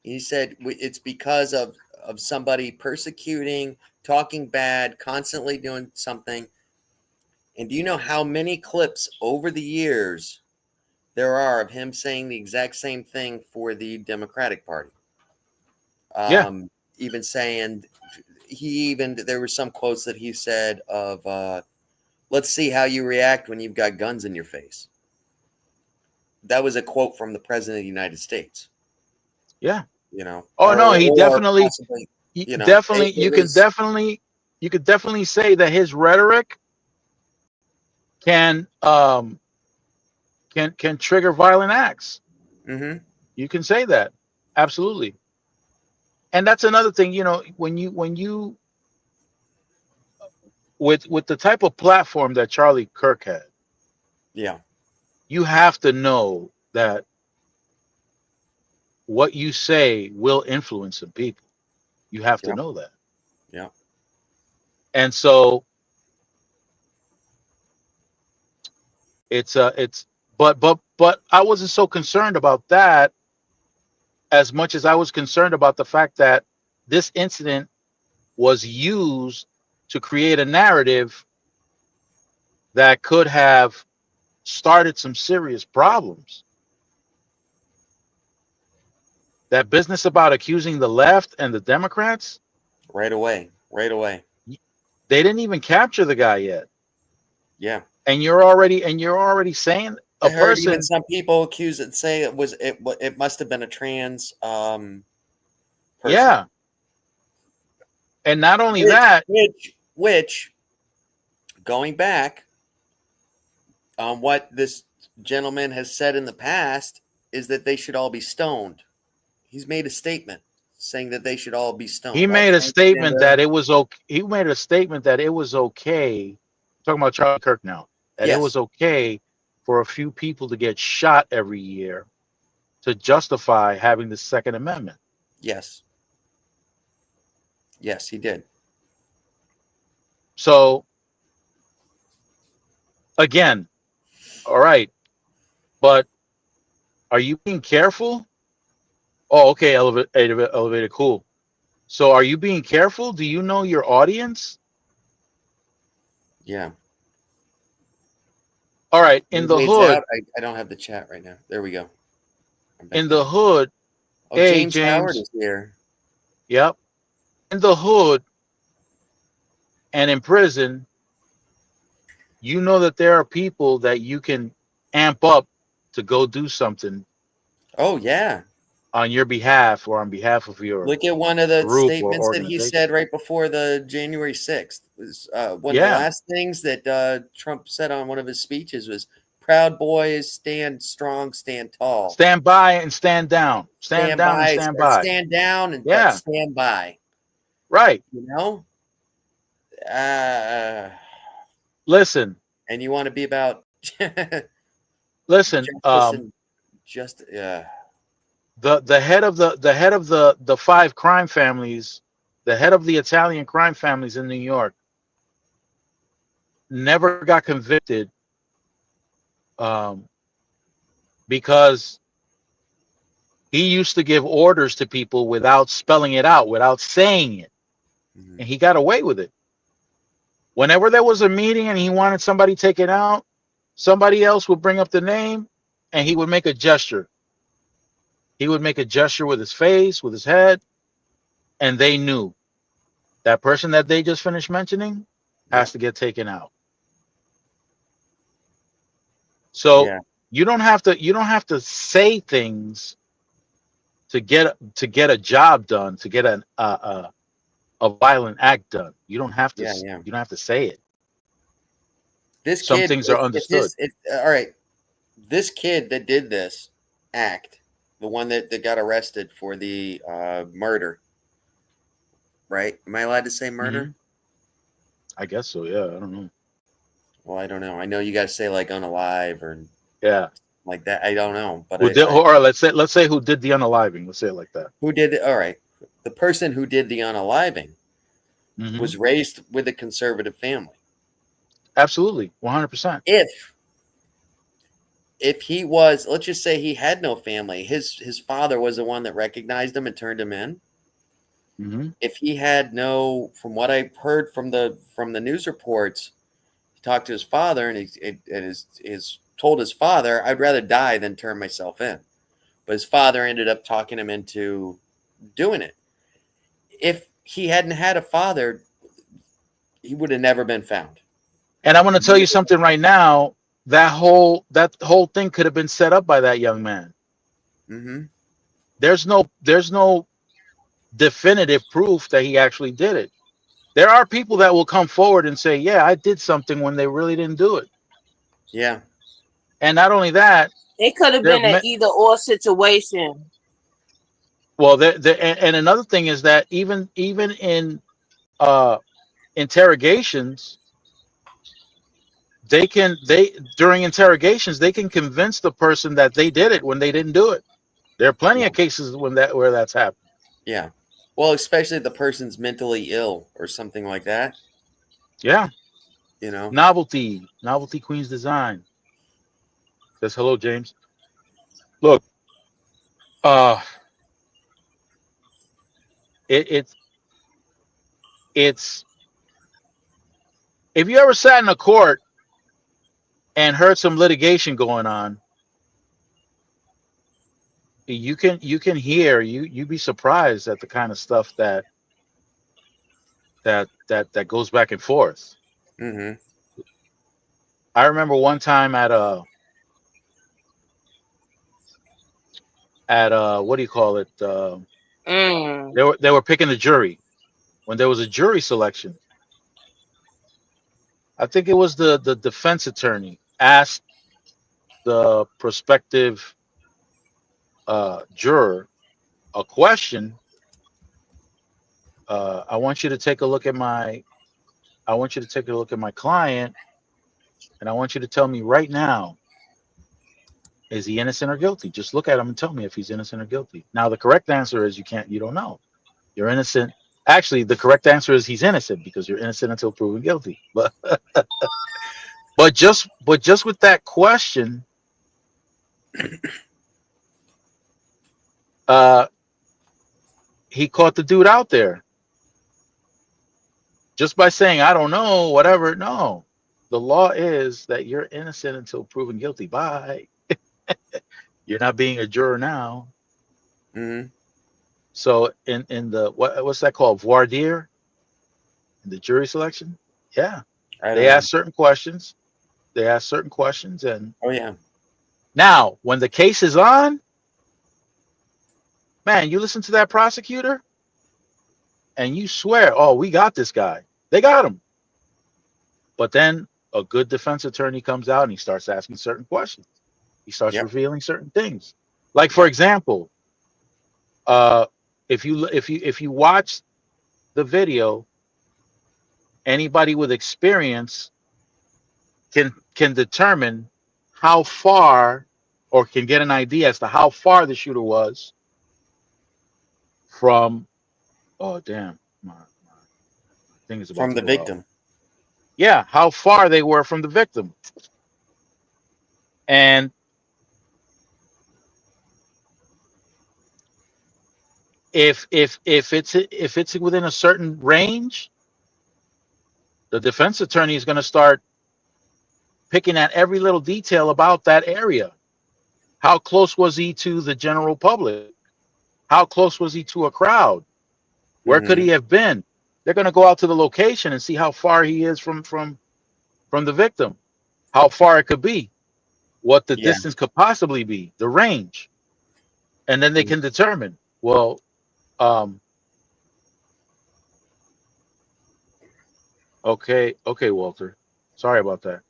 he said it's because of somebody persecuting, talking bad, constantly doing something. And do you know how many clips over the years there are of him saying the exact same thing for the Democratic Party? yeah, Even saying there were some quotes that he said of let's see how you react when you've got guns in your face. That was a quote from the president of the United States, yeah. you know, Oh no, he or definitely, possibly, definitely. it was, You could definitely say that his rhetoric can can trigger violent acts. mm-hmm, You can say that, absolutely. And that's another thing. When you with the type of platform that Charlie Kirk had, yeah, you have to know that what you say will influence some people. You have to yeah, know that. yeah, And so it's but I wasn't so concerned about that as much as I was concerned about the fact that this incident was used to create a narrative that could have started some serious problems. That business about accusing the left and the Democrats, Right away. Right away. they didn't even capture the guy yet. Yeah. And you're already saying I a heard even person, some people accuse it, say it must have been a trans person. yeah. And not only Which that, which going back on what this gentleman has said in the past is that they should all be stoned. He's made a statement saying that they should all be he stoned, all made a statement transgender. that it was okay. He made a statement that it was okay. Talking about Charlie Kirk now, that it Yes. was okay for a few people to get shot every year to justify having the Second Amendment. Yes. Yes, he did. So again, all right, but are you being careful? Oh, okay, elevator, cool. So are you being careful? Do you know your audience? Yeah. All right, in the Wade's hood, out. I don't have the chat right now. There we go. I'm back in the in. hood, Oh, hey James Howard James, is here. yep, in the hood and in prison, you know that there are people that you can amp up to go do something Oh yeah. on your behalf or on behalf of your Look at one of the group or statements that he organization. said right before the January 6th. Was one of the Yeah, last things that Trump said on one of his speeches was "Proud boys stand strong, stand tall, stand by and stand down, stand stand down and by stand or by. stand down, and but Yeah, stand by." right. You know, uh, Listen, and you want to be about listen. justice and just The head of the five crime families, the head of the Italian crime families in New York, never got convicted um, because he used to give orders to people without spelling it out, without saying it, mhm. and he got away with it. Whenever there was a meeting and he wanted somebody taken out, somebody else would bring up the name, and he would make a gesture. He would make a gesture with his face, with his head, and they knew that person that they just finished mentioning Yeah, has to get taken out. So yeah, you don't have to say things to get a job done, to get a violent act done. yeah, yeah. You don't have to say it. This Some kid, things are if understood. his, if all right, this kid that did this act, the one that got arrested for the murder, right? Am I allowed to say Hmm. murder? I guess so. Yeah, I don't know. Well, I don't know. I know you got to say like unalive or Yeah. like that. I don't know, but Who did? Or let's say who did the unaliving. Let's say it like that. who did it? All right, the person who did the unaliving Hmm. was raised with a conservative family. Absolutely, 100%. If he was, let's just say he had no family, his father was the one that recognized him and turned him in. Hmm. If he had no, from what I heard from the news reports, he talked to his father and his told his father, "I'd rather die than turn myself in." But his father ended up talking him into doing it. If he hadn't had a father, he would have never been found. And I'm going to tell you something right now. That whole thing could have been set up by that young man. Mm-hmm. There's no definitive proof that he actually did it. There are people that will come forward and say, "Yeah, I did something," when they really didn't do it. Yeah. And not only that, It could have there been an either or situation. well, and another thing is that even in uh, interrogations, they during interrogations they can convince the person that they did it when they didn't do it. There are plenty Yeah. of cases where that's happened. Yeah. Well, especially if the person's mentally ill or something like that, Yeah, you know. novelty Queen's Design says hello, James. Look, uh, it, it's it's if you ever sat in a court and heard some litigation going on, you can hear, you'd be surprised at the kind of stuff that goes back and forth. Mm-hmm. I remember one time at what do you call it? Mm. They were picking the jury when there was a jury selection. I think it was the defense attorney asked the prospective juror a question. I want you to take a look at my. I want you to take a look at my client, and I want you to tell me right now, is he innocent or guilty? Just look at him and tell me if he's innocent or guilty. Now, the correct answer is you don't know. You're innocent. Actually, the correct answer is he's innocent because you're innocent until proven guilty. But just with that question, uh, he caught the dude out there just by saying I don't know, whatever. No, the law is that you're innocent until proven guilty. Bye. You're not being a juror now. Mm-hmm. So in the what's that called, voir dire, in the jury selection? Yeah, I don't they know. ask certain questions. They ask certain questions, and Oh yeah. now when the case is on, man, you listen to that prosecutor and you swear, oh, we got this guy. They got him. But then a good defense attorney comes out and he starts asking certain questions. He starts Yep. revealing certain things. Like for Yep. example, if you watch the video, anybody with experience can determine how far, or can get an idea as to how far the shooter was from. Oh damn, my thing is about From to the go out. victim. Yeah, how far they were from the victim, and if it's within a certain range, the defense attorney is going to start picking at every little detail about that area. How close was he to the general public? How close was he to a crowd? Where could Mm-hmm. he have been? They're going to go out to the location and see how far he is from the victim, how far it could be, what the Yeah. distance could possibly be, the range, and then they can determine. Well, um, okay, Walter, sorry about that.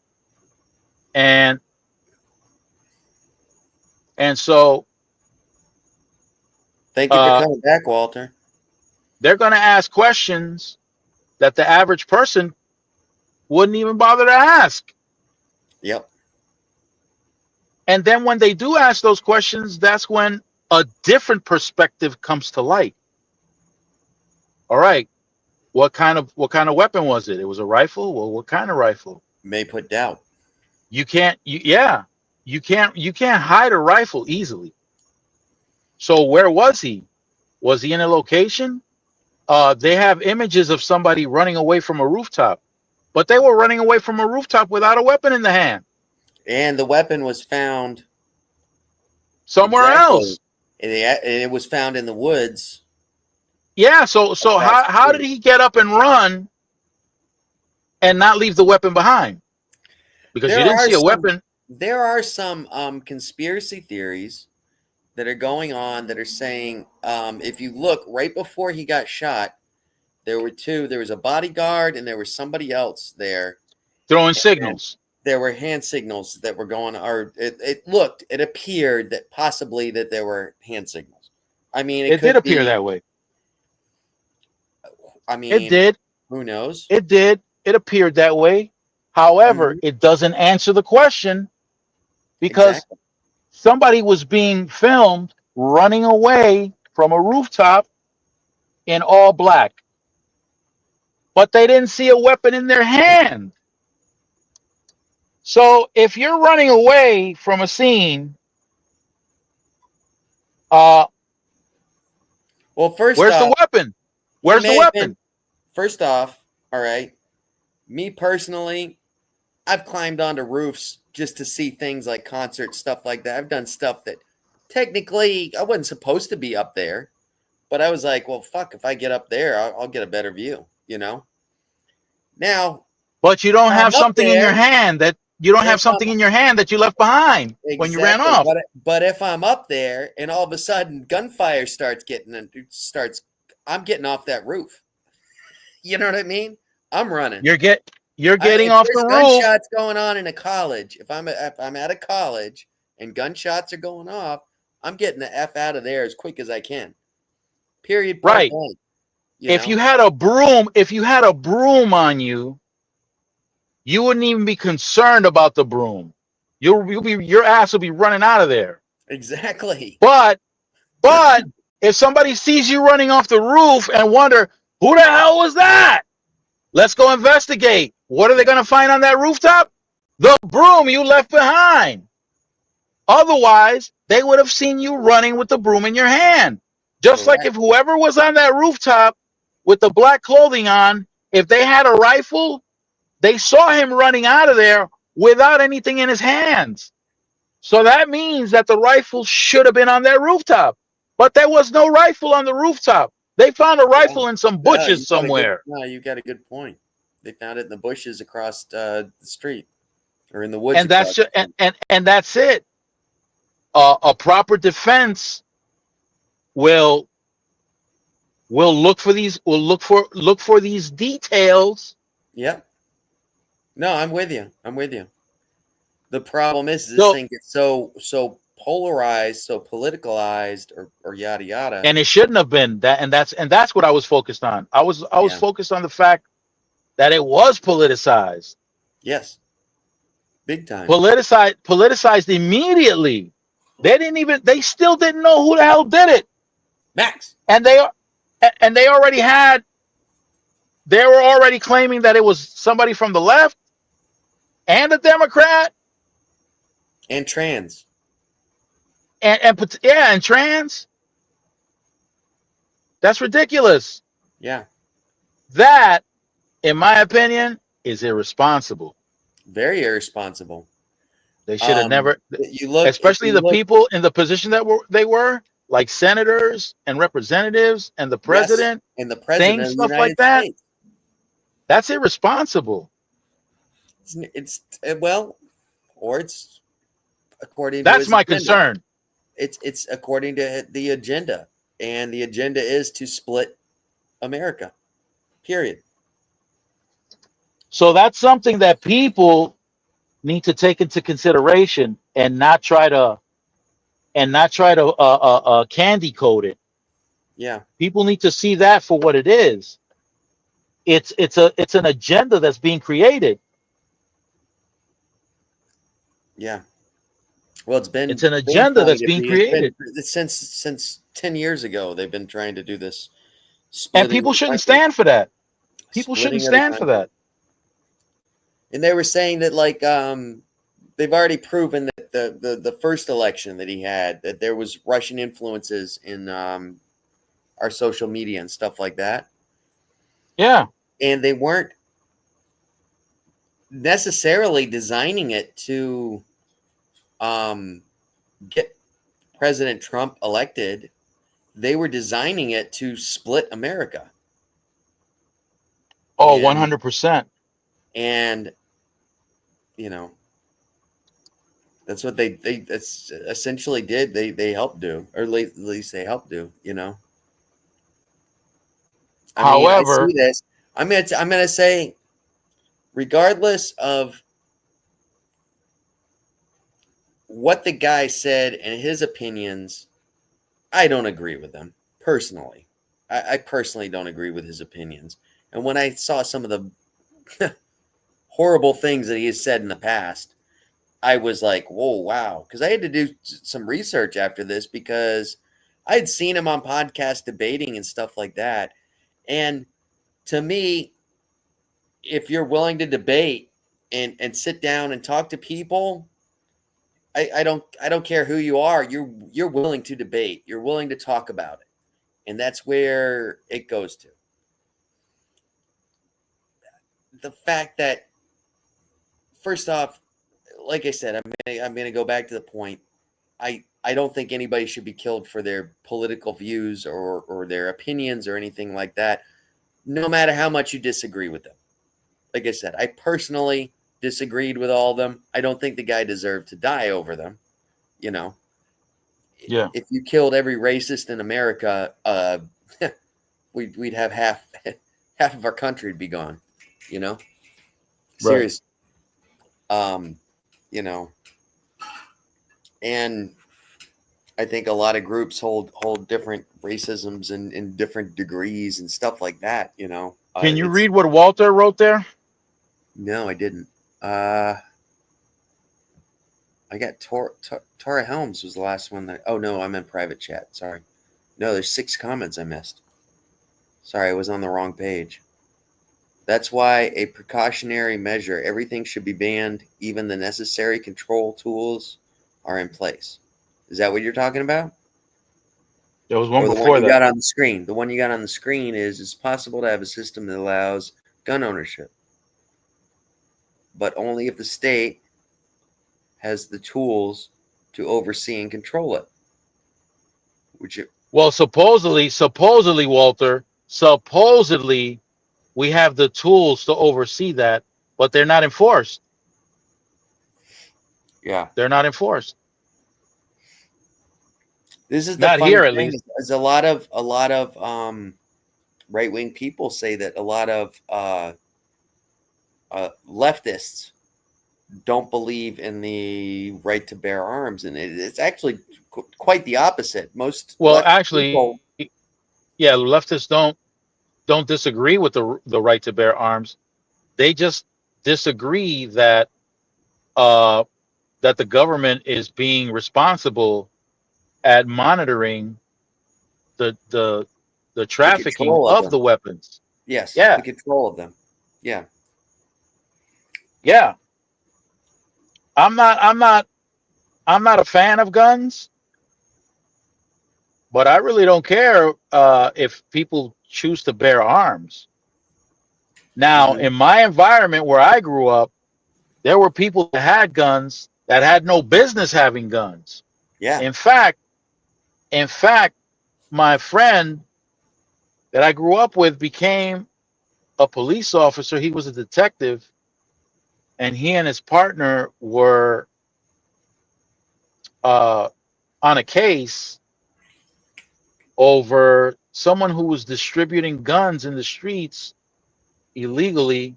And and so Thank you for uh, coming back, Walter. they're going to ask questions that the average person wouldn't even bother to ask. Yep. And then when they do ask those questions, that's when a different perspective comes to light. All right, what kind of weapon was it? It was a rifle. Well, what kind of rifle? May put doubt. Yeah, you can't hide a rifle easily. So where was he? Was he in a location? They have images of somebody running away from a rooftop, but they were running away from a rooftop without a weapon in the hand, And the weapon was found somewhere exactly. else. It was found in the woods Yeah. So across the how did street. he get up and run and not leave the weapon behind? Because you There didn't are see a some. weapon. There are some conspiracy theories that are going on that are saying if you look right before he got shot, there were two. There was a bodyguard and there was somebody else there. Throwing And signals. there were hand signals that were going, or it appeared that possibly that there were hand signals. I mean, it It did could appear be. that way. I It mean, did. who knows? It did. It appeared that way. However, Hmm. it doesn't answer the question, because Exactly. somebody was being filmed running away from a rooftop in all black, but they didn't see a weapon in their hand. So if you're running away from a scene, uh, Well, first where's the off, weapon? he Where's the may have been. weapon? First off, all right. Me personally, I've climbed onto roofs just to see things like concerts, stuff like that. I've done stuff that technically I wasn't supposed to be up there, but I was like, well, fuck, if I get up there, I'll get a better view, you know? Now, But you don't if I'm have up something in your there, hand that you don't if have I'm something in your hand that you left behind when you ran exactly, off. but if I'm up there and all of a sudden gunfire I'm getting off that roof. You know what I mean? I'm running. You're getting If off the there's roof, gunshots going on in a college, if I'm at a college and gunshots are going off, I'm getting the F out of there as quick as I can. Period. Point right? blank. You If know? you had a broom on you, you wouldn't even be concerned about the broom. Your ass will be running out of there. Exactly. But But if somebody sees you running off the roof and wonder, who the hell was that? Let's go investigate. What are they going to find on that rooftop? The broom you left behind. Otherwise, they would have seen you running with the broom in your hand. Just like Correct. if whoever was on that rooftop with the black clothing on, if they had a rifle, they saw him running out of there without anything in his hands. So that means that the rifle should have been on that rooftop. But there was no rifle on the rooftop. They found a Yeah. rifle in some No, bushes somewhere. you got a good point. They found it in the bushes across the street or in the woods And that's across just, the street. and that's it. A proper defense will look for these details. Yep. No, I'm with you. I'm with you. The problem is this So thing gets so polarized, so politicalized, or yada yada. and it shouldn't have been that, and that's what I was focused on. I was Yeah. focused on the fact that it was politicized. Yes. Big time. Politicized immediately. They still didn't know who the hell did it. Max. And they they were already claiming that it was somebody from the left and a Democrat And trans. and trans. That's ridiculous. Yeah. That, in my opinion, is irresponsible. Very irresponsible. They should have never, If especially you the look, people in the position that they were, like senators and representatives and the yes, president, and the president saying of the stuff like United that. States. That's irresponsible. It's well, or it's according to That's his my agenda. concern. It's according to the agenda, and the agenda is to split America. Period. So that's something that people need to take into consideration and not try to candy coat it. Yeah. People need to see that for what it is. It's an agenda that's being created. Yeah. Well, it's It's an been agenda trying that's to being be. It's been created, since 10 years ago. They've been trying to do this and splitting of people the shouldn't country, stand for that. People shouldn't splitting of the stand for country. that. And they were saying that like they've already proven that the first election that he had that there was Russian influences in our social media and stuff like that, Yeah. and they weren't necessarily designing it to get President Trump elected. They were designing it to split America. Oh, And 100%. and you know that's what they that's essentially did. They helped do, or at least they helped do. I mean, I see However, this. I'm gonna say, regardless of what the guy said and his opinions, I don't agree with them personally. I personally don't agree with his opinions. And when I saw some of the horrible things that he has said in the past, I was like, whoa, wow. Because I had to do some research after this because I had seen him on podcasts debating and stuff like that. And to me, if you're willing to debate and sit down and talk to people, I don't care who you are. You're willing to debate. You're willing to talk about it. And that's where it goes to. The fact that first off, like I said, I'm gonna go back to the point. I don't think anybody should be killed for their political views or their opinions or anything like that, no matter how much you disagree with them. Like I said, I personally disagreed with all of them. I don't think the guy deserved to die over them. You know, Yeah. if you killed every racist in America, we'd have half of our country would be gone. You know, serious. You know, and I think a lot of groups hold different racisms in different degrees and stuff like that. You know, Can you read what Walter wrote there? No, I didn't. I got Tara Helms was the last one that. Oh no, I'm in private chat. Sorry. No, there's 6 comments I missed. Sorry, I was on the wrong page. That's why a precautionary measure. Everything should be banned. Even the necessary control tools are in place. Is that what you're talking about? There was one Or the before one you that. got on the screen. The one you got on the screen is it's possible to have a system that allows gun ownership, but only if the state has the tools to oversee and control it. Well, supposedly, Walter, supposedly we have the tools to oversee that, but they're not enforced. Yeah. They're not enforced. This is the Not funny here, at thing. least. Is a lot of right-wing people say that a lot of leftists don't believe in the right to bear arms, and it's actually quite the opposite. Most actually, yeah, leftists don't disagree with the right to bear arms. They just disagree that that the government is being responsible at monitoring the trafficking of the weapons. Yes, Yeah, the control of them. Yeah, yeah. I'm not a fan of guns, but I really don't care if people choose to bear arms. Now, in my environment where I grew up, there were people that had guns that had no business having guns. Yeah. In fact, my friend that I grew up with became a police officer. He was a detective, and he and his partner were on a case over someone who was distributing guns in the streets illegally,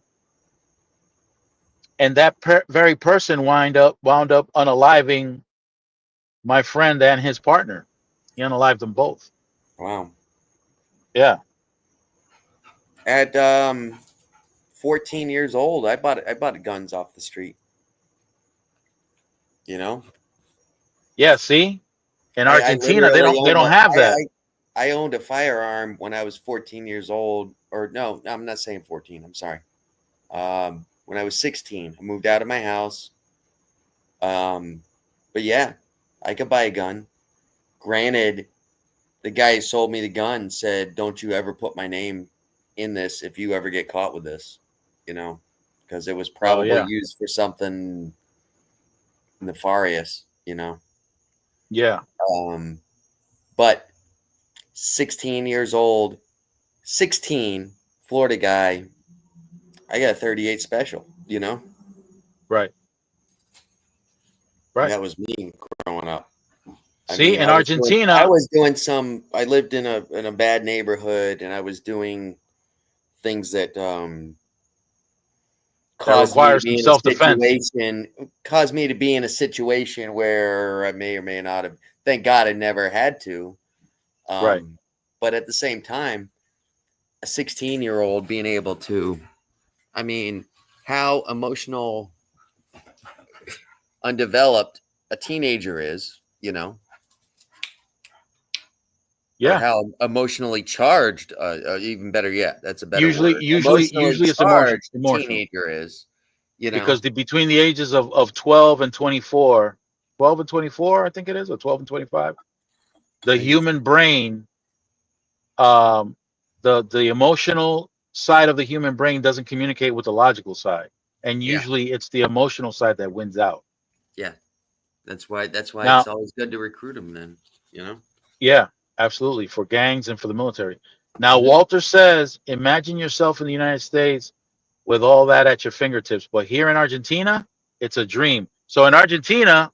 and that very person wound up unaliving my friend and his partner. He unalived them both. Wow. Yeah. At 14 years old, I bought guns off the street. You know? Yeah, see? In Argentina, they don't have that. I owned a firearm when I was 14 years old. Or no, I'm not saying 14. I'm sorry. When I was 16, I moved out of my house. But yeah, I could buy a gun. Granted, the guy who sold me the gun said, "Don't you ever put my name in this if you ever get caught with this," you know, because it was probably used for something nefarious, you know. Yeah. But 16 years old, 16, Florida guy, I got a 38 special, you know. Right. Right. And that was me growing up. See, in Argentina, I was doing I lived in a bad neighborhood, and I was doing things that caused me to be in a situation. Caused me to be in a situation where I may or may not have. Thank God, I never had to. Right. But at the same time, a 16-year-old being able to, I mean, how emotional, undeveloped a teenager is, you know. Yeah. Or how emotionally charged, even better yet, that's a better word. Usually it's emotional. Teenager is, you know, because between the ages of 12 and 24, 12 and 24, I think it is, or 12 and 25, the human brain, the emotional side of the human brain doesn't communicate with the logical side. and Yeah. usually it's the emotional side that wins out. Yeah. That's why it's Now, always good to recruit them then, you know? yeah, absolutely, for gangs and for the military. Now, Mhm. Walter says, imagine yourself in the United States with all that at your fingertips, but here in Argentina, it's a dream. So in Argentina,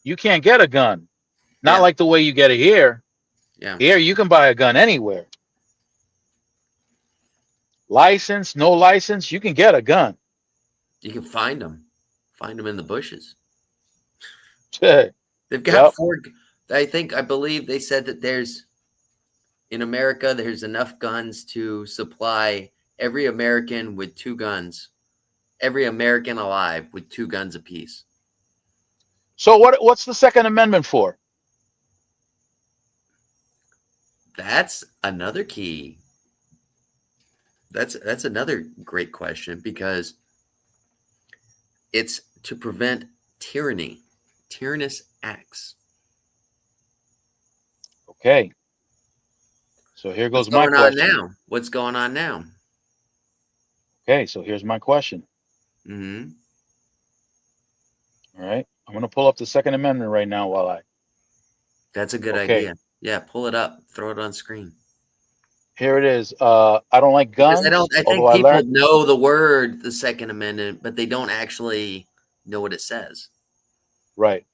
you can't get a gun, not Yeah. like the way you get it here. Yeah. Here, you can buy a gun anywhere. License, no license, you can get a gun. You can find them. Find them in the bushes. Yep. They've got four. I believe they said that in America, there's enough guns to supply every American with 2 guns, every American alive with 2 guns apiece. So what's the Second Amendment for? That's another key. That's another great question because it's to prevent tyranny, tyrannous acts. Okay. So here What's goes my going on question. now? What's going on now? Okay, so here's my question. Mm-hmm. All right. I'm going to pull up the Second Amendment right now while I. That's a good Okay. idea. Yeah, pull it up, throw it on screen. Here it is. I don't like Because guns, I although think I people learned. know the word, the Second Amendment, but they don't actually know what it says. Right.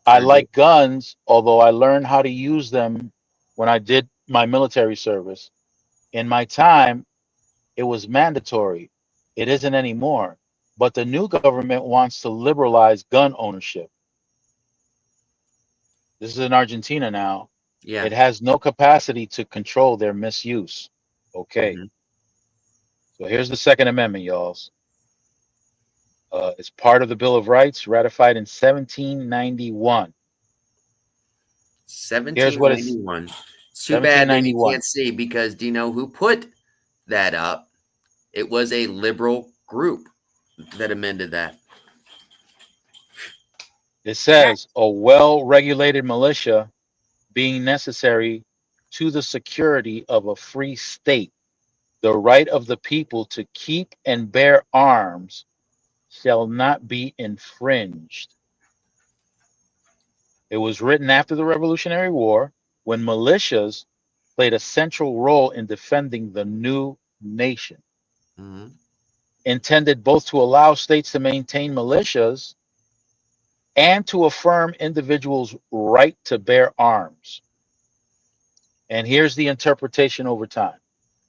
I Or do. like guns, although I learned how to use them when I did my military service. In my time, it was mandatory. It isn't anymore. But the new government wants to liberalize gun ownership. This is in Argentina now. Yeah. It has no capacity to control their misuse. Okay. Mm-hmm. So here's the Second Amendment, y'all. It's part of the Bill of Rights ratified in 1791. Here's what it's 1791. It's too bad that you 1791. can't see because do you know who put that up? It was a liberal group that amended that. It says a well regulated militia being necessary to the security of a free state, the right of the people to keep and bear arms shall not be infringed. It was written after the Revolutionary War when militias played a central role in defending the new nation, Mm-hmm. intended both to allow states to maintain militias and to affirm individuals' right to bear arms. And here's the interpretation over time.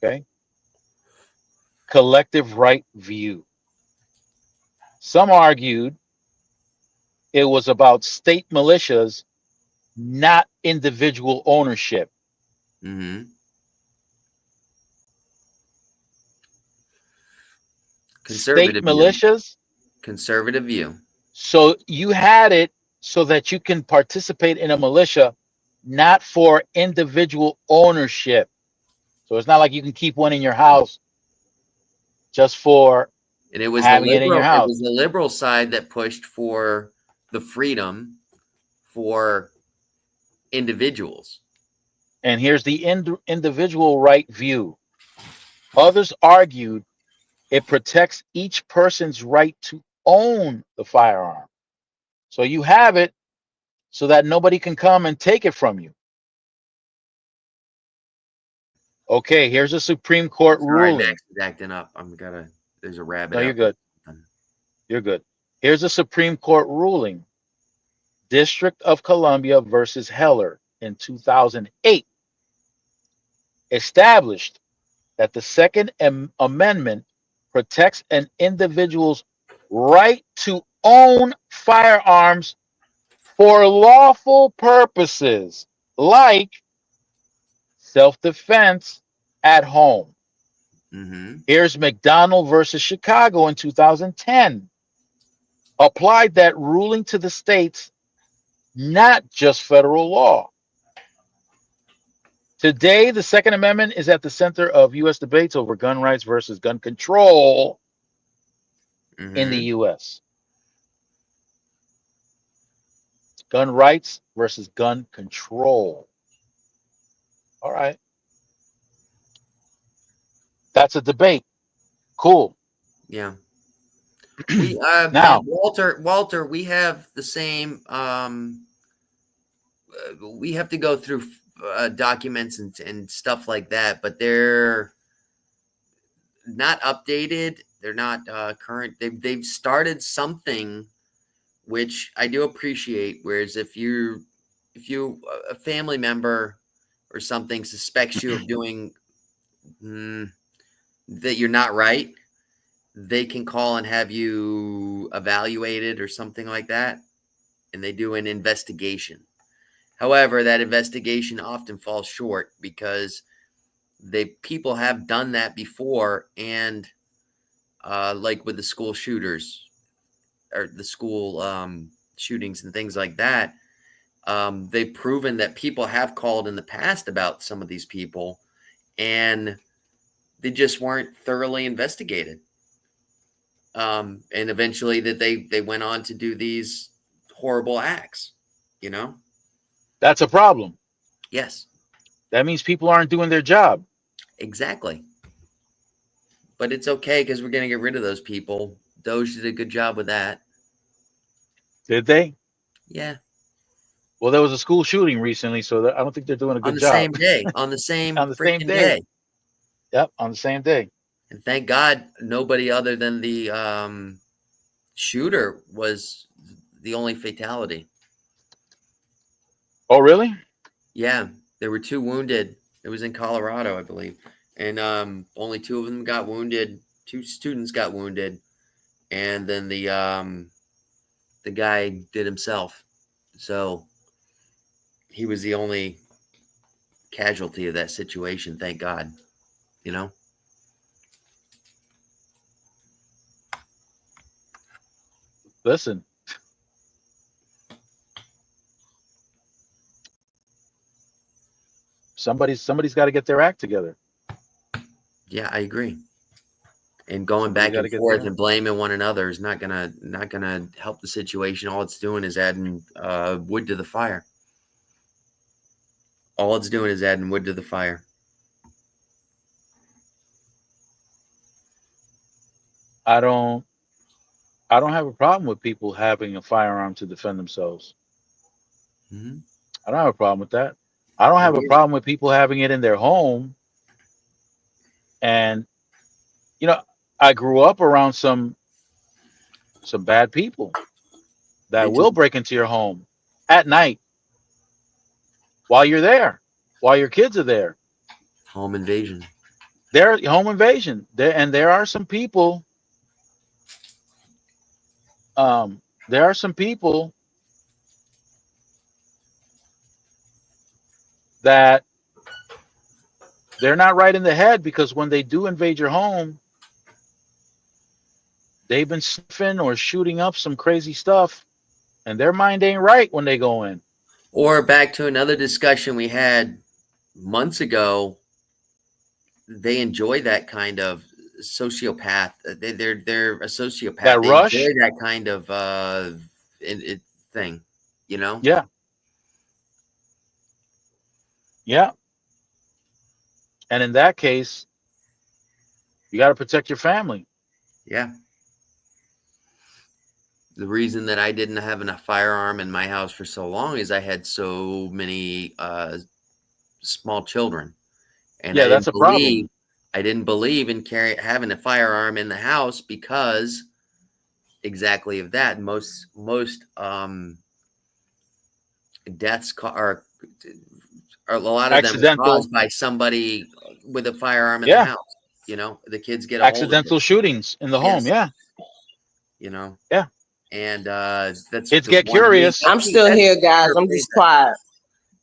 Okay. Collective right view. Some argued it was about state militias, not individual ownership. Mm-hmm. State Conservative view. militias, Conservative view. so you had it so that you can participate in a militia, not for individual ownership. So it's not like you can keep one in your house just for And it was having it in your it house. was the liberal side that pushed for the freedom for individuals. And here's the individual right view. Others argued it protects each person's right to own the firearm. So you have it so that nobody can come and take it from you. Okay, here's a Supreme Court Sorry, ruling. Max is acting up. There's a rabbit No, you're out good. You're good. Here's a Supreme Court ruling. District of Columbia versus Heller in 2008 established that the Second Amendment protects an individual's right to own firearms for lawful purposes like self-defense at home. Mm-hmm. Here's McDonald versus Chicago in 2010. Applied that ruling to the states, not just federal law. Today, the Second Amendment is at the center of U.S. debates over gun rights versus gun control in the Mm-hmm. U.S. Gun rights versus gun control. All right. That's a debate. Cool. Yeah. We Now, Walter, we have the same. We have to go through documents and stuff like that, but they're not updated. They're not current. They've started something, which I do appreciate. Whereas if a family member or something suspects you of doing that you're not right, they can call and have you evaluated or something like that, and they do an investigation. However, that investigation often falls short because people have done that before, and like with the school shooters or the school shootings and things like that, they've proven that people have called in the past about some of these people, and they just weren't thoroughly investigated. And eventually that they went on to do these horrible acts, you know? that's a problem. Yes, That means people aren't doing their job. exactly. But it's okay because we're going to get rid of those people. Doge did a good job with that. Did they? Yeah. Well, there was a school shooting recently, so I don't think they're doing a On good the job. same day, on the same On the same freaking day. day. Yep, on the same day. And thank God nobody other than the shooter was the only fatality. Oh, really? Yeah, there were 2 wounded. It was in Colorado, I believe. And only 2 of them got wounded. 2 students got wounded. And then the guy did himself. So he was the only casualty of that situation, thank God. You know? Listen. Somebody's got to get their act together. Yeah, I agree. And going Somebody's back gotta and get forth there. and blaming one another is not gonna help the situation. All it's doing is adding wood to the fire. All it's doing is adding wood to the fire. I don't have a problem with people having a firearm to defend themselves. Mm-hmm. I don't have a problem with that. I don't have a problem with people having it in their home. And I grew up around some bad people that will break into your home at night while you're there, while your kids are there. Home invasion. They're home invasion. There are some people. There are some people that they're not right in the head because when they do invade your home, they've been sniffing or shooting up some crazy stuff, and their mind ain't right when they go in. Or back to another discussion we had months ago. They enjoy that kind of sociopath. They're a sociopath. That They rush, enjoy that kind of thing. You know? yeah, yeah. And in that case, you got to protect your family. Yeah. The reason that I didn't have a firearm in my house for so long is I had so many small children, and Yeah, that's a problem. I didn't believe in having a firearm in the house because exactly of that. Most deaths are a lot of them are Accidental, caused by somebody with a firearm in the yeah, house. You know, the kids get a hold of it. accidental shootings in the home. Yes, Yeah, you know. yeah. And that's Kids the get one reason. curious. I'm still here, guys. I'm just quiet.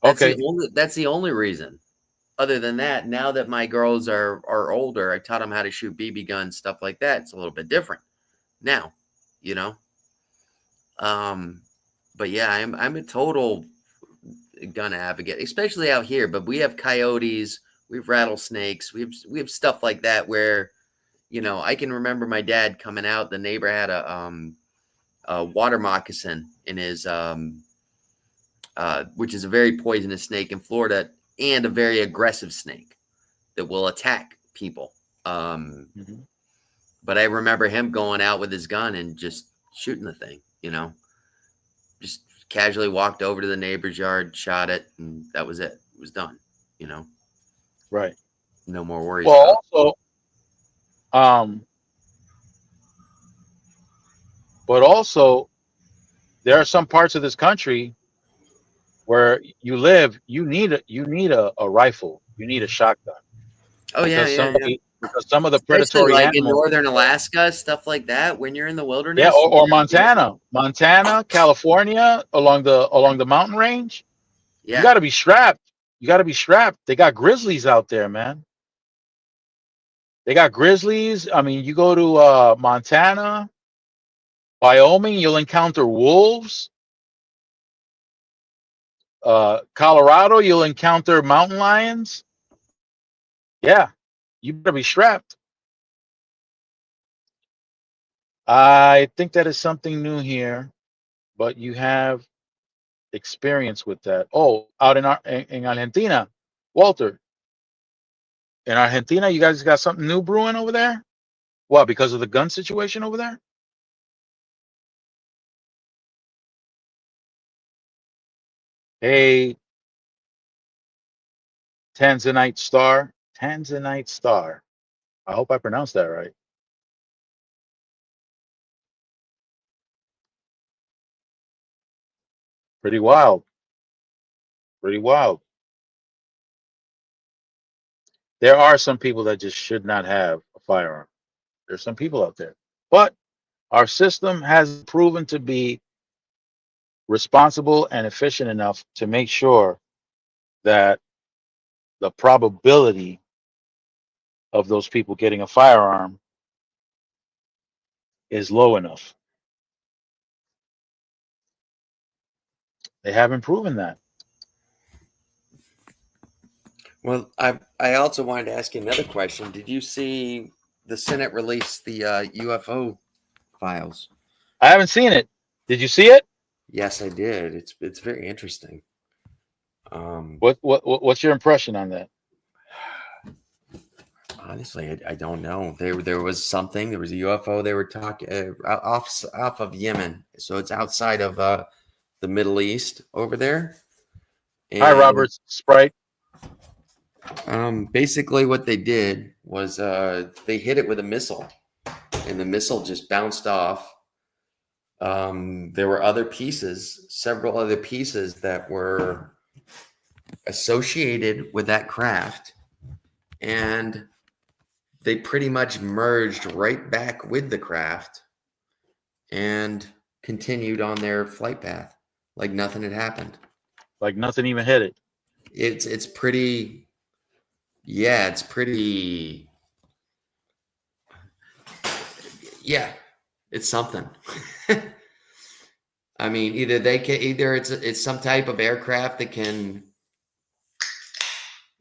Okay, That's the only reason. Other than that, now that my girls are older, I taught them how to shoot BB guns, stuff like that. It's a little bit different now, you know. But yeah, I'm a total gun advocate, especially out here. But we have coyotes, we have rattlesnakes, we have stuff like that where, I can remember my dad coming out. The neighbor had a water moccasin in his which is a very poisonous snake in Florida and a very aggressive snake that will attack people. Mhm. But I remember him going out with his gun and just shooting the thing, just casually walked over to the neighbor's yard, shot it, and that was it. It was done, Right. no more worries about Well, also, um, but also, there are some parts of this country where you live. You need a rifle. You need a shotgun it. Oh, yeah, yeah, yeah. because some of the Especially predatory like in animals. northern Alaska, stuff like that, when you're in the Yeah, wilderness. or Montana, California, along the mountain range. You Yeah. got to be strapped. You got to be strapped. They got grizzlies out there, man. They got grizzlies. I mean, you go to Montana, Wyoming, you'll encounter wolves. Colorado, you'll encounter mountain lions. Yeah, you better be strapped. I think that is something new here, but you have experience with that. Oh, out in Argentina, Walter, in Argentina, you guys got something new brewing over there? What, because of the gun situation over there? Hey, Tanzanite Star. Tanzanite Star. I hope I pronounced that right. Pretty wild. Pretty wild. There are some people that just should not have a firearm. There's some people out there. But our system has proven to be responsible and efficient enough to make sure that the probability of those people getting a firearm is low enough. They haven't proven that. Well, I also wanted to ask you another question. Did you see the Senate release the UFO files? I haven't seen it. Did you see it? Yes, I did. It's very interesting. What's your impression on that? Honestly, I don't know. There was something. There was a UFO. They were talking off of Yemen, so it's outside of the Middle East over there. Hi, And Robert Sprite. basically, what they did was they hit it with a missile, and the missile just bounced off. There were several other pieces that were associated with that craft, and they pretty much merged right back with the craft and continued on their flight path like nothing had happened. Like nothing even hit it. It's pretty, yeah, it's something. I mean, either it's some type of aircraft that can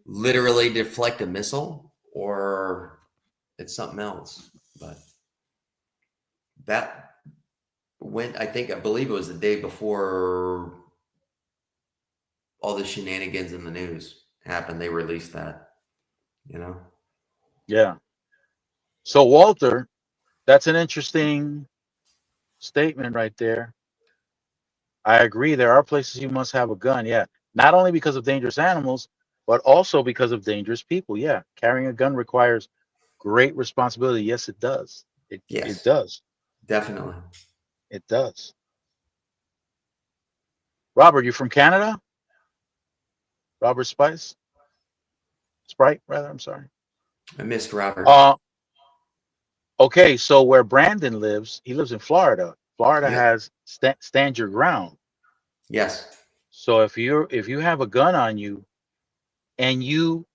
literally deflect a missile, or it's something else. But that went, I believe it was the day before all the shenanigans in the news happened. They released that, Yeah. So Walter, that's an interesting statement right there. I agree. There are places you must have a gun. Yeah. Not only because of dangerous animals, but also because of dangerous people. Yeah. Carrying a gun requires great responsibility. Yes, it does. It Yes, does. definitely. It does. Robert, you from Canada? Robert Spice? Sprite, rather. I'm sorry. I missed Robert. Okay. So where Brandon lives, he lives in Florida. Florida Yep. has stand your ground. Yes. So if you have a gun on you and you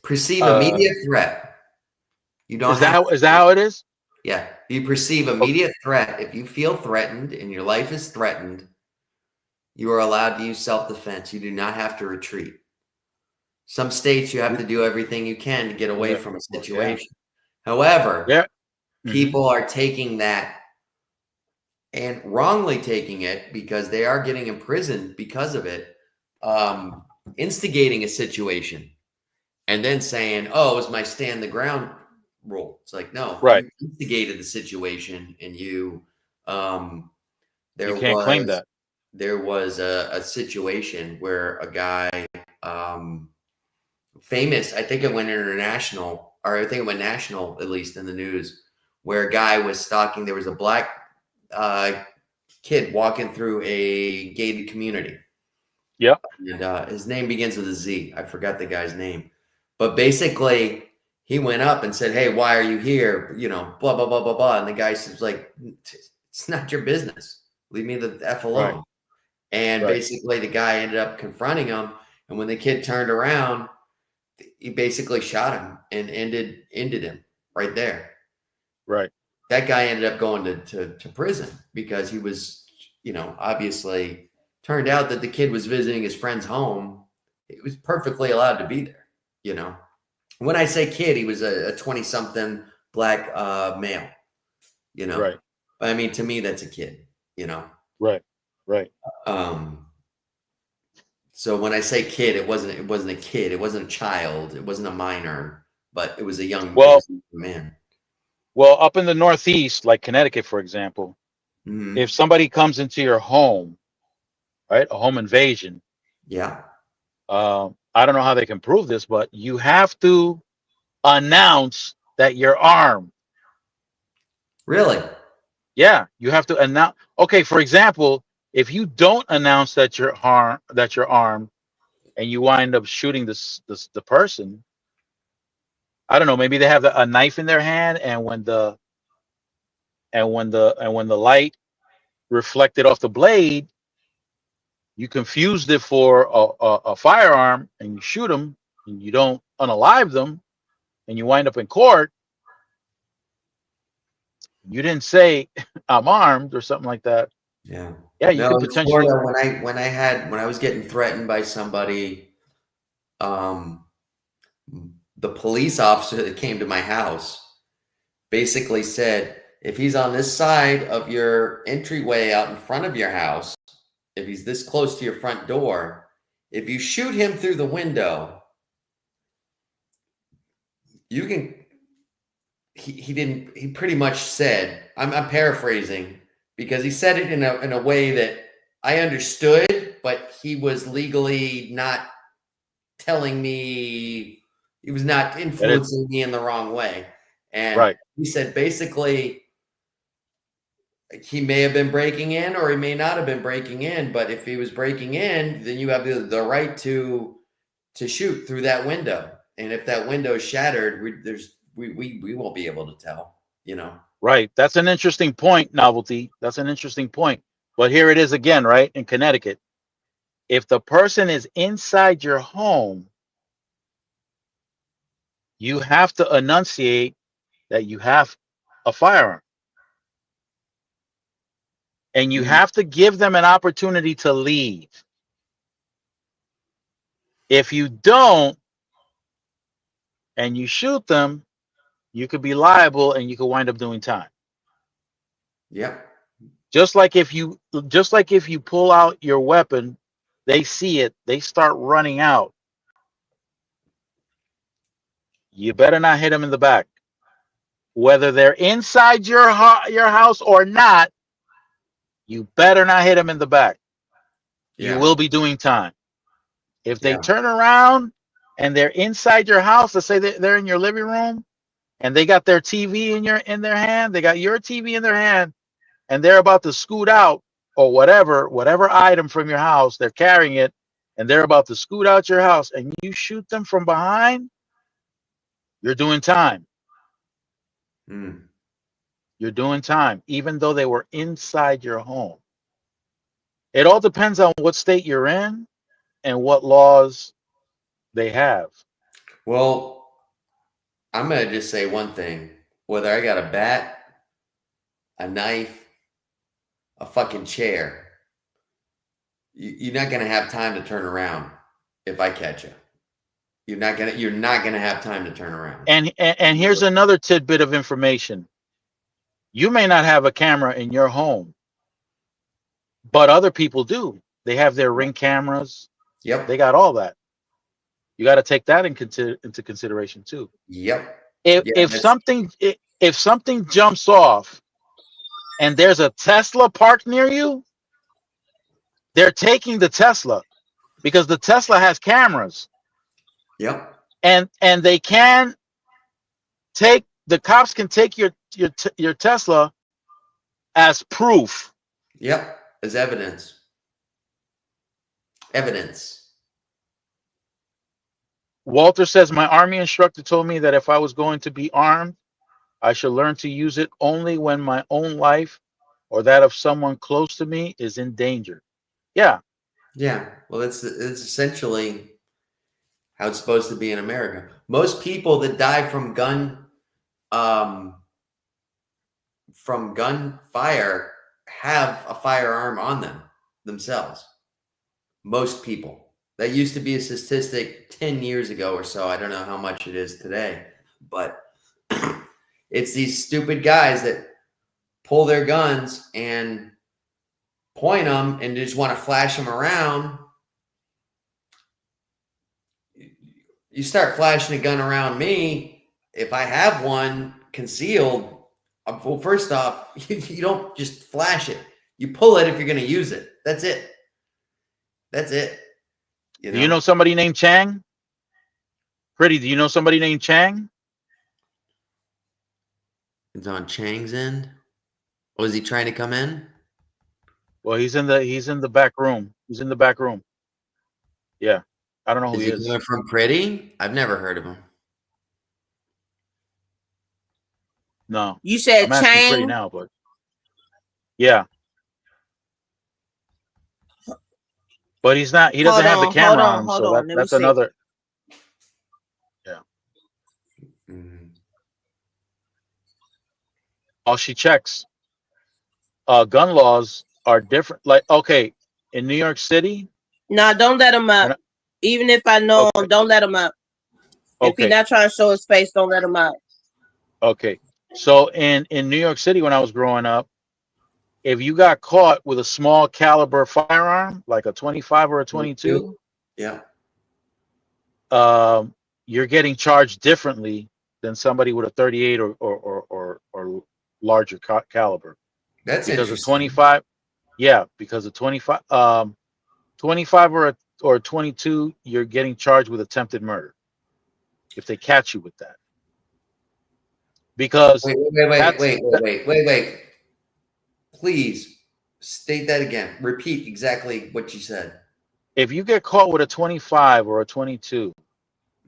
Perceive immediate threat. You don't is that have how is that how it is? Yeah. You perceive immediate threat. If you feel threatened and your life is threatened, you are allowed to use self-defense. You do not have to retreat. Some states you have to do everything you can to get away from a situation. However, Yeah. people are taking that and wrongly taking it because they are getting imprisoned because of it, instigating a situation and then saying, oh, it was my stand the ground rule. It's like, no, Right. you instigated the situation, and you You can't claim that. there was a situation where a guy, famous, I think it went international, or I think it went national, at least in the news, where a guy was stalking. There was a black kid walking through a gated community. Yep. And his name begins with a Z. I forgot the guy's name. But basically, he went up and said, hey, why are you here? You know, blah, blah, blah, blah, blah. And the guy says, like, it's not your business. Leave me the F alone. Right. And Right. basically, the guy ended up confronting him. And when the kid turned around, he basically shot him and ended him right there. Right. That guy ended up going to prison because he was, you know, obviously turned out that the kid was visiting his friend's home. He was perfectly allowed to be there, you know. When I say kid, he was a 20-something black male, you know. Right. I mean, to me, that's a kid, you know. Right. Right. So when I say kid, it wasn't a kid, it wasn't a child, it wasn't a minor, but it was a young man. Well, up in the Northeast, like Connecticut, for example, Mhm. if somebody comes into your home, right, a home invasion, Yeah. I don't know how they can prove this, but you have to announce that you're armed. Really? Yeah, you have to announce. Okay, for example, if you don't announce that you're armed, and you wind up shooting the person, I don't know, maybe they have a knife in their hand, and when the light reflected off the blade, you confused it for a firearm, and you shoot them, and you don't unalive them, and you wind up in court. You didn't say I'm armed or something like that. Yeah. Yeah, you No, could in potentially. Florida, when I was getting threatened by somebody, the police officer that came to my house basically said, if he's on this side of your entryway out in front of your house, if he's this close to your front door, if you shoot him through the window, you can. He pretty much said, I'm paraphrasing because he said it in a way that I understood, but he was legally not telling me, he was not influencing me in the wrong way. And Right. he said basically he may have been breaking in or he may not have been breaking in, but if he was breaking in, then you have the right to shoot through that window. And if that window is shattered, we won't be able to tell, you know. Right. That's an interesting point, Novelty. That's an interesting point. But here it is again, right, in Connecticut. If the person is inside your home, you have to enunciate that you have a firearm. And you have to give them an opportunity to leave. If you don't, and you shoot them, you could be liable and you could wind up doing time. Yep. Just like if you pull out your weapon, they see it, they start running out. You better not hit them in the back. Whether they're inside your house or not, you better not hit them in the back. You will be doing time. If they turn around and they're inside your house, let's say they're in your living room and they got their TV in their hand, they got your TV in their hand, and they're about to scoot out or whatever item from your house, they're carrying it, and they're about to scoot out your house, and you shoot them from behind, you're doing time. You're doing time, even though they were inside your home. It all depends on what state you're in and what laws they have. Well, I'm going to just say one thing. Whether I got a bat, a knife, a fucking chair, you're not going to have time to turn around if I catch you. You're not gonna have time to turn around. And here's another tidbit of information. You may not have a camera in your home, but other people do. They have their Ring cameras. Yep. They got all that. You got to take that into consideration too. Yep. If Yeah, if that's something if something jumps off and there's a Tesla parked near you, they're taking the Tesla because the Tesla has cameras, yep. and they can take the cops can take your Tesla as proof. Yep. As evidence. Evidence. Walter says my army instructor told me that if I was going to be armed, I should learn to use it only when my own life or that of someone close to me is in danger. Yeah. Yeah. Well, it's essentially how it's supposed to be in America. Most people that die from gunfire have a firearm on them themselves. Most people. That used to be a statistic 10 years ago or so. I don't know how much it is today, but it's these stupid guys that pull their guns and point them and just want to flash them around. You start flashing a gun around me, if I have one concealed, well, first off, you don't just flash it. You pull it if you're going to use it. That's it. That's it. Do you know somebody named Chang? Pretty, do you know somebody named Chang? It's on Chang's end. Was he trying to come in? Well, he's in the back room. He's in the back room. Yeah. I don't know who Is he he is. coming from Pretty? I've never heard of him. No. You said I'm asking Pretty Chang? now, but yeah. But he doesn't have the camera on him, Hold so on. Let me that's see. another. Yeah. Mm-hmm. Oh, she checks. Gun laws are different. Like, okay, in New York City. No, don't let him up. Even if I know him, don't let him up. If he's not trying to show his face, don't let him up. Okay. So in New York City, when I was growing up, if you got caught with a small caliber firearm, like a 25 or a 22, yeah, you're getting charged differently than somebody with a 38 or larger caliber. That's because interesting. of 25. Yeah, because of 25, 25 or 22, you're getting charged with attempted murder if they catch you with that. Because wait. Please state that again. Repeat exactly what you said. If you get caught with a 25 or a 22,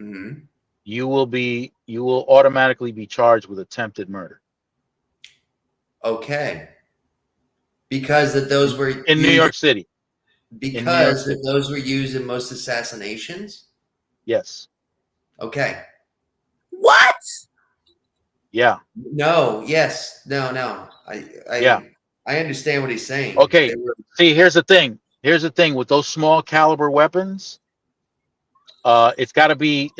mm-hmm. you will automatically be charged with attempted murder. Okay. Because that those were in New York City. Because those were used in most assassinations? Yes. Okay. What? Yeah. No, yes. No. I understand what he's saying. Okay. See, here's the thing. With those small caliber weapons, it's gotta be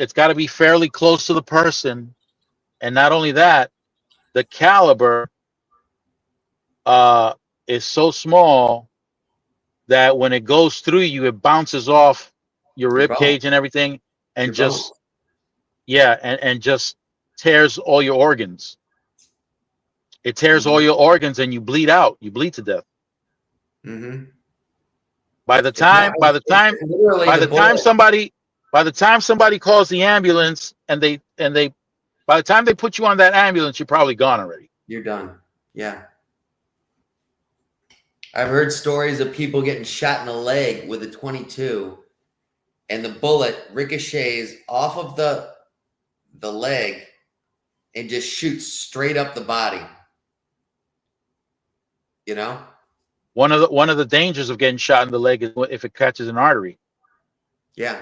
fairly close to the person. And not only that, the caliber is so small that when it goes through you, it bounces off your rib cage and everything, and just and just tears all your organs. It tears all your organs, and you bleed out. You bleed to death. Mm-hmm. By the time somebody calls the ambulance, and by the time they put you on that ambulance, you're probably gone already. You're done. Yeah. I've heard stories of people getting shot in the leg with a 22, and the bullet ricochets off of the leg and just shoots straight up the body. You know? One of the dangers of getting shot in the leg is if it catches an artery. Yeah.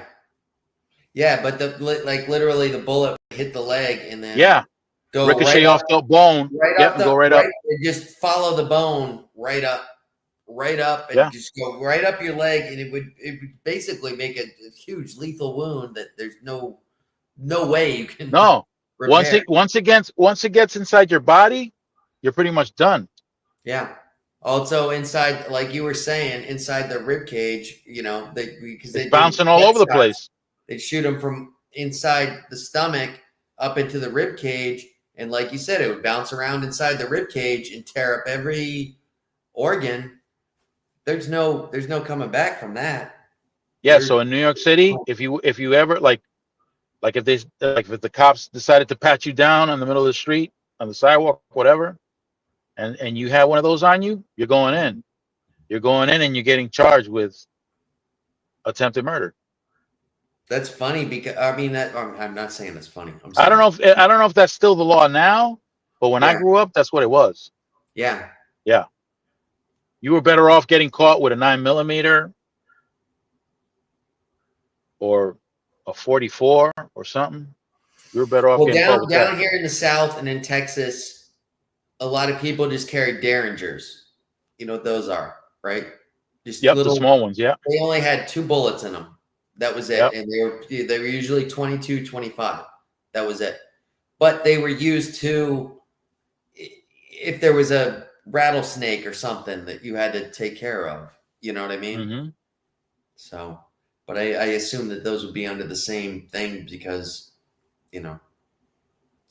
Yeah, but literally the bullet hit the leg and then go ricochet off the bone. Go right up. And just follow the bone right up, and just go right up your leg, and it would basically make a huge lethal wound that there's no way you can repair. Once it gets inside your body, you're pretty much done. Yeah. Also inside, like you were saying, inside the rib cage, because it's bouncing all over the place. They shoot them from inside the stomach, up into the rib cage, and like you said, it would bounce around inside the rib cage and tear up every organ. There's no coming back from that. Yeah. So in New York City, if you ever if the cops decided to pat you down in the middle of the street, on the sidewalk, whatever, and you have one of those on you, you're going in. You're going in and you're getting charged with attempted murder. That's funny because I mean that I'm not saying that's funny. I'm I saying don't know if that's still the law now, but when I Yeah. grew up, that's what it was. Yeah. Yeah. You were better off getting caught with a 9mm or a 44 or something. You were better off Well, getting caught with that. down here in the South and in Texas, a lot of people just carry derringers. You know what those are, right? Just Yep, little. the small ones. Yeah. They only had 2 bullets in them. That was it, Yep. and they were usually 22, 25. That was it. But they were used to, if there was a rattlesnake or something that you had to take care of. You know what I mean? Mm-hmm. So, but I assume that those would be under the same thing because,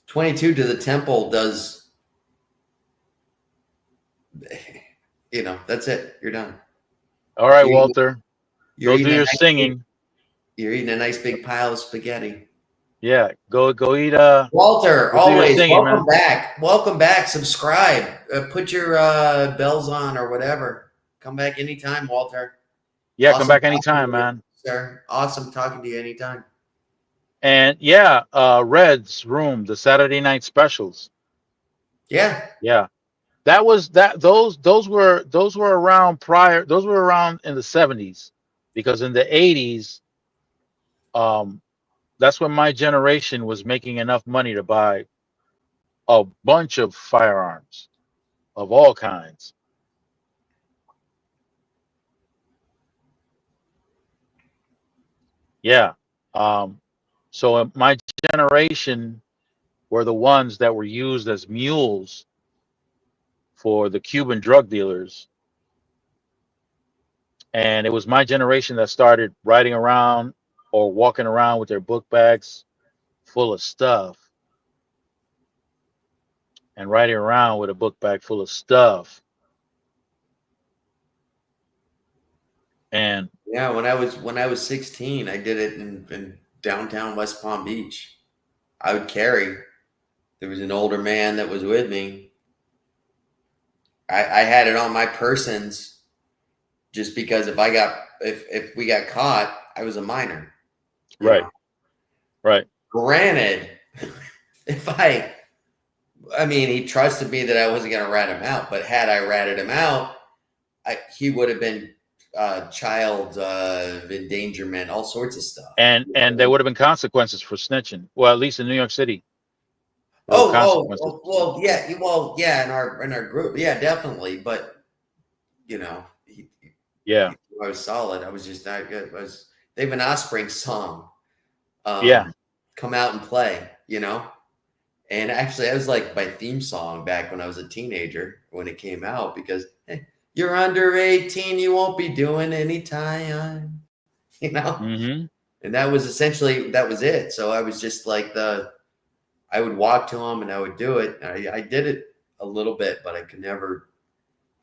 22 to the temple does, that's it. You're done. All right, You're Walter. You're Go do eating your singing. You're eating a nice big pile of spaghetti. Yeah. Go eat. Walter, Go do your always singing, welcome man. back. Welcome back. Subscribe. Put your bells on or whatever. Come back anytime, Walter. Yeah, Awesome come back talking anytime, to you, man. sir. Awesome talking to you anytime. And yeah, Red's Room, the Saturday night specials. Yeah. Yeah. Those were around prior. Those were around in the 70s, because in the 80s, that's when my generation was making enough money to buy a bunch of firearms of all kinds. Yeah. So my generation were the ones that were used as mules for the Cuban drug dealers. And it was my generation that started riding around or walking around with their book bags full of stuff, and riding around with a book bag full of stuff. And Yeah, when I was 16, I did it in downtown West Palm Beach. I would carry. There was an older man that was with me. I had it on my persons just because if we got caught, I was a minor. right, right. Granted, if I mean, he trusted me that I wasn't going to rat him out, but had I ratted him out, he would have been child endangerment, all sorts of stuff. And there would have been consequences for snitching. Well, at least in New York City, there were consequences. Well, yeah, in our group, yeah, definitely. But Yeah, I was solid. I was just it was. They have an Offspring song. Yeah. Come out and play. And actually, that was like my theme song back when I was a teenager when it came out, because hey, you're under 18, you won't be doing any time, Mm-hmm. And that was it. So I was just like I would walk to him and I would do it. I did it a little bit, but I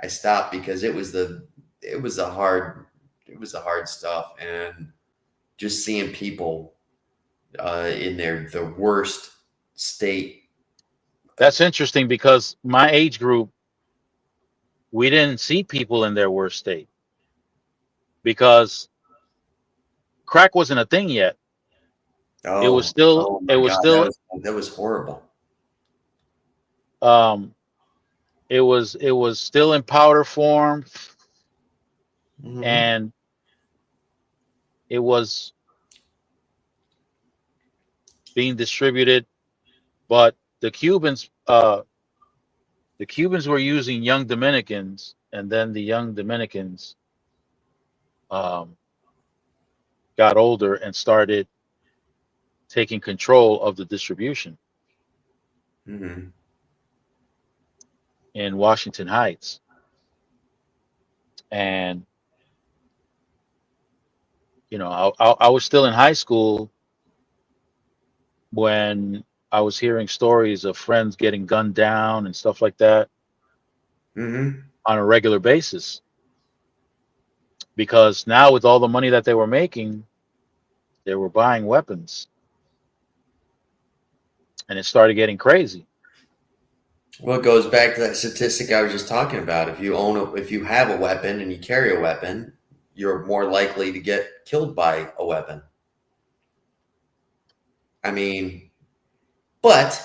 stopped because it was the hard stuff, and just seeing people in the worst state. That's interesting, because my age group, we didn't see people in their worst state, because crack wasn't a thing yet. It was still, my God, that was horrible. It was still in powder form, Mhm. and it was being distributed, but the Cubans were using young Dominicans, and then the young Dominicans got older and started taking control of the distribution Mhm. in Washington Heights. And I was still in high school when I was hearing stories of friends getting gunned down and stuff like that Mm-hmm. on a regular basis, because now with all the money that they were making, they were buying weapons, and it started getting crazy. Well, it goes back to that statistic I was just talking about. If you have a weapon and you carry a weapon, you're more likely to get killed by a weapon. I mean, but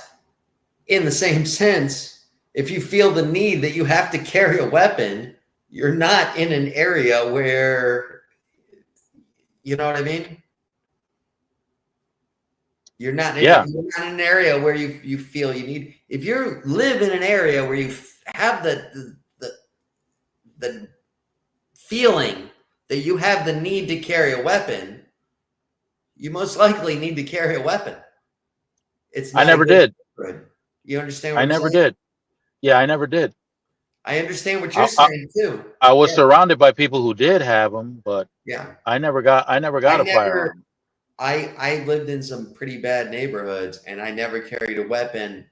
in the same sense, if you feel the need that you have to carry a weapon, you're not in an area where, you know what I mean? Yeah, You're not in an area where you feel you need. If you live in an area where you have the feeling that you have the need to carry a weapon, you most likely need to carry a weapon. It's I not a never good did. neighborhood. You understand what I I'm never saying? did. Yeah, I never did. I understand what you're I, I, saying too. I was Yeah, surrounded by people who did have them, but yeah. I never got I a never. firearm. I lived in some pretty bad neighborhoods, and I never carried a weapon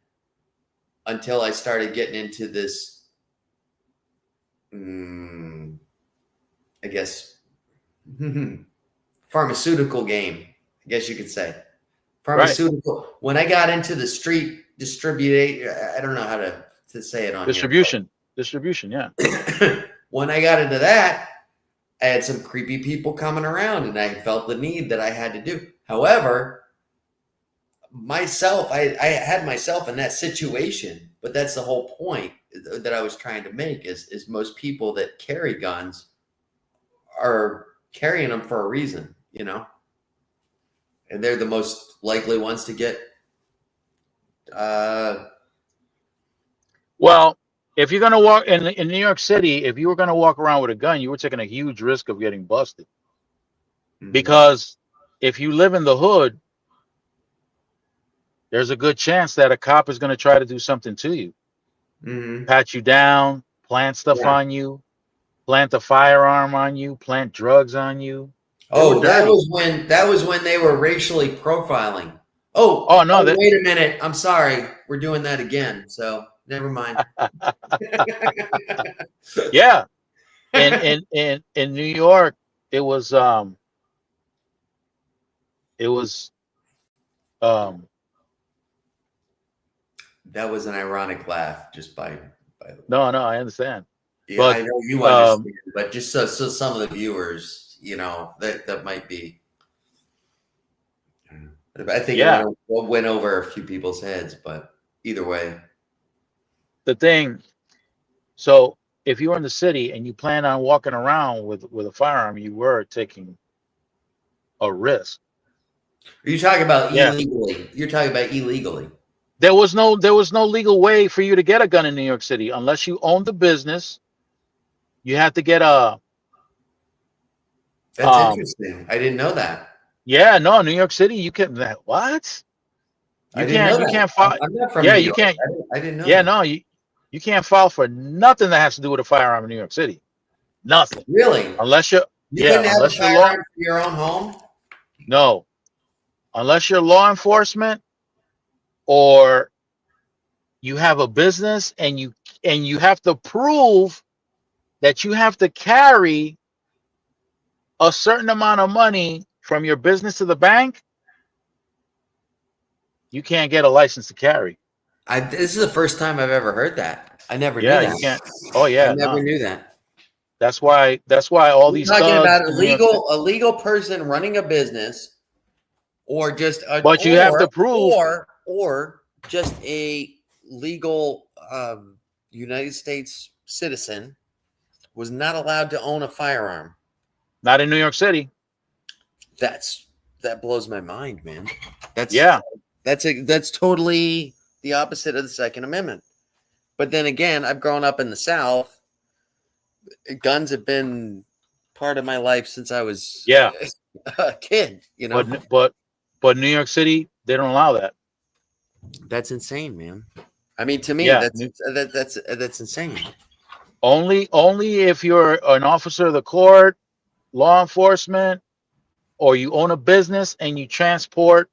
until I started getting into this. I guess pharmaceutical game. I guess you could say Right. pharmaceutical. When I got into the street distribute, I don't know how to say it on here. Distribution. Yeah. When I got into that, I had some creepy people coming around, and I felt the need that I had to do. However, I had myself in that situation, but that's the whole point that I was trying to make is most people that carry guns are carrying them for a reason, you know, and they're the most likely ones to get. Well, if you're gonna walk in New York City, if you were gonna walk around with a gun, you were taking a huge risk of getting busted. Because if you live in the hood, there's a good chance that a cop is gonna try to do something to you, pat you down, plant stuff Yeah. on you, plant a firearm on you, plant drugs on you. They were Oh, dirty. that was when they were racially profiling. Oh, Oh no, that wait a minute. I'm sorry. We're doing that again. So never mind. yeah. In New York, it was it was um That was an ironic laugh, just by the way. no, I understand. Yeah, But I know you um understand, but just so some of the viewers, you know, that might be. I think yeah, it went over a few people's heads, but either way. the thing, so if you were in the city and you plan on walking around with a firearm, you were taking a risk. Are you talking about Yeah. illegally? You're talking about illegally. There was no legal way for you to get a gun in New York City unless you owned the business. You had to get a That's interesting. I didn't know that. yeah, no, New York City, you can what? I didn't know You that. can't file. I'm not from Yeah, New you York. can't. I didn't know Yeah, that. no, you can't file for nothing that has to do with a firearm in New York City. Nothing. Really? Unless you're You couldn't have a unless you're law. firearm for your own home? No, unless you're law enforcement or you have a business and you have to prove that you have to carry a certain amount of money from your business to the bank, you can't get a license to carry. This is the first time I've ever heard that. I never knew Yeah, that. you can't. Oh I yeah, never no. knew that. That's why all We're these talking thugs about in New York City. a legal person running a business, or just a But you have to prove or just a legal United States citizen was not allowed to own a firearm. not in New York City. That blows my mind, man. Yeah. That's totally the opposite of the Second Amendment. But then again, I've grown up in the South. Guns have been part of my life since I was Yeah. a kid, you know. But New York City, they don't allow that. That's insane, man. I mean, to me, Yeah. that's insane. Only if you're an officer of the court, law enforcement, or you own a business and you transport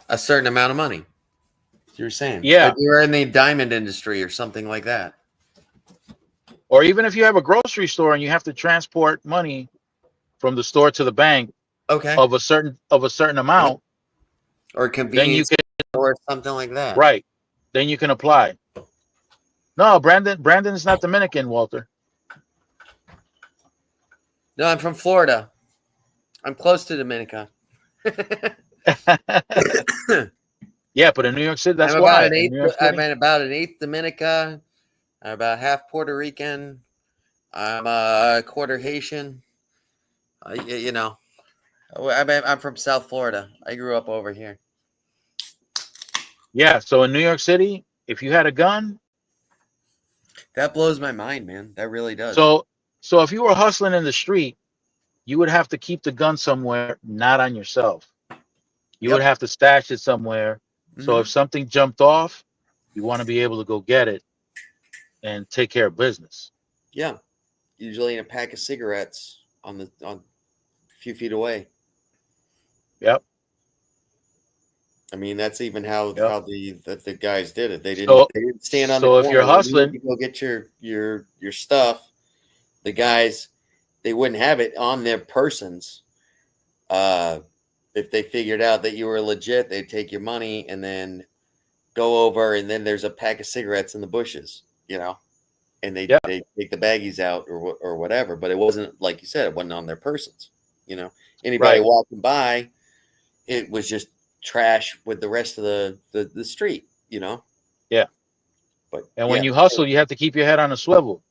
a certain amount of money. You were saying, Yeah. like you're in the diamond industry or something like that. Or even if you have a grocery store and you have to transport money from the store to the bank Okay. of a certain amount, Or then you convenience can or something like that. right. Then you can apply. No, Brandon is not Dominican, Walter. No, I'm from Florida. I'm close to Dominica. Yeah, but in New York City, that's I'm about why. an In eighth. New York I'm City, about an eighth Dominica. I'm about half Puerto Rican. I'm a quarter Haitian. You know, I'm from South Florida. I grew up over here. yeah. So in New York City, if you had a gun, That blows my mind, man. That really does. so if you were hustling in the street, you would have to keep the gun somewhere, not on yourself. You would Yep. have to stash it somewhere. So if Mhm. something jumped off, you want to be able to go get it and take care of business. Yeah, usually in a pack of cigarettes on a few feet away. Yep. I mean, that's even how Yep. the guys did it. They So didn't stand on the if you're corner when you went hustling, to go get your stuff. The guys, they wouldn't have it on their persons. If they figured out that you were legit, they'd take your money and then go over, and then there's a pack of cigarettes in the bushes, you know, and they yeah, take the baggies out or whatever. But it wasn't, like you said, it wasn't on their persons, you know. Anybody right. walking by, it was just trash with the rest of the street, you know. Yeah. But And when yeah, you hustle, you have to keep your head on a swivel.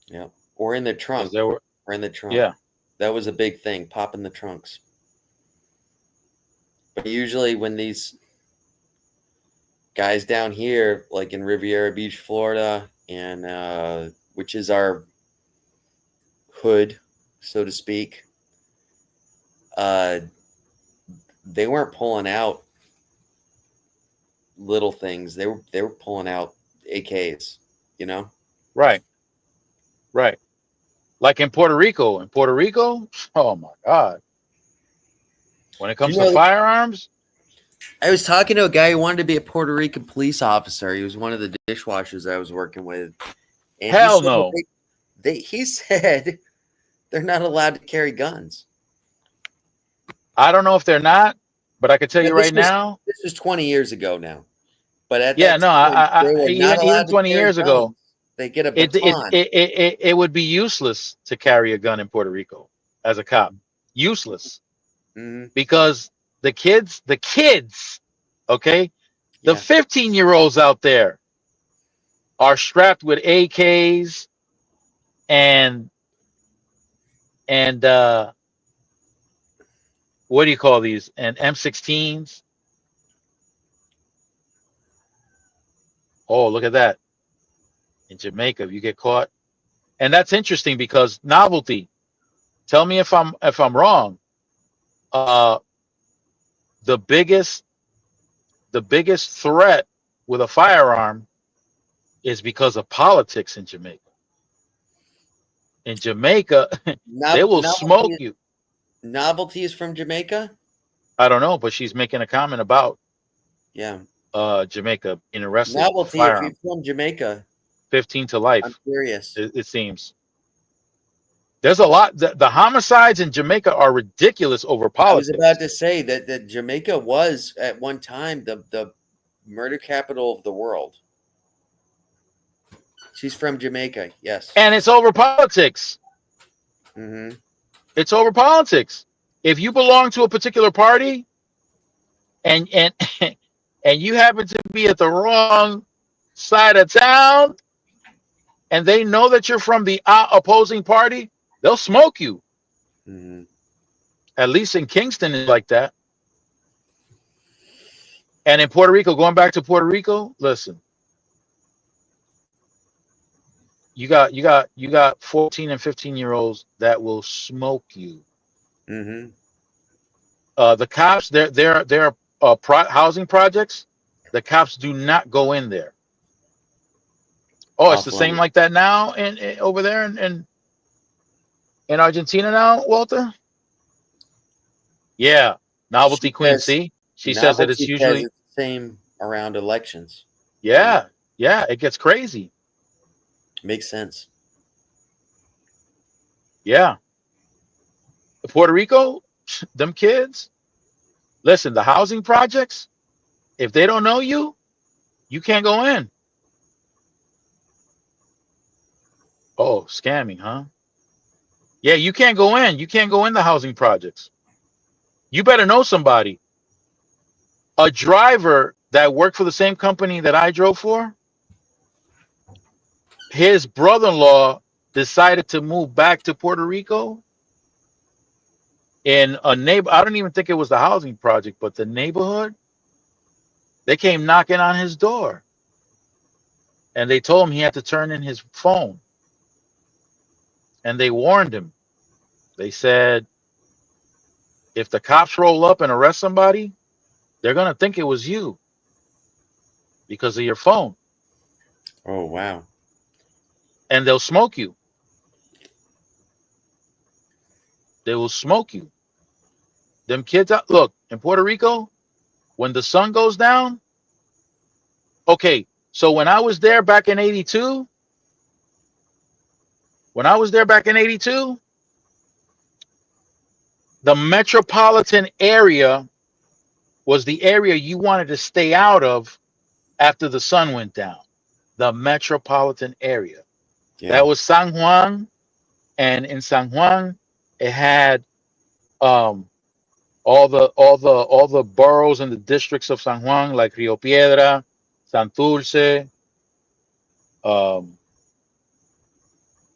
yeah, or in the Because trunk, there were, or in the trunk. yeah. That was a big thing, popping the trunks. But usually when these guys down here, like in Riviera Beach, Florida, and which is our hood, so to speak, they weren't pulling out little things. They were pulling out AKs, you know. Right. Right. Like in Puerto Rico. In Puerto Rico, oh my God. When it Do you comes to know? firearms, I was talking to a guy who wanted to be a Puerto Rican police officer. He was one of the dishwashers I was working with, and he hell said no. he said they're not allowed to carry guns. I don't know if they're not, but I can tell Now, you right now. this was 20 years ago now, but at Yeah, that no, time they were not even allowed to 20 carry years ago, guns. They get a it, baton. it would be useless to carry a gun in Puerto Rico as a cop. Useless. Mhm. Because the kids, okay, the Yeah. 15-year-olds out there are strapped with AKs and what do you call these? And M16s. Oh, look at that. In Jamaica, if you get caught. And that's interesting because novelty. Tell me if I'm wrong. Uh the biggest threat with a firearm is because of politics in Jamaica. In Jamaica, they will smoke you. Novelty is from Jamaica. I don't know, but she's making a comment about Yeah. Jamaica being arrested with a Novelty, if you're firearm. from Jamaica, 15 to I'm life, curious. it seems. There's a lot. The homicides in Jamaica are ridiculous over I was politics. about to say that Jamaica was at one time the murder capital of the world. She's from Jamaica, yes. And it's over politics. Mm-hmm. It's over politics. If you belong to a particular party and and you happen to be at the wrong side of town and they know that you're from the opposing party, they'll smoke you. Mm-hmm. At least in Kingston is like that. And in Puerto Rico, going back to Puerto Rico, listen. You got 14 and 15-year-olds that will smoke you. Mm-hmm. The cops, they're housing projects. The cops do not go in there. Oh, it's Off the same limits. like that now in over there in Argentina now, Walter. Yeah, She novelty queen. says See, She says that it's Novelty says usually it's the same around elections. yeah, it gets crazy. Makes sense. Yeah. Puerto Rico, them kids, listen, the housing projects, if they don't know you, you can't go in. Oh, scamming, huh? Yeah, you can't go in. You can't go in the housing projects. You better know somebody. A driver that worked for the same company that I drove for, his brother-in-law decided to move back to Puerto Rico in a neighbor. I don't even think it was the housing project, but the neighborhood. They came knocking on his door and they told him he had to turn in his phone. And they warned him. They said, if the cops roll up and arrest somebody, they're going to think it was you because of your phone Oh wow. and they'll smoke you. They will smoke you. Them kids out. Look, in Puerto Rico, when the sun goes down, okay, so when I was there back in 82, the metropolitan area was the area you wanted to stay out of after the sun went down. The metropolitan area. Yeah. That was San Juan, and in San Juan, it had all the boroughs and the districts of San Juan, like Rio Piedra, Santurce, um,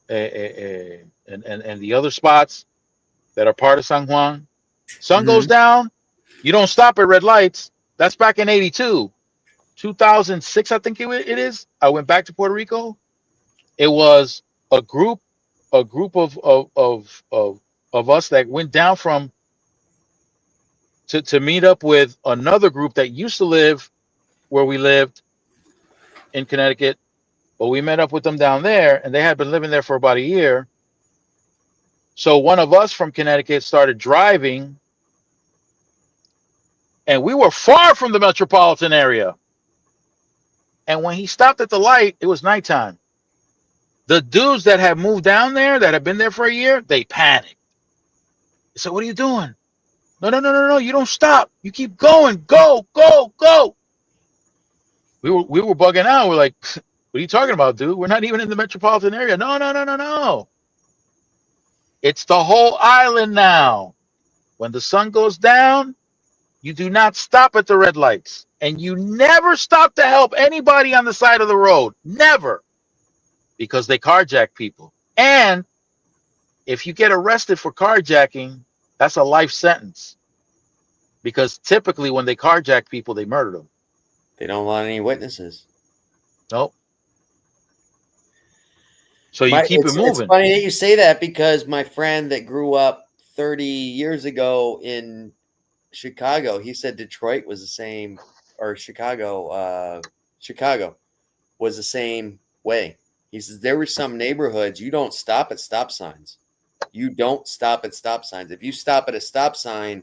and the other spots that are part of San Juan. Sun goes Mhm. down, you don't stop at red lights. That's back in 82. 2006, I think it is. I went back to Puerto Rico. It was a group, of us that went down from to meet up with another group that used to live where we lived in Connecticut, but we met up with them down there, and they had been living there for about a year. So one of us from Connecticut started driving, and we were far from the metropolitan area. And when he stopped at the light, it was nighttime. The dudes that had moved down there, that had been there for a year, they panicked. They said, "What are you doing?" No, no, no, no, no. You don't stop. You keep going. Go, go, go. We were bugging out. We're like, what are you talking about, dude? We're not even in the metropolitan area. No, no, no, no, no. It's the whole island now. When the sun goes down, you do not stop at the red lights. And you never stop to help anybody on the side of the road. Never. Because they carjack people. And if you get arrested for carjacking, that's a life sentence. Because typically when they carjack people, they murder them. They don't want any witnesses. Nope. So you keep it It's moving. funny that you say that because my friend that grew up 30 years ago in Chicago, he said Detroit was the same, or Chicago was the same way. He says there were some neighborhoods you don't stop at stop signs. You don't stop at stop signs. If you stop at a stop sign,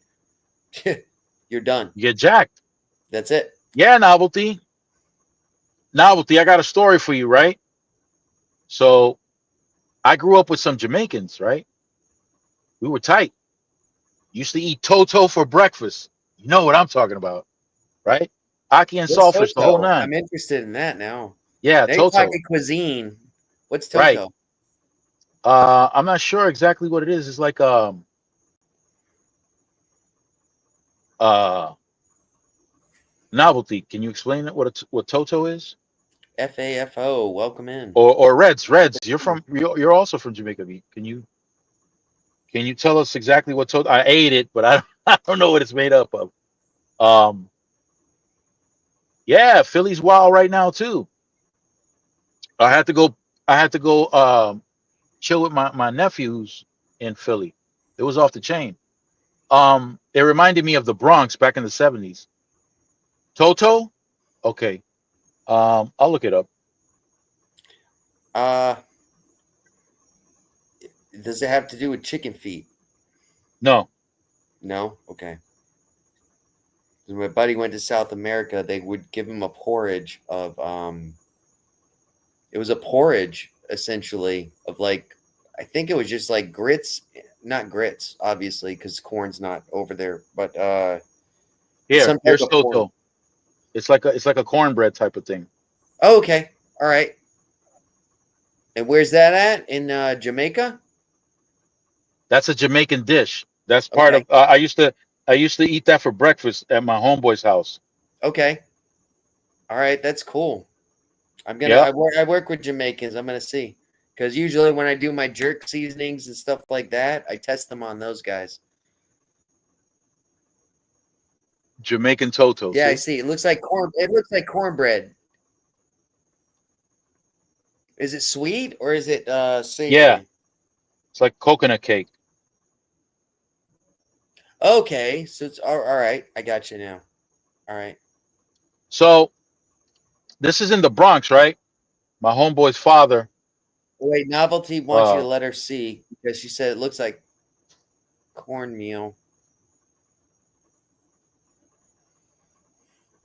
you're done. You get jacked. That's it. Yeah, novelty. Novelty, I got a story for you, right? So I grew up with some Jamaicans, right? We were tight. Used to eat Toto for breakfast. You know what I'm talking about, right? Aki and What's saltfish, the whole Toto? nine. I'm interested in that now. Yeah, Now you're Toto. talking cuisine. What's Right. Toto? I'm not sure exactly what it is. It's like uh novelty. Can you explain it what Toto is? FAFO. Welcome in. Or Reds. Reds. You're also from Jamaica. Can you tell us exactly what Toto? I ate it, but I I don't know what it's made up of. Um yeah, Philly's wild right now too. I had to go chill with my nephews in Philly. It was off the chain. It reminded me of the Bronx back in the 70s. Toto? Okay. I'll look it up. Uh, does it have to do with chicken feet? No. No. Okay. When my buddy went to South America, they would give him a porridge of it was a porridge essentially of like, I think it was just like grits, not grits, obviously, because corn's not over there, but some type Here's of corn. Toto. It's like a cornbread type of thing. Oh, okay, all right. And where's that at? In Jamaica? That's a Jamaican dish. That's part Okay. of. I used to eat that for breakfast at my homeboy's house. Okay. All right, that's cool. Yep. I work with Jamaicans. I'm gonna see, because usually when I do my jerk seasonings and stuff like that, I test them on those guys. Jamaican Toto. Yeah, I See? see. It looks like corn. It looks like cornbread. Is it sweet or is it savory? Yeah. It's like coconut cake. Okay, so it's all right. I got you now. All right. So this is in the Bronx, right? My homeboy's father. Wait, Novelty wants you to let her see because she said it looks like cornmeal.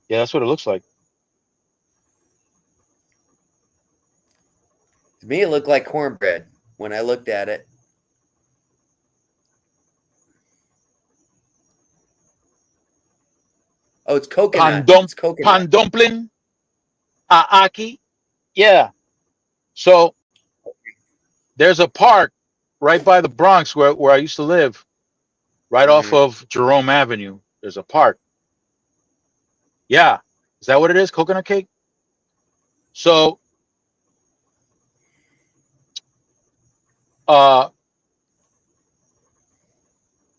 Yeah, that's what it looks like. To me, it looked like cornbread when I looked at it. Oh, it's coconut. It's coconut. Pan dumpling, aaki. Yeah. So there's a park right by the Bronx where I used to live, right off of Jerome Avenue. There's a park. Yeah. Is that what it is? Coconut cake? So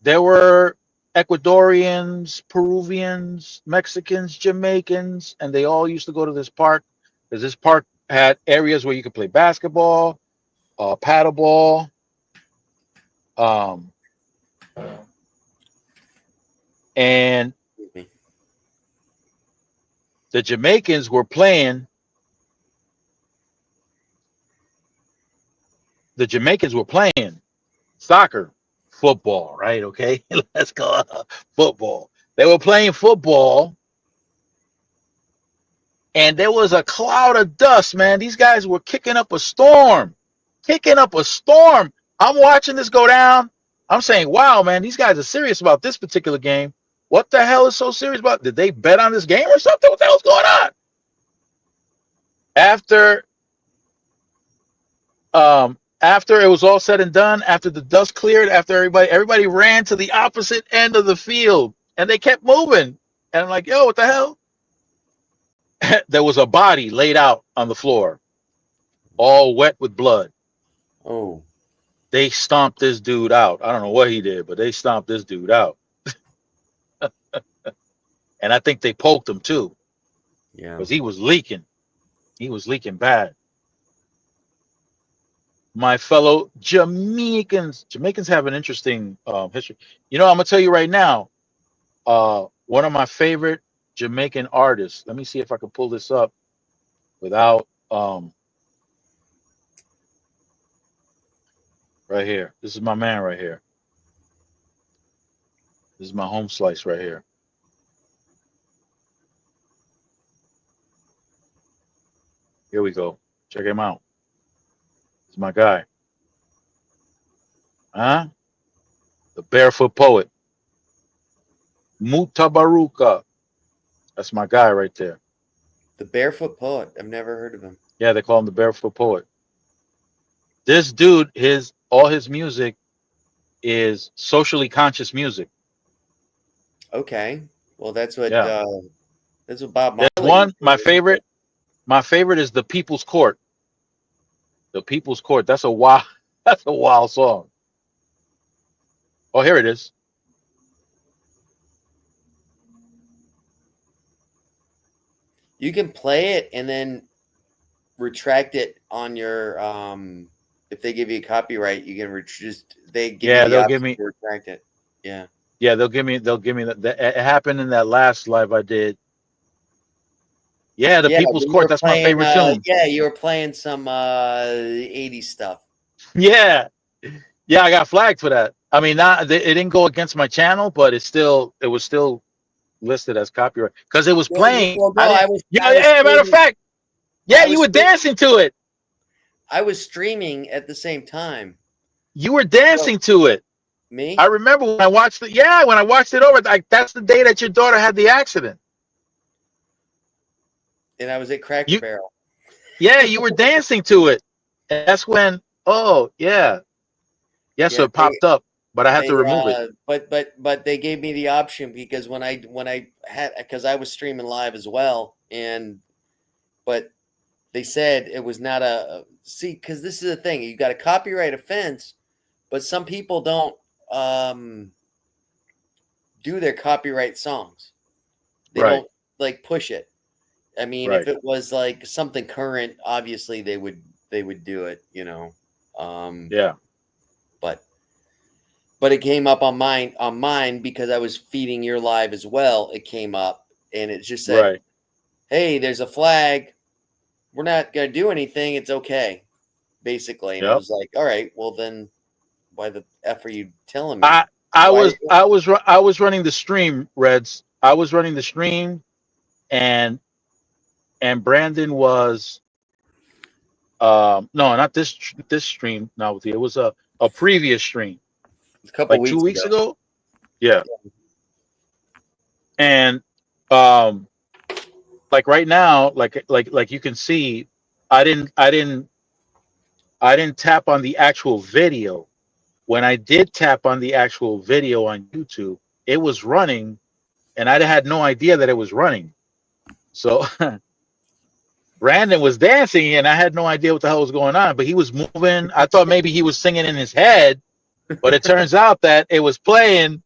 there were Ecuadorians, Peruvians, Mexicans, Jamaicans, and they all used to go to this park because this park had areas where you could play basketball, paddleball, and the Jamaicans were playing. The Jamaicans were playing soccer, football, right? Okay, let's go football. They were playing football, and there was a cloud of dust, man. These guys were kicking up a storm. I'm watching this go down. I'm saying, wow, man, these guys are serious about this particular game. What the hell is so serious about? Did they bet on this game or something? What the hell's going on? After it was all said and done, after the dust cleared, after everybody ran to the opposite end of the field, and they kept moving. And I'm like, yo, what the hell? There was a body laid out on the floor, all wet with blood. Oh. They stomped this dude out. I don't know what he did, but they stomped this dude out. And I think they poked him too. Yeah. Because he was leaking. He was leaking bad. My fellow Jamaicans have an interesting history. You know, I'm gonna tell you right now. One of my favorite Jamaican artists. Let me see if I can pull this up without right here. This is my man right here. This is my home slice right here. Here we go. Check him out. This is my guy. Huh? The Barefoot Poet. Mutabaruka. That's my guy right there. The Barefoot Poet. I've never heard of him. Yeah, they call him the Barefoot Poet. This dude, all his music is socially conscious music. Okay. Well, that's what Yeah. that's what Bob Marley. There's one, my favorite is The People's Court. The People's Court. That's a wild song. Oh, here it is. You can play it and then retract it on your if they give you a copyright, you can they give you the they'll option give me to retract it. Yeah. Yeah, they'll give me that. It happened in that last live I did. Yeah, The People's Court. That's my favorite tune. Yeah, you were playing some 80s stuff. Yeah, I got flagged for that. I mean, it didn't go against my channel, but it was still listed as copyright because it was Well, playing. well, no, I didn't. I was. Yeah, I was yeah. Matter of streaming, fact, yeah, I you was were streaming, dancing to it. I was streaming at the same time. You were So dancing to it. I me, remember when I watched it. Yeah, when I watched it over, like that's the day that your daughter had the accident. and I was at Cracker You, Barrel. yeah, you were dancing to it. And that's when. Oh, yeah, yeah. So Yeah, it popped up, but I had to they remove it. but they gave me the option because when I had because I was streaming live as well, and but they said it was not a see because this is the thing, you got a copyright offense, but some people don't um do their copyright songs. They Right, don't like push it. I mean, if right. it was like something current, obviously they would do it, you know. Um, Yeah, but but it came up on mine because I was feeding your live as well. It came up and it just said, right. "Hey, there's a flag. We're not gonna do anything. It's okay." Basically, and I Yep. was like, "All right, well then, why the f are you telling me? I I Why?" was I was I was running the stream, Reds. I was running the stream, and Brandon was no, not this stream. Not with you. It was a previous stream, A couple like two weeks weeks ago. ago. Yeah, and um, like right now, like you can see, I didn't tap on the actual video. When I did tap on the actual video on YouTube, it was running, and I had no idea that it was running. So Brandon was dancing, and I had no idea what the hell was going on. But he was moving. I thought maybe he was singing in his head, but it turns out that it was playing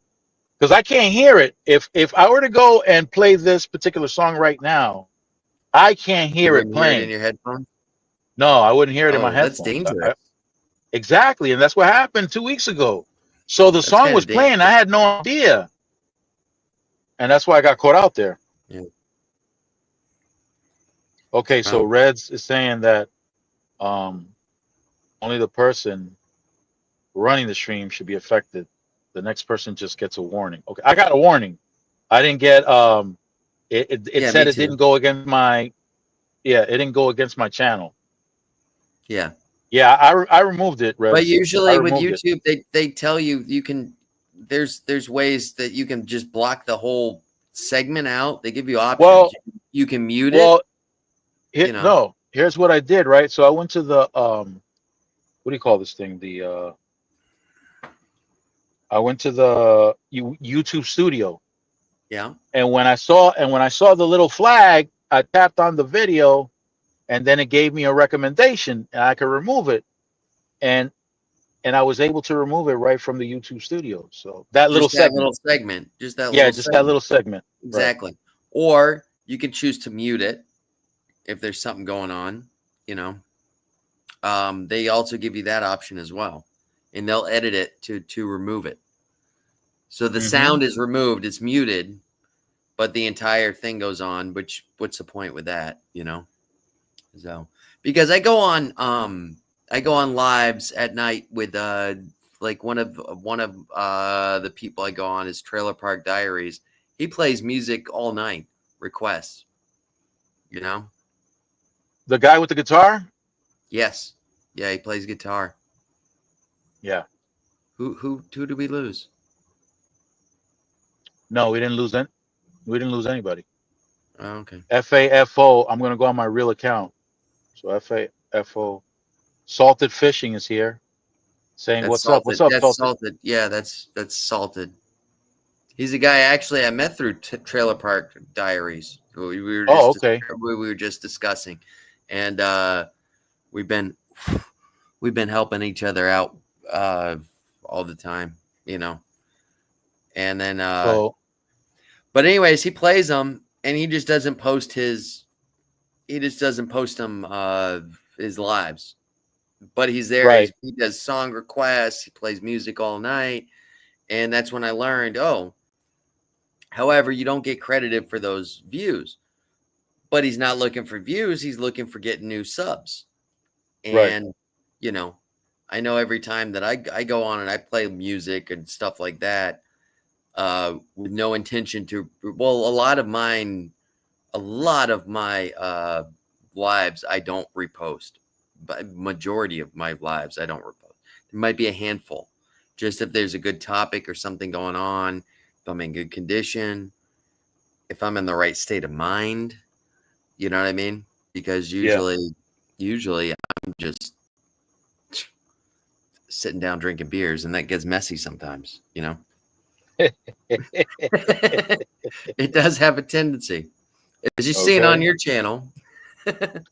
because I can't hear it. If I were to go and play this particular song right now, I can't You hear it wouldn't hear it in playing. your headphones. No, I wouldn't hear it in my Oh, that's headphones. dangerous. Exactly, and that's what happened 2 weeks ago. So the That's song kind was of playing. I dangerous. had no idea, and that's why I got caught out there. Yeah. Okay, so Oh, Reds is saying that um, only the person running the stream should be affected. The next person just gets a warning. Okay, I got a warning. I didn't get it yeah, said me it didn't too. go against my it didn't go against my channel. Yeah. Yeah, I removed it, But Reds. I usually with removed it. YouTube, they tell you you can. There's ways that you can just block the whole segment out. They give you options. Well, You can mute it. well, You know. no. Here's what I did, right? So I went to the what do you call this thing? I went to the YouTube studio, Yeah. and when I saw the little flag, I tapped on the video, and then it gave me a recommendation, and I could remove it, and I was able to remove it right from the YouTube studio. So that little Just that segment, little segment. Just that yeah, little just that segment. little segment, right? Exactly. Or you can choose to mute it if there's something going on. You know. They also give you that option as well, and they'll edit it to remove it. So the Mm-hmm. sound is removed, it's muted, but the entire thing goes on. Which what's the point with that? You know. So because I go on lives at night with like one of the people I go on is Trailer Park Diaries. He plays music all night, requests, you know? The guy with the guitar, Yes. Yeah, he plays guitar. yeah. Who did we lose? No, we didn't lose any. We didn't lose anybody. Oh, okay. FAFO. I'm gonna go on my real account. So FAFO. Salted Fishing is here, saying, That's "What's up? What's salted. up, That's Salted?" salted. Yeah, that's salted. He's a guy actually I met through Trailer Park Diaries. Oh, okay. We were just discussing, and we've been helping each other out all the time, you know. And then, So but anyways, he plays them, and he just doesn't post his. He just doesn't post them his lives, but he's there. right, He does song requests. He plays music all night, and that's when I learned. Oh, however, you don't get credited for those views. But he's not looking for views. He's looking for getting new subs. right. And, you know, I know every time that I go on and I play music and stuff like that, with no intention to. Well, a lot of my lives I don't repost, but majority of my lives I don't repost. There might be a handful, just if there's a good topic or something going on, if I'm in good condition, if I'm in the right state of mind. You know what I mean? Because Yeah. usually I'm just sitting down drinking beers, and that gets messy sometimes. You know, it does have a tendency, as you see it on Okay. your channel.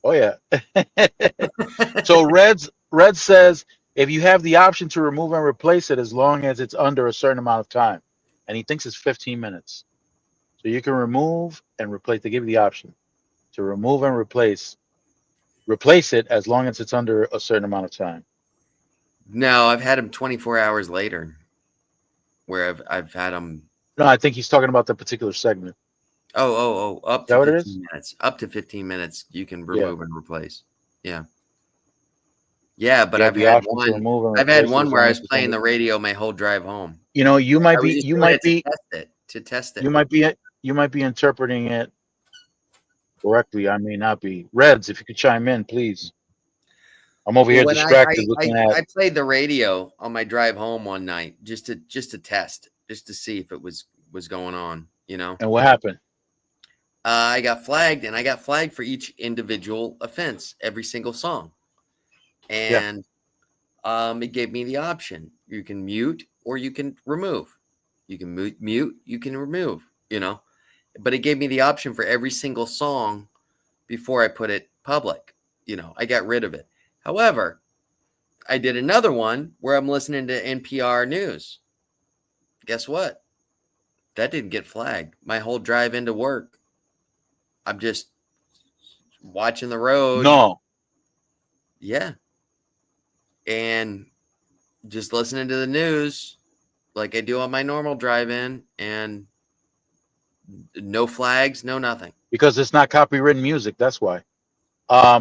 Oh yeah. So Red says if you have the option to remove and replace it as long as it's under a certain amount of time, and he thinks it's 15 minutes. So you can remove and replace. They give you the option to remove and replace it as long as it's under a certain amount of time. No, I've had them 24 hours later, where I've had them. No, I think he's talking about the particular segment. Up Is that to what it 15 is? minutes. Up to 15 minutes, you can Yeah. remove and replace. Yeah. Yeah, but You have I've the had option to one. remove and I've had replace it one as where I long was as it's playing under. the radio my whole drive home. You know, you might I was be, just you doing might it to be, test it. you might be interpreting it correctly. I may not be. Reds, if you could chime in, please. I'm over Well, here when distracted looking at. I played the radio on my drive home one night just to test, just to see if it was going on. You know, And what happened? I got flagged, and I got flagged for each individual offense, every single song, Yeah. and it gave me the option: you can mute or you can remove. You can mute, you can remove. You know, but it gave me the option for every single song before I put it public. You know, I got rid of it. However, I did another one where I'm listening to NPR news. Guess what? That didn't get flagged. My whole drive into work, I'm just watching the road. No. Yeah. And just listening to the news like I do on my normal drive in, and no flags, no nothing. Because it's not copywritten music. That's why.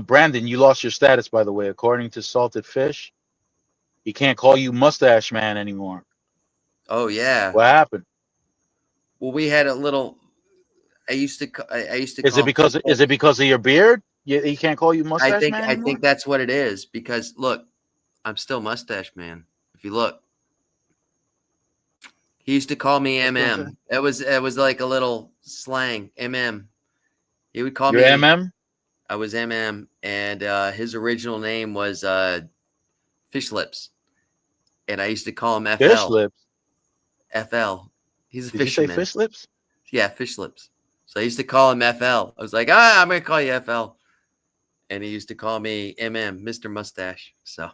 Brandon, you lost your status, by the way. According to Salted Fish, he can't call you Mustache Man anymore. Oh, yeah. What happened? Well, we had a little. I used to Is it call because people. of your beard? He can't call you Mustache Man I anymore? think that's what it is, because look, I'm still Mustache Man. If you look, he used to call me MM. It was like a little slang, MM. He would call You're me. MM? I was MM, and his original name was Fish Lips, and I used to call him FL. Fish Lips? FL. He's a Did you say fisherman. Fish Lips? Yeah, Fish Lips. So I used to call him FL. I was like, I'm gonna call you FL, and he used to call me MM, Mr. Mustache. So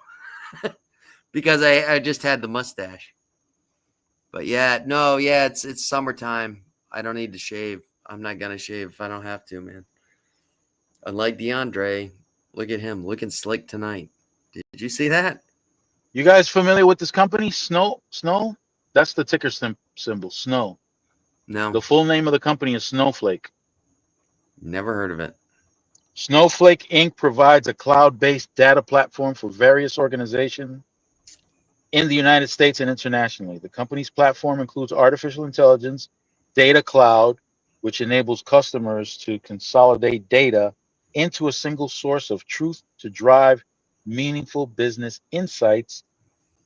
because I just had the mustache. But yeah, no, yeah, it's summertime. I don't need to shave. I'm not gonna shave if I don't have to, man. Unlike DeAndre, look at him looking slick tonight. Did you see that? You guys familiar with this company? Snow? That's the ticker symbol, Snow. No, The full name of the company is Snowflake. never heard of it. Snowflake Inc. provides a cloud-based data platform for various organizations in the United States and internationally. The company's platform includes artificial intelligence, data cloud, which enables customers to consolidate data into a single source of truth to drive meaningful business insights,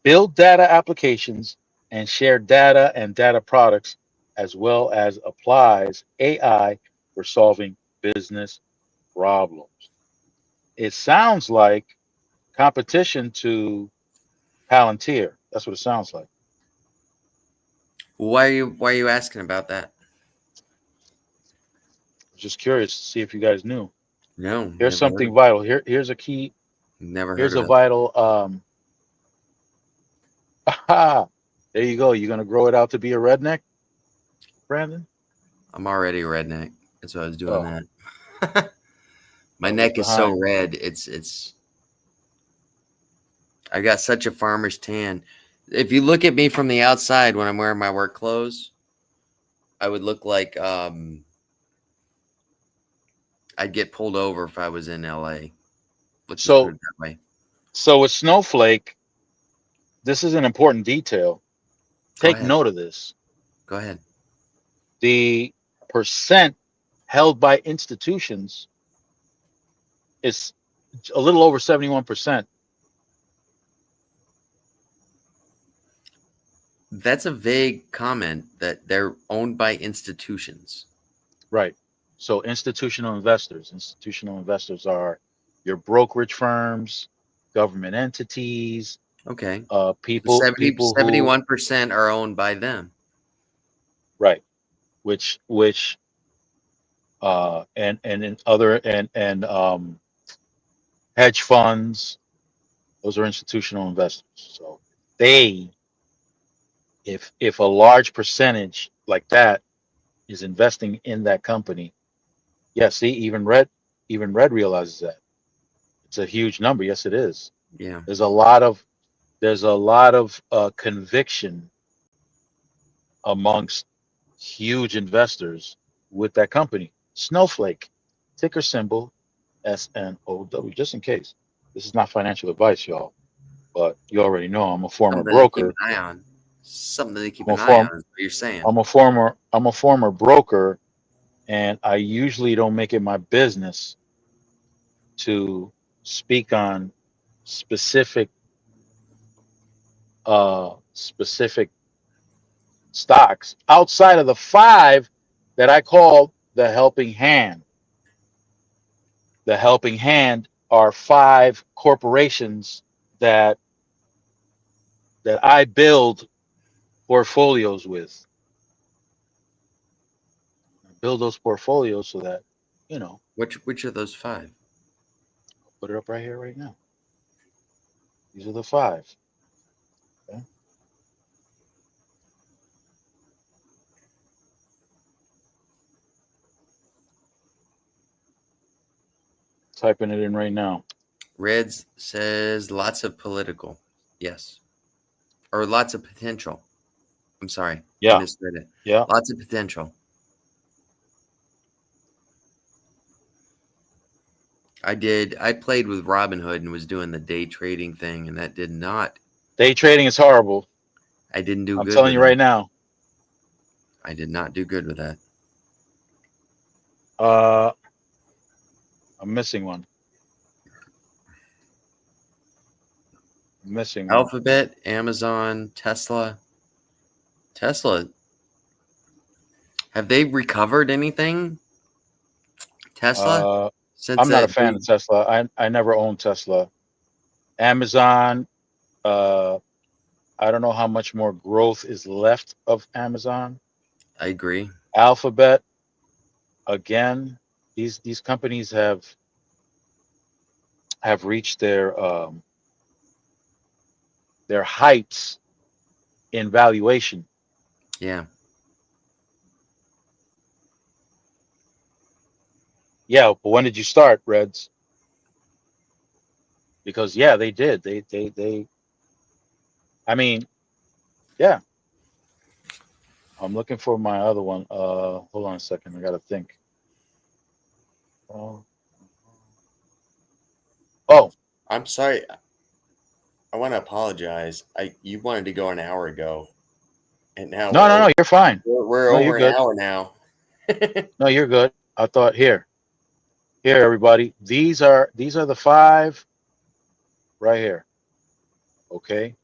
build data applications, and share data and data products, as well as applies AI for solving business problems. It sounds like competition to Palantir. That's what it sounds like. Why are you asking about that? Just curious to see if you guys knew. No, Here's never heard something of vital. Here's a key. it. Never heard Here's of a it. vital. Aha, there you go. You're gonna grow it out to be a redneck, Brandon? I'm already a redneck. That's why I was doing Oh, that. My I was neck is so behind. red. It's. I got such a farmer's tan. If you look at me from the outside when I'm wearing my work clothes, I would look like I'd get pulled over if I was in LA. Let's just put So, it that way. so with Snowflake, this is an important detail. Go Take ahead. note of this. Go ahead. The percent held by institutions is a little over 71%. That's a vague comment that they're owned by institutions. Right. So institutional investors are your brokerage firms, government entities, Okay. people, 70, people who, 71% are owned by them. right, which and in other and hedge funds, those are institutional investors. So they, if a large percentage like that is investing in that company, yeah, see, even Red realizes that. It's a huge number. Yes, it is. Yeah. There's a lot of conviction amongst huge investors with that company. Snowflake, ticker symbol SNOW. Just in case, this is not financial advice, y'all, but you already know I'm a former Something to keep an broker. eye on. Something to keep I'm a an eye on form is what you're saying. I'm a former broker, and I usually don't make it my business to speak on specific specific stocks outside of the five that I call the helping hand. The helping hand are five corporations that I build portfolios with. I build those portfolios so that, you know, Which are those five? I'll put it up right here, right now. These are the five. Okay? Typing it in right now. Reds says lots of political. Yes. Or lots of potential. I'm sorry. I Yeah, misread it. yeah. Lots of potential. I played with Robinhood and was doing the day trading thing, and that did not. Day trading is horrible. I didn't do I'm good telling with you that. right now. I did not do good with that. Uh, I'm missing one. I'm missing one. Alphabet, Amazon, Tesla. Tesla. Have they recovered anything? Tesla? Uh, Since I'm not a that fan big. of Tesla. I never owned Tesla. Amazon. Uh, I don't know how much more growth is left of Amazon. I agree. Alphabet. Again, these companies have reached their heights in valuation. Yeah. Yeah, but when did you start, Reds? Because yeah, they did. They. I mean, yeah. I'm looking for my other one. Hold on a second. I gotta think. Oh, oh, I'm sorry. I want to apologize. You wanted to go an hour ago, and now no, no, no. You're fine. we're No, you're over an good. hour now. No, you're good. I thought here, everybody. These are the five right here. Okay,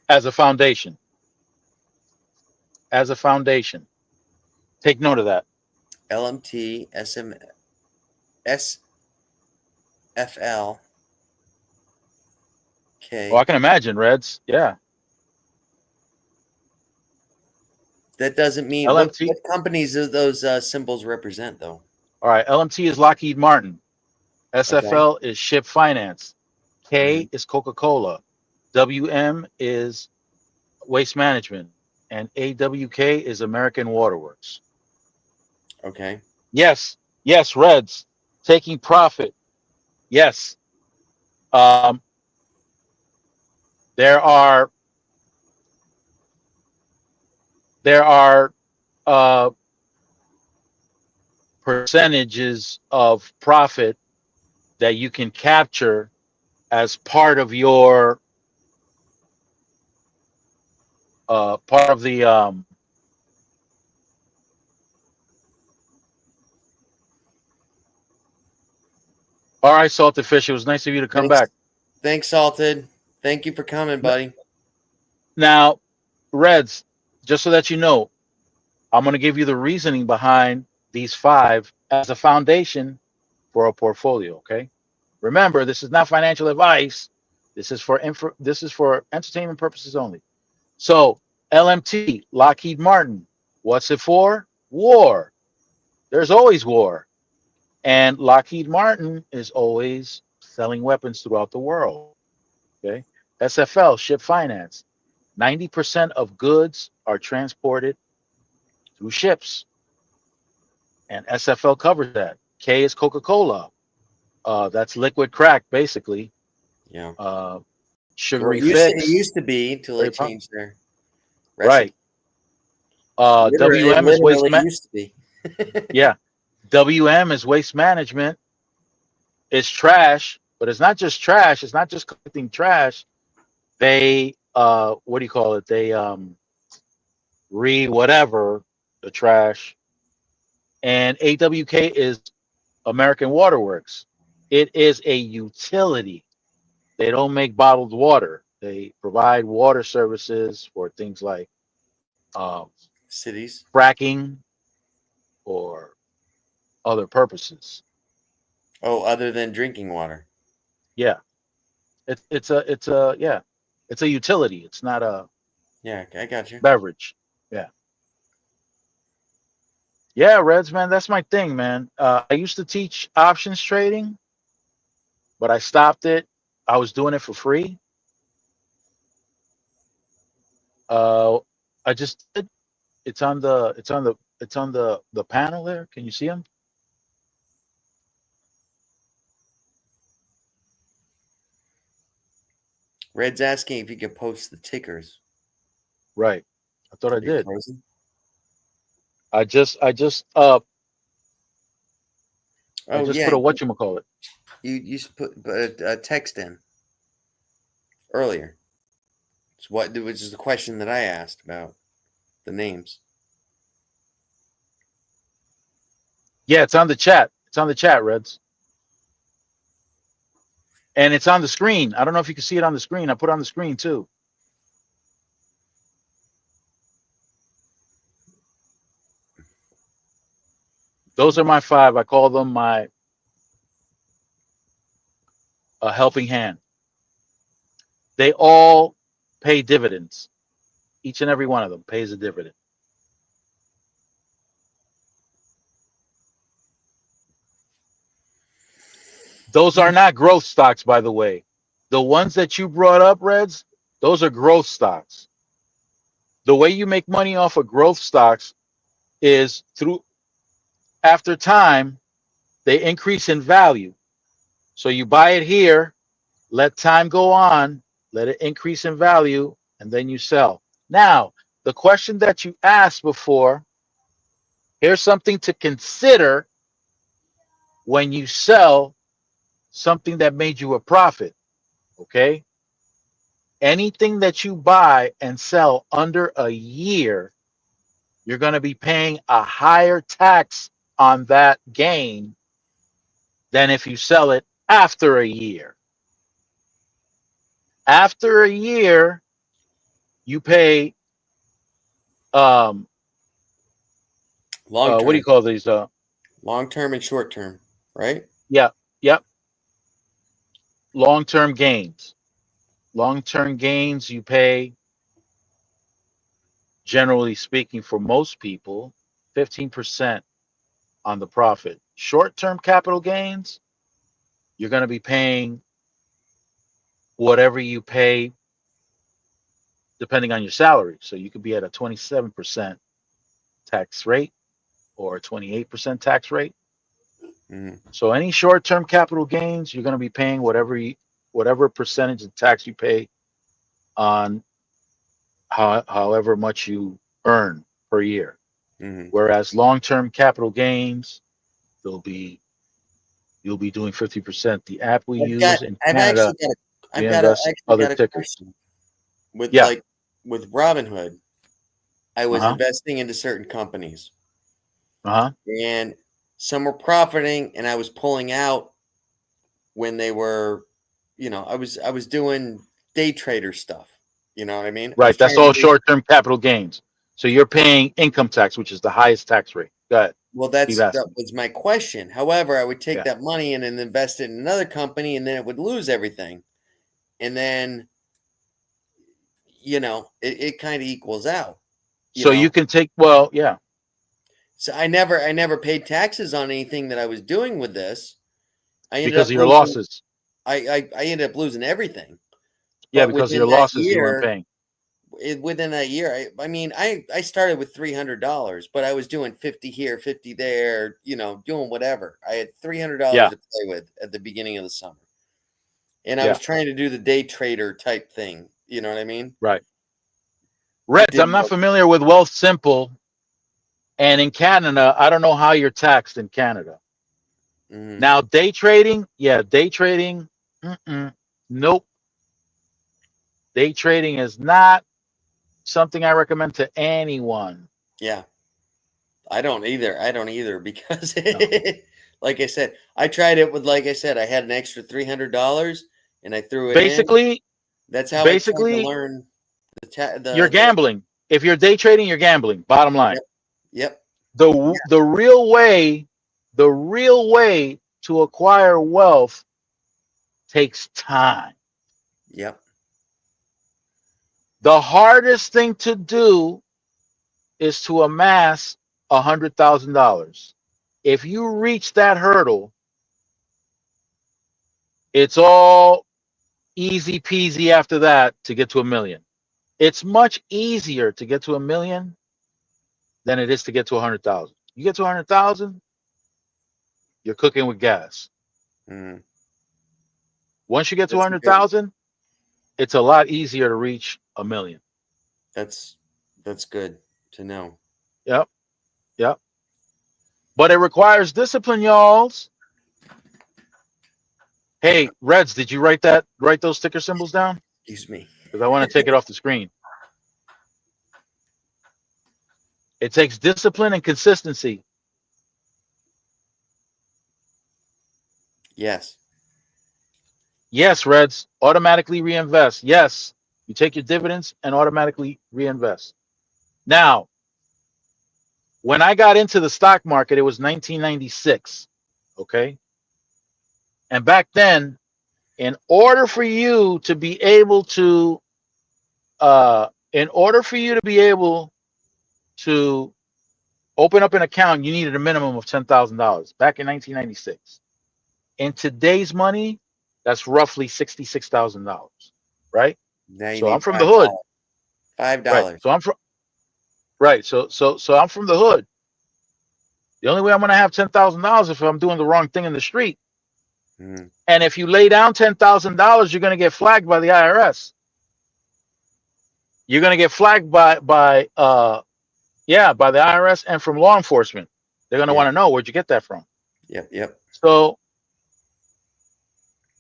as a foundation. As a foundation. Take note of that. LMT, SM, SFL, Oh, I K. can imagine, Reds. Yeah. That doesn't mean LMT. what companies do those symbols represent, though. All right. LMT is Lockheed Martin. Okay. SFL is Ship Finance. Hmm. K is Coca-Cola. WM is Waste Management. And AWK is American Waterworks. Okay. Yes. Yes, Reds. Taking profit. Yes. Um, there are there are uh, percentages of profit that you can capture as part of your part of the All right, Salted Fish. It was nice of you to come Thanks. back. Thanks, Salted. Thank you for coming, buddy. Now, Reds, just so that you know, I'm going to give you the reasoning behind these 5 as a foundation for a portfolio. Okay. Remember, this is not financial advice. This is for entertainment purposes only. So, LMT, Lockheed Martin. What's it for? War. There's always war. And Lockheed Martin is always selling weapons throughout the world. Okay. SFL, ship finance. 90% of goods are transported through ships. And SFL covers that. K is Coca-Cola. That's liquid crack, basically. Yeah. Uh, Well, sugary it fix. used to be until they Very pop- changed their Right. recipe. It WM is waste. literally used to be. Yeah. WM is waste management. It's trash, but it's not just trash. It's not just collecting trash. They what do you call it? They whatever the trash. And AWK is American Waterworks. It is a utility. They don't make bottled water. They provide water services for things like um, Cities. fracking or other purposes. Oh, other than drinking water. Yeah, it's a utility. It's not a Yeah, I got you. beverage. Yeah, yeah, Reds, man, that's my thing, man. I used to teach options trading, but I stopped it. I was doing it for free. Uh, I just did. It's on the panel there. Can you see them? Red's asking if you could post the tickers. Right. I thought Are I they did. frozen? I just Oh yeah, put a whatchamacallit. you put a text in earlier. It's which is the question that I asked about the names. Yeah, it's on the chat. It's on the chat, Reds. And it's on the screen. I don't know if you can see it on the screen. I put it on the screen too. Those are my 5. I call them my helping hand. They all pay dividends. Each and every one of them pays a dividend. Those are not growth stocks, by the way. The ones that you brought up, Reds, those are growth stocks. The way you make money off of growth stocks is through after time, they increase in value. So you buy it here, let time go on, let it increase in value, and then you sell. Now, the question that you asked before, here's something to consider when you sell something that made you a profit. Okay. Anything that you buy and sell under a year, you're going to be paying a higher tax on that gain than if you sell it after a year. After a year, you pay um Long what do term, you call these long term, and short term, right? yeah, yep, long-term gains. Long-term gains you pay, generally speaking, for most people 15% on the profit. Short-term capital gains, you're going to be paying whatever you pay depending on your salary. So you could be at a 27% tax rate or a 28% tax rate. Mm. So any short-term capital gains, you're going to be paying whatever percentage of tax you pay on however much you earn per year. Mm-hmm. Whereas long-term capital gains, they'll be you'll be doing 50%. The app we use in I've Canada, actually got a, we invest actually other got a tickers. question with Yeah. with Robinhood. I was Uh-huh. investing into certain companies, Uh-huh. and some were profiting, and I was pulling out when they were, I was doing day trader stuff. You know what I mean? I was Right. That's trying to all do. short-term capital gains. So you're paying income tax, which is the highest tax rate. Go ahead. Well, Keep that asking. was my question. However, I would take Yeah. that money and then invest it in another company, and then it would lose everything. And then, it kind of equals out. So you can take, well, yeah, So I never paid taxes on anything that I was doing with this. I ended because up of your losing. losses. I ended up losing everything. Yeah, But because of within your that losses you weren't year, paying. I mean, I started with $300, but I was doing 50 here, 50 there, doing whatever. I had $300 Yeah. to play with at the beginning of the summer. And I Yeah. was trying to do the day trader type thing. You know what I mean? Right. It Reds, I'm didn't not work. familiar with Wealth Simple. And in Canada, I don't know how you're taxed in Canada. Hmm. Now, day trading, yeah, day trading, nope. Day trading is not something I recommend to anyone. Yeah. I don't either because No. like I said, I tried it with, like I said, I had an extra $300 and I threw it in. Basically, That's how I tried to basically, learn you're the gambling. If you're day trading, you're gambling. Bottom line. yep, yep, The real way to acquire wealth takes time. yep. The hardest thing to do is to amass $100,000. If you reach that hurdle, it's all easy peasy after that to get to a million. It's much easier to get to a million than it is to get to 100,000. You get to 100,000, you're cooking with gas. Mm, Once you get to that's good. 100,000, it's a lot easier to reach a million. That's that's good to know. Yep, yep. But it requires discipline, y'alls. Hey, Reds, did you write those sticker symbols down? Excuse me. Because I want to take it off the screen. It takes discipline and consistency. Yes. Yes, Reds, automatically reinvest. Yes, you take your dividends and automatically reinvest. Now, when I got into the stock market, it was 1996. Okay. And back then, in order for you to be able to, in order for you to be able to open up an account, you needed a minimum of $10,000 back in 1996. In today's money, that's roughly $66,000, right? Now you So I'm need from the hood, Five right? dollars. So I'm from right. So I'm from the hood. The only way I'm gonna have $10,000 if I'm doing the wrong thing in the street. Mm, And if you lay down $10,000, you're gonna get flagged by the IRS. You're gonna get flagged by the IRS and from law enforcement. They're gonna yeah. want to know where'd you get that from. Yep. Yep. So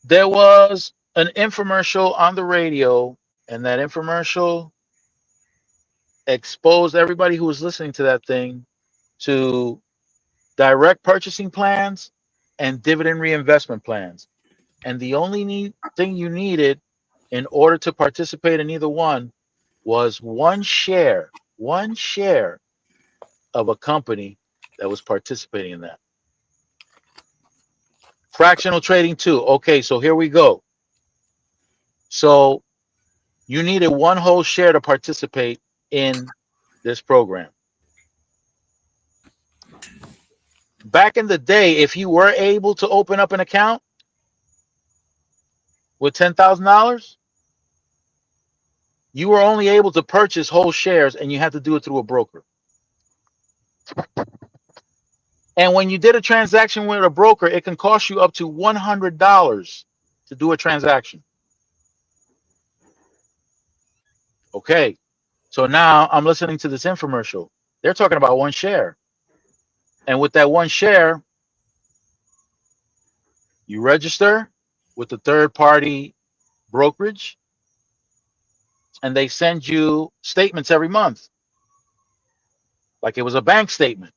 there was an infomercial on the radio, and that infomercial exposed everybody who was listening to that thing to direct purchasing plans and dividend reinvestment plans. And the only thing you needed in order to participate in either one was one share of a company that was participating in that. Fractional trading too. Okay, so here we go. So you needed one whole share to participate in this program. Back in the day, if you were able to open up an account with $10,000, you were only able to purchase whole shares and you had to do it through a broker. And when you did a transaction with a broker, it can cost you up to $100 to do a transaction. Okay. So now I'm listening to this infomercial. They're talking about one share. And with that one share, you register with the third party brokerage and they send you statements every month, like it was a bank statement.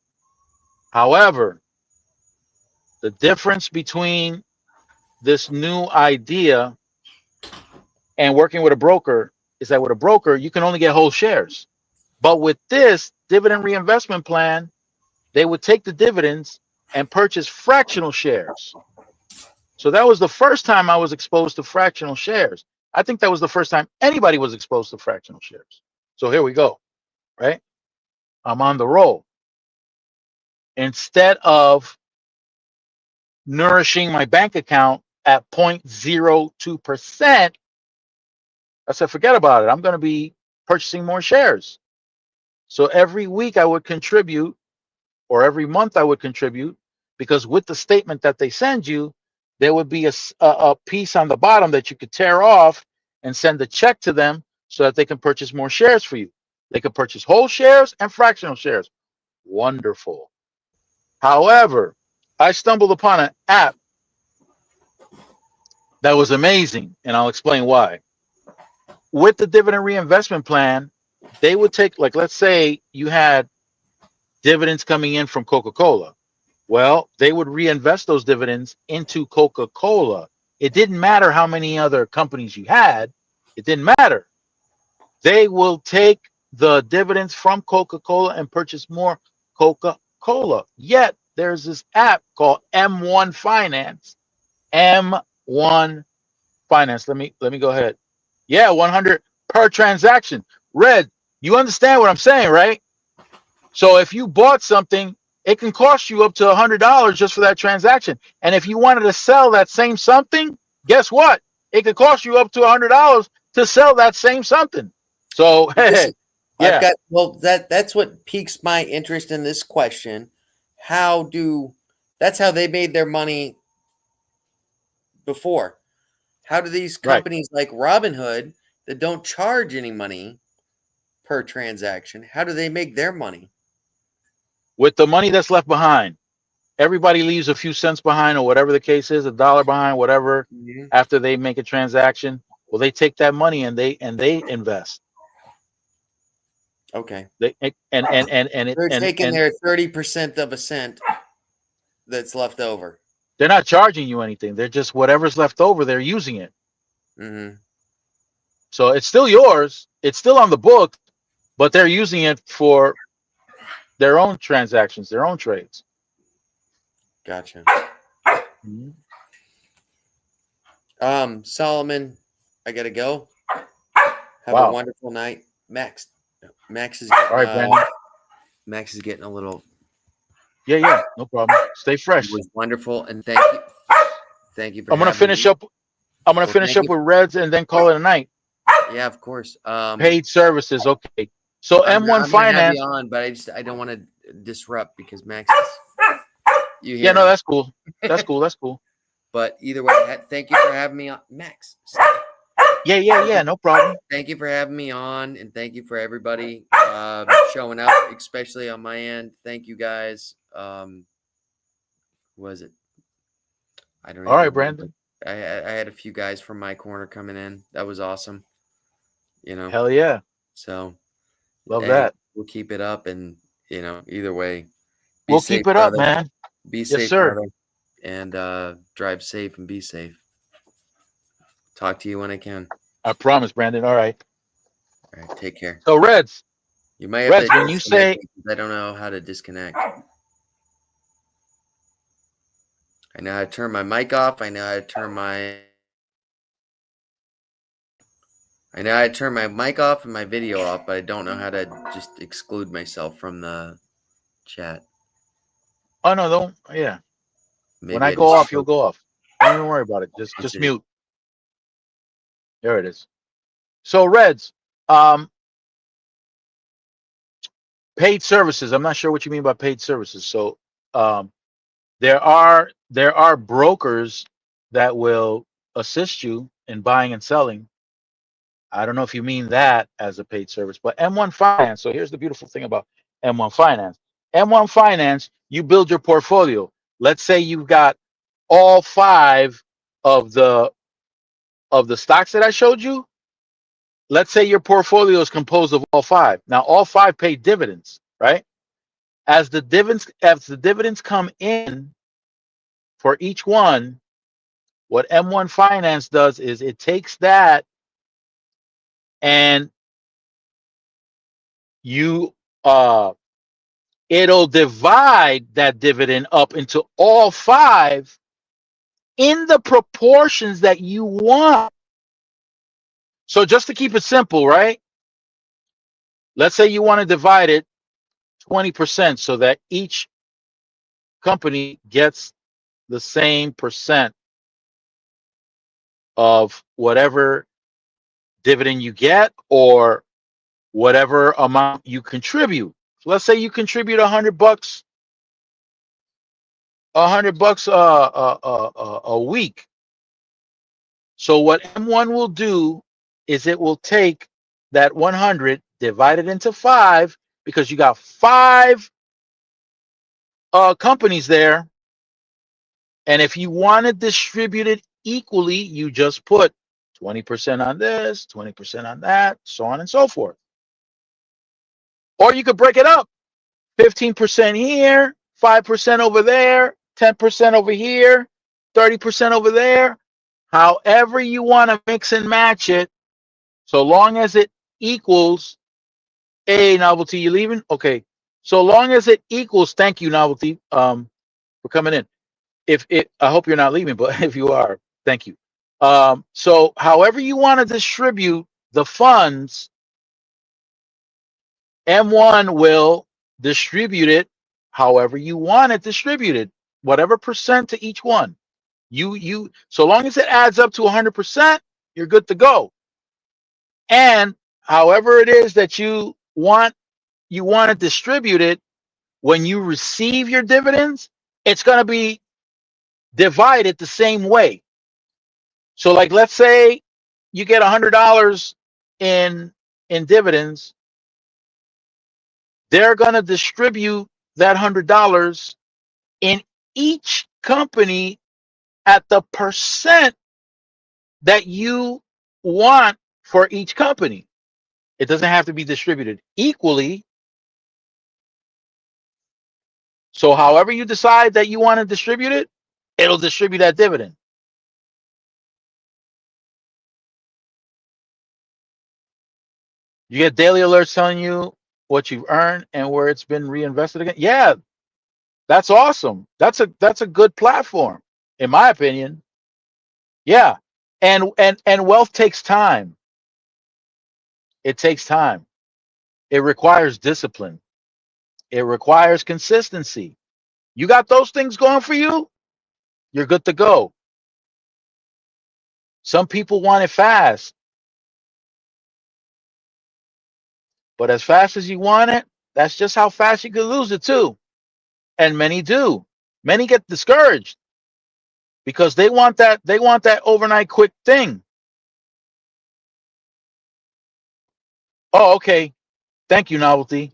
However, the difference between this new idea and working with a broker is that with a broker, you can only get whole shares. But with this dividend reinvestment plan, they would take the dividends and purchase fractional shares. So that was the first time I was exposed to fractional shares. I think that was the first time anybody was exposed to fractional shares. So here we go, right? I'm on the roll. Instead of nourishing my bank account at 0.02%, I said, forget about it. I'm going to be purchasing more shares. So every week I would contribute, or every month I would contribute, because with the statement that they send you, there would be a piece on the bottom that you could tear off and send a check to them so that they can purchase more shares for you. They could purchase whole shares and fractional shares. Wonderful. However, I stumbled upon an app that was amazing, and I'll explain why. With the dividend reinvestment plan, they would take, like, let's say you had dividends coming in from Coca-Cola. Well, they would reinvest those dividends into Coca-Cola. It didn't matter how many other companies you had. It didn't matter. They will take the dividends from Coca-Cola and purchase more Coca-Cola. Yet there's this app called M1 Finance. M1 Finance. Let me go ahead. Yeah, 100 per transaction. Red, you understand what I'm saying, right? So if you bought something, it can cost you up to $100 just for that transaction. And if you wanted to sell that same something, guess what? It could cost you up to $100 to sell that same something. So, hey, I've yeah, got that's what piques my interest in this question. That's how they made their money before. How do these right. companies like Robinhood that don't charge any money per transaction, how do they make their money? With the money that's left behind, everybody leaves a few cents behind, or whatever the case is, $1 behind, whatever, Mhm. after they make a transaction. Well, they take that money and they invest. Okay. They and it They're taking and their 30% of a cent that's left over. they're not charging you anything. They're just whatever's left over, they're using it. Mm-hmm. So it's still yours. It's still on the book, but they're using it for their own transactions, their own trades. Gotcha. Mm-hmm. Solomon, I gotta go. Have a Wow. wonderful night. Max is All getting right, Brandon. Max is getting a little. Yeah, no problem. Stay It fresh. was wonderful, and thank you for I'm gonna having finish me. up. I'm gonna Well, finish thank up you. with Reds and then call it a night. Yeah, of course. Paid services, okay. So M1 I'm gonna have you Finance. on, but I don't want to disrupt because Max is. You Yeah, hear no, him. that's cool. That's cool. That's cool. But either way, thank you for having me on, Max. Yeah, no problem. Thank you for having me on, and thank you for everybody showing up, especially on my end. Thank you guys. Who was it? I don't All even right, remember. Brandon. I had a few guys from my corner coming in. That was awesome. Hell yeah. So Love hey, that. we'll keep it up, and either way, be We'll safe, keep it up, brother. man. Be Yes, safe, sir. brother, and drive safe and be safe. Talk to you when I can. I promise, Brandon. All right. All right, take care. So Reds, You might have to when you disconnect say me because I don't know how to disconnect. I know how to turn my mic off. I know how to turn mic off and my video off, but I don't know how to just exclude myself from the chat. oh no, don't yeah. When Maybe I I go just off, you'll go off. Don't even worry about it. Just it's mute. There it is. So Reds, um, paid services. I'm not sure what you mean by paid services. So um, there are brokers that will assist you in buying and selling. I don't know if you mean that as a paid service, but M1 Finance. So here's the beautiful thing about M1 Finance. M1 Finance, you build your portfolio. Let's say you've got all five of the stocks that I showed you. Let's say your portfolio is composed of all five. Now all five pay dividends, right? As the dividends come in for each one, What M1 Finance does is it takes that and you it'll divide that dividend up into all 5 in the proportions that you want. So just to keep it simple, right? Let's say you want to divide it 20% so that each company gets the same percent of whatever dividend you get or whatever amount you contribute. So let's say you contribute $100, a week. So what M1 will do is it will take that 100, divide it into 5, because you got 5 companies there. And if you want to distribute it equally, you just put 20% on this, 20% on that, so on and so forth. Or you could break it up, 15% here, 5% over there, 10% over here, 30% over there. However you want to mix and match it, so long as it equals. Hey, Novelty, you leaving? Okay. So long as it equals, thank you, Novelty, for coming in. I hope you're not leaving, but if you are, thank you. So however you want to distribute the funds, M1 will distribute it however you want it distributed, whatever percent to each one. So long as it adds up to 100%, you're good to go. And however it is that you want it distributed, when you receive your dividends, it's going to be divided the same way. So like, let's say you get $100 in dividends, they're going to distribute that $100 in each company at the percent that you want for each company. It doesn't have to be distributed equally. So however you decide that you want to distribute it, it'll distribute that dividend. You get daily alerts telling you what you've earned and where it's been reinvested again. Yeah, that's awesome. That's a good platform, in my opinion. Yeah. And wealth takes time. It takes time. It requires discipline. It requires consistency. You got those things going for you, you're good to go. Some people want it fast, but as fast as you want it, that's just how fast you could lose it too. And many do. Many get discouraged because they want that overnight quick thing. Oh, okay. Thank you, Novelty.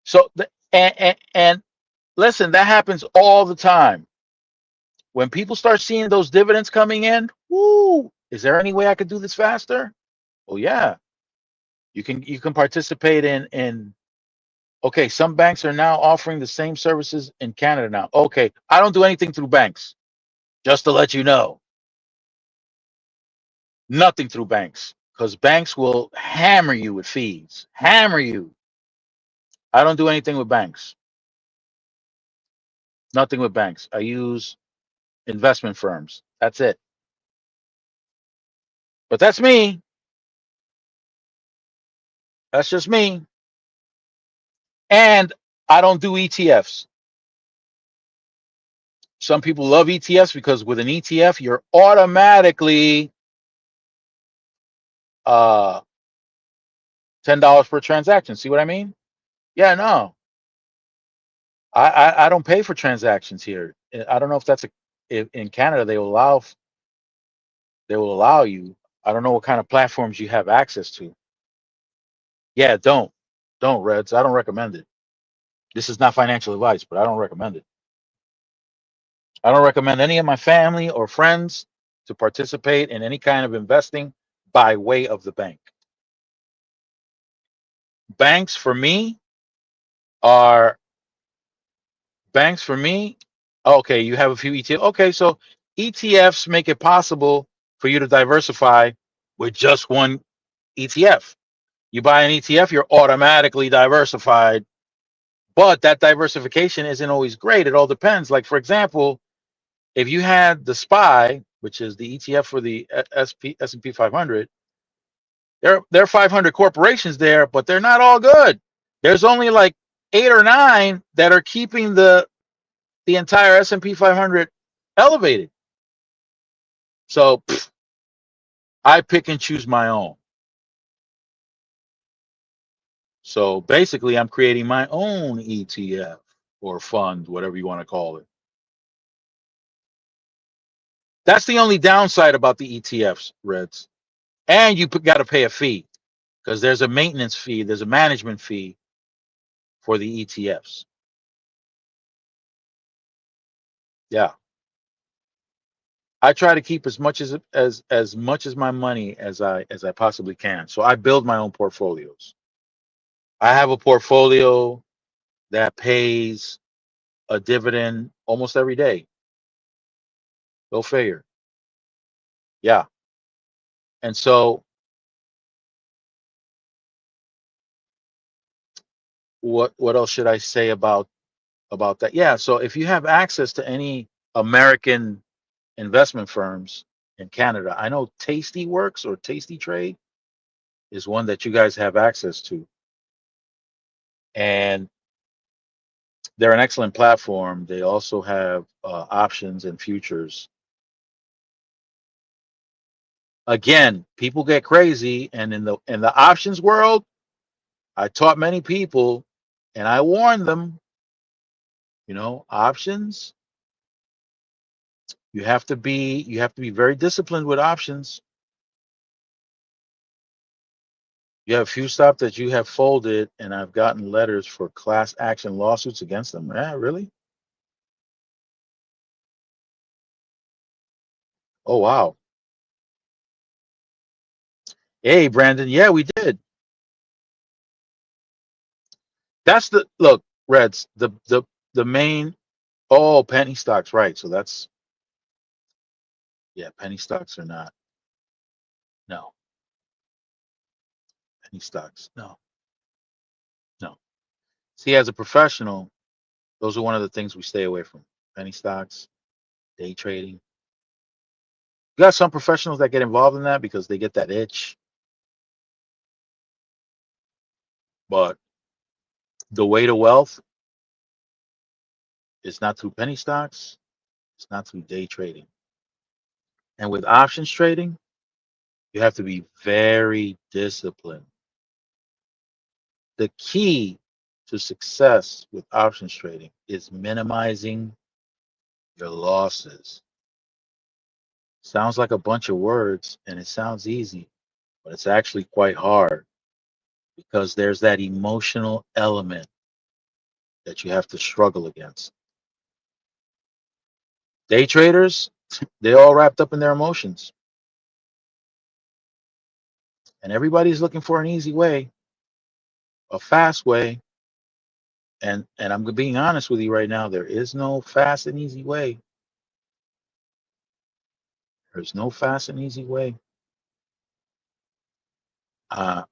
So and listen, that happens all the time. When people start seeing those dividends coming in, woo, is there any way I could do this faster? Oh yeah. You can participate in okay, some banks are now offering the same services in Canada now. Okay, I don't do anything through banks. Just to let you know. Nothing through banks, because banks will hammer you with fees. Hammer you. I don't do anything with banks. Nothing with banks. I use investment firms. That's it. But that's me. That's just me. And I don't do ETFs. Some people love ETFs because with an ETF, you're automatically uh $10 per transaction. See what I mean? Yeah, no. I don't pay for transactions here. I don't know if that's if in Canada they will allow you. I don't know what kind of platforms you have access to. Yeah, don't Reds. I don't recommend it. This is not financial advice, but I don't recommend it. I don't recommend any of my family or friends to participate in any kind of investing by way of the bank. Banks for me are banks for me Okay, you have a few ETFs. Okay, so ETFs make it possible for you to diversify with just one ETF. You buy an ETF, you're automatically diversified, but that diversification isn't always great. It all depends. Like, for example, if you had the SPY, which is the ETF for the S&P 500, there are 500 corporations there, but they're not all good. There's only like 8 or 9 that are keeping the entire S&P 500 elevated. So I pick and choose my own. So basically, I'm creating my own ETF or fund, whatever you want to call it. That's the only downside about the ETFs, Reds. And you got to pay a fee because there's a maintenance fee, there's a management fee for the ETFs. Yeah, I try to keep as much as much as my money as I possibly can. So I build my own portfolios. I have a portfolio that pays a dividend almost every day. Go figure. Yeah. And so what else should I say about that? Yeah. So if you have access to any American investment firms in Canada, I know Tasty Works or Tasty Trade is one that you guys have access to, and they're an excellent platform. They also have options and futures. Again, people get crazy, and in the options world, I taught many people, and I warned them. Options. You have to be very disciplined with options. You have a few stop that you have folded, and I've gotten letters for class action lawsuits against them. Yeah, really? Oh wow. Hey, Brandon. Yeah, we did. That's the look, Reds. The main. Oh, penny stocks, right? So that's yeah. Penny stocks are not. No, penny stocks. No, no. See, as a professional, those are one of the things we stay away from. Penny stocks, day trading. You got some professionals that get involved in that because they get that itch, but the way to wealth is not through penny stocks. It's not through day trading. And with options trading, you have to be very disciplined. The key to success with options trading is minimizing your losses. Sounds like a bunch of words and it sounds easy, but it's actually quite hard because there's that emotional element that you have to struggle against. Day traders, they all wrapped up in their emotions, and everybody's looking for an easy way, a fast way. And I'm being honest with you right now, there is no fast and easy way. There's no fast and easy way. Uh,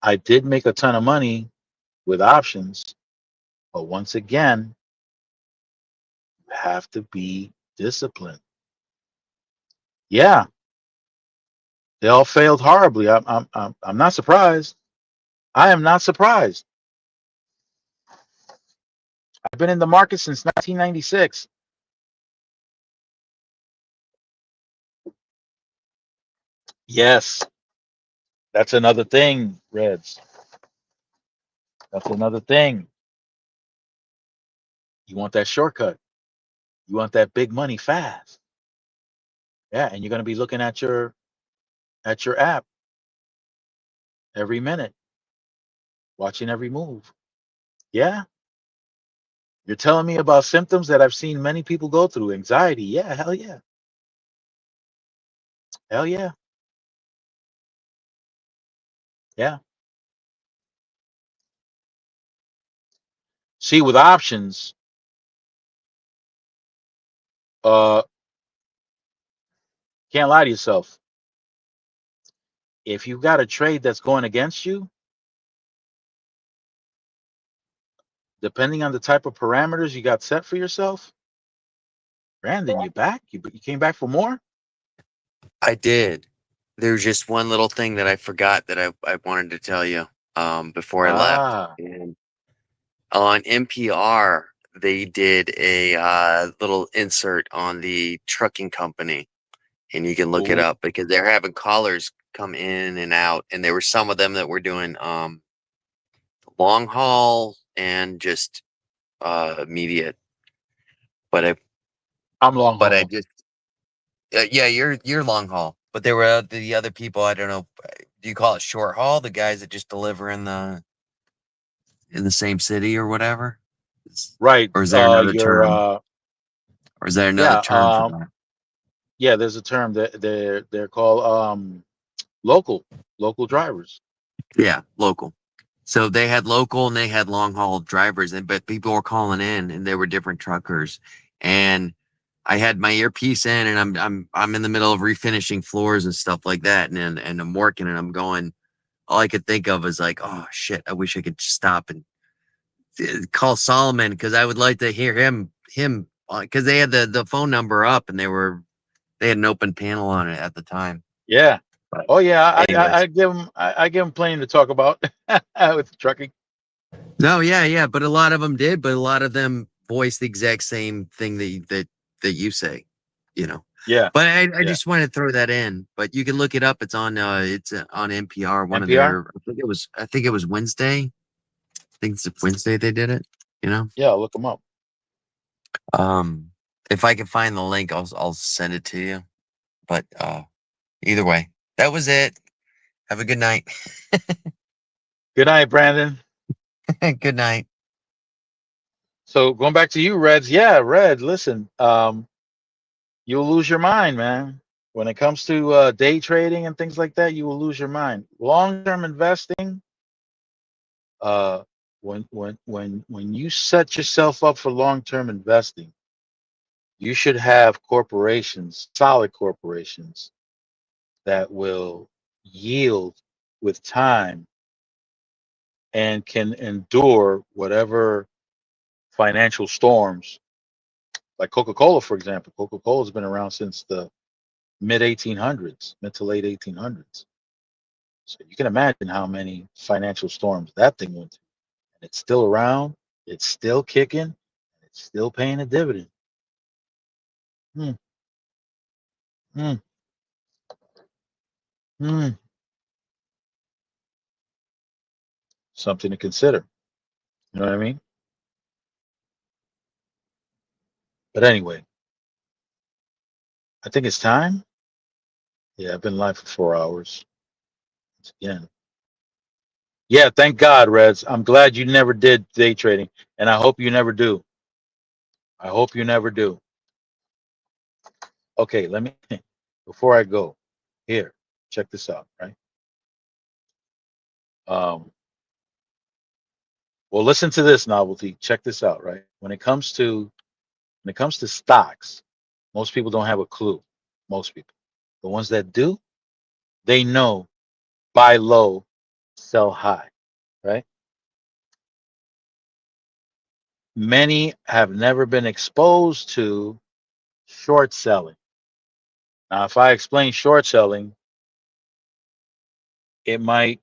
I did make a ton of money with options, but once again, you have to be disciplined. Yeah, they all failed horribly. I'm not surprised. I am not surprised. I've been in the market since 1996. Yes, that's another thing, Reds. That's another thing. You want that shortcut. You want that big money fast. Yeah, and you're going to be looking at your app every minute, watching every move. Yeah, you're telling me about symptoms that I've seen many people go through. Anxiety. Yeah, hell yeah. Hell yeah. Yeah. See, with options, Uh, can't lie to yourself. If you got a trade that's going against you, depending on the type of parameters you got set for yourself, Brandon, you back? You came back for more? I did. There's just one little thing that I forgot that I wanted to tell you before I left. Ah, And on NPR, they did a little insert on the trucking company, and you can look it ooh, up because they're having callers come in and out, and there were some of them that were doing long haul and just immediate. But I I'm long but I haul. just yeah, you're long haul. But there were the other people. I don't know. Do you call it short haul? The guys that just deliver in the same city or whatever. Right. Or is there another You're term? Or is there another yeah, term for that? yeah, there's a term that they're called local local drivers. Yeah, local. So they had local and they had long haul drivers, and but people were calling in, and they were different truckers. And I had my earpiece in, and I'm in the middle of refinishing floors and stuff like that, and I'm working, and I'm going. All I could think of is like, oh shit, I wish I could stop and call Solomon because I would like to hear him because they had the phone number up, and they had an open panel on it at the time. Yeah. But Oh yeah, anyways. I give them plenty to talk about with trucking. No, yeah, yeah, but a lot of them did, but a lot of them voiced the exact same thing that you say, you know. Yeah, But I yeah. just wanted to throw that in. But you can look it up. It's on NPR. One of NPR. their, I think it was Wednesday. I think it's Wednesday they did it. You know. Yeah, look them up. Um, if I can find the link, I'll send it to you. But either way, that was it. Have a good night. Good night, Brandon. Good night. So going back to you, Reds. Yeah, Red. Listen, you'll lose your mind, man. When it comes to day trading and things like that, you will lose your mind. Long-term investing, uh, when you set yourself up for long-term investing, you should have corporations, solid corporations, that will yield with time and can endure whatever financial storms. Like Coca-Cola, for example. Coca-Cola's been around since the mid 1800s, mid to late 1800s. So you can imagine how many financial storms that thing went through. And it's still around, it's still kicking, and it's still paying a dividend. Hmm, hmm, hmm. Something to consider. You know what I mean? But anyway, I think it's time. Yeah, I've been live for 4 hours. Once again. Yeah, thank God, Reds. I'm glad you never did day trading, and I hope you never do. I hope you never do. Okay, let me, before I go, here, check this out, right? Um, well, listen to this novelty. Check this out, right? When it comes to stocks, most people don't have a clue. Most people, the ones that do, they know buy low, sell high, right? Many have never been exposed to short selling. Now, if I explain short selling, it might,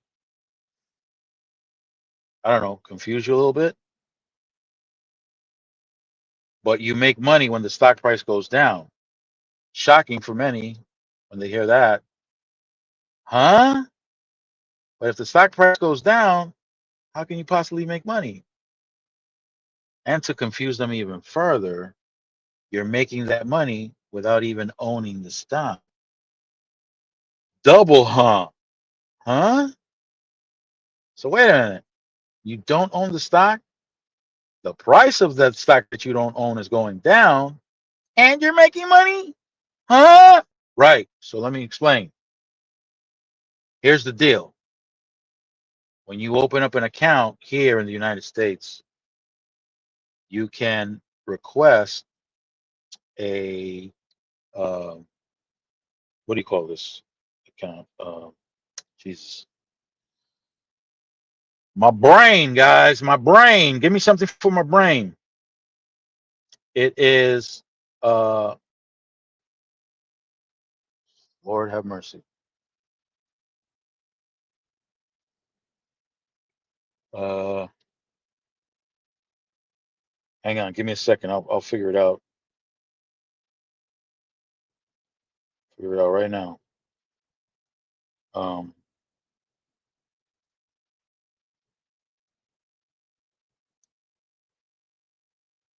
I don't know, confuse you a little bit, but you make money when the stock price goes down. Shocking for many when they hear that. Huh? But if the stock price goes down, how can you possibly make money? And to confuse them even further, you're making that money without even owning the stock. Double huh? Huh? So wait a minute. You don't own the stock. The price of that stock that you don't own is going down, and you're making money? Huh? Right. So let me explain. Here's the deal. When you open up an account here in the United States, you can request a what do you call this account? Jesus, my brain, guys, my brain. Give me something for my brain. It is Lord have mercy. Uh, hang on, give me a second. I'll figure it out. Figure it out right now. Um,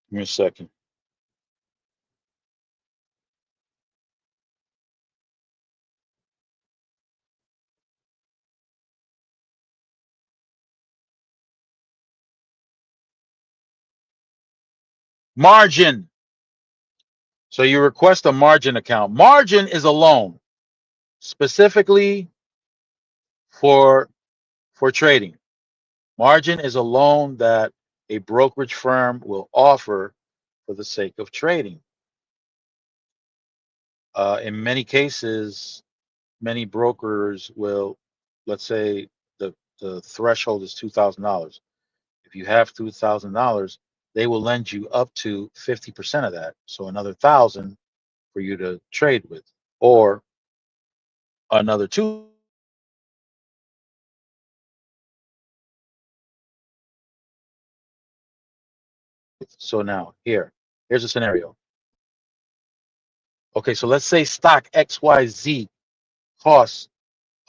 give me a second. Margin. So you request a margin account. Margin is a loan specifically for trading. Margin is a loan that a brokerage firm will offer for the sake of trading. In many cases, many brokers will, let's say the threshold is $2,000. If you have $2,000, they will lend you up to 50% of that. So another 1,000 for you to trade with, or another 2. So now here's a scenario. Okay, so let's say stock XYZ costs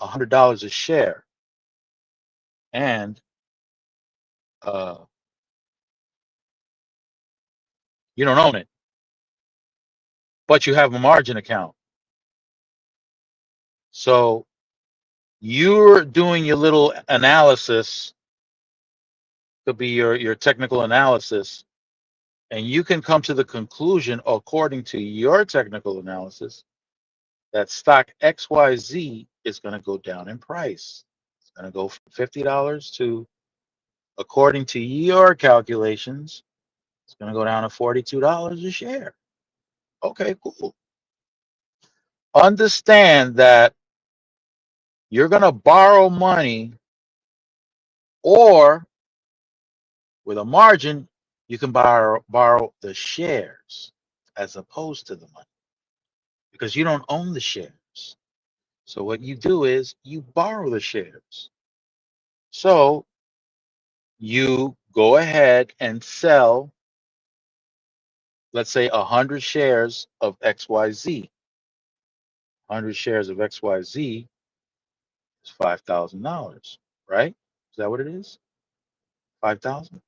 $100 a share, and you don't own it, but you have a margin account. So you're doing your little analysis, could be your technical analysis, and you can come to the conclusion, according to your technical analysis, that stock XYZ is going to go down in price. It's going to go from $50 to, according to your calculations, it's going to go down to $42 a share. Okay, cool. Understand that you're going to borrow money, or with a margin, you can borrow the shares as opposed to the money, because you don't own the shares. So what you do is you borrow the shares. So you go ahead and sell, let's say 100 shares of XYZ. 100 shares of XYZ is $5,000, right? Is that what it is? 5,000?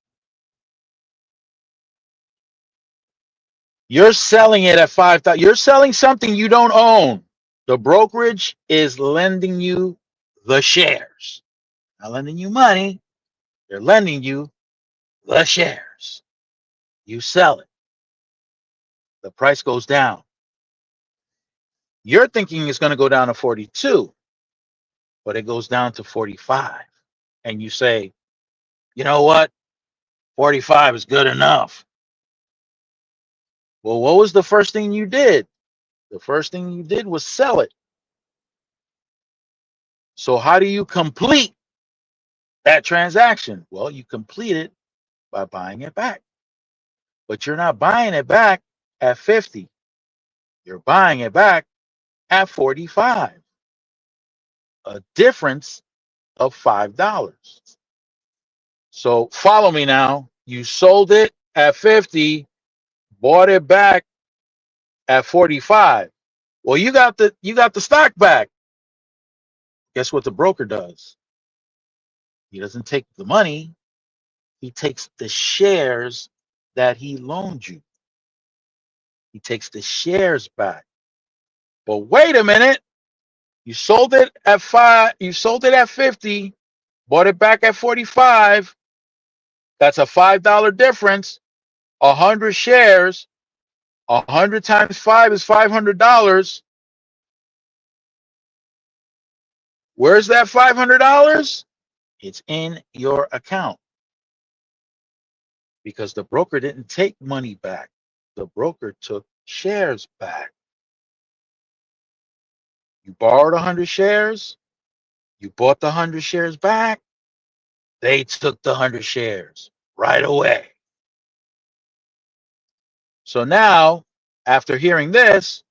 You're selling it at 5,000. You're selling something you don't own. The brokerage is lending you the shares. Not lending you money. They're lending you the shares. You sell it. The price goes down. You're thinking it's going to go down to 42, but it goes down to 45. And you say, you know what? 45 is good enough. Well, what was the first thing you did? The first thing you did was sell it. So how do you complete that transaction? Well, you complete it by buying it back. But you're not buying it back at 50. You're buying it back at 45. A difference of $5. So follow me now. You sold it at 50, bought it back at 45. Well, you got the stock back. Guess what the broker does? He doesn't take the money. He takes the shares that he loaned you. He takes the shares back. But wait a minute. You sold it at 5, you sold it at 50, bought it back at 45. That's a $5 difference. 100 shares, 100 times 5 is $500. Where's that $500? It's in your account, because the broker didn't take money back. The broker took shares back. You borrowed 100 shares, you bought the 100 shares back, they took the 100 shares right away. So now, after hearing this,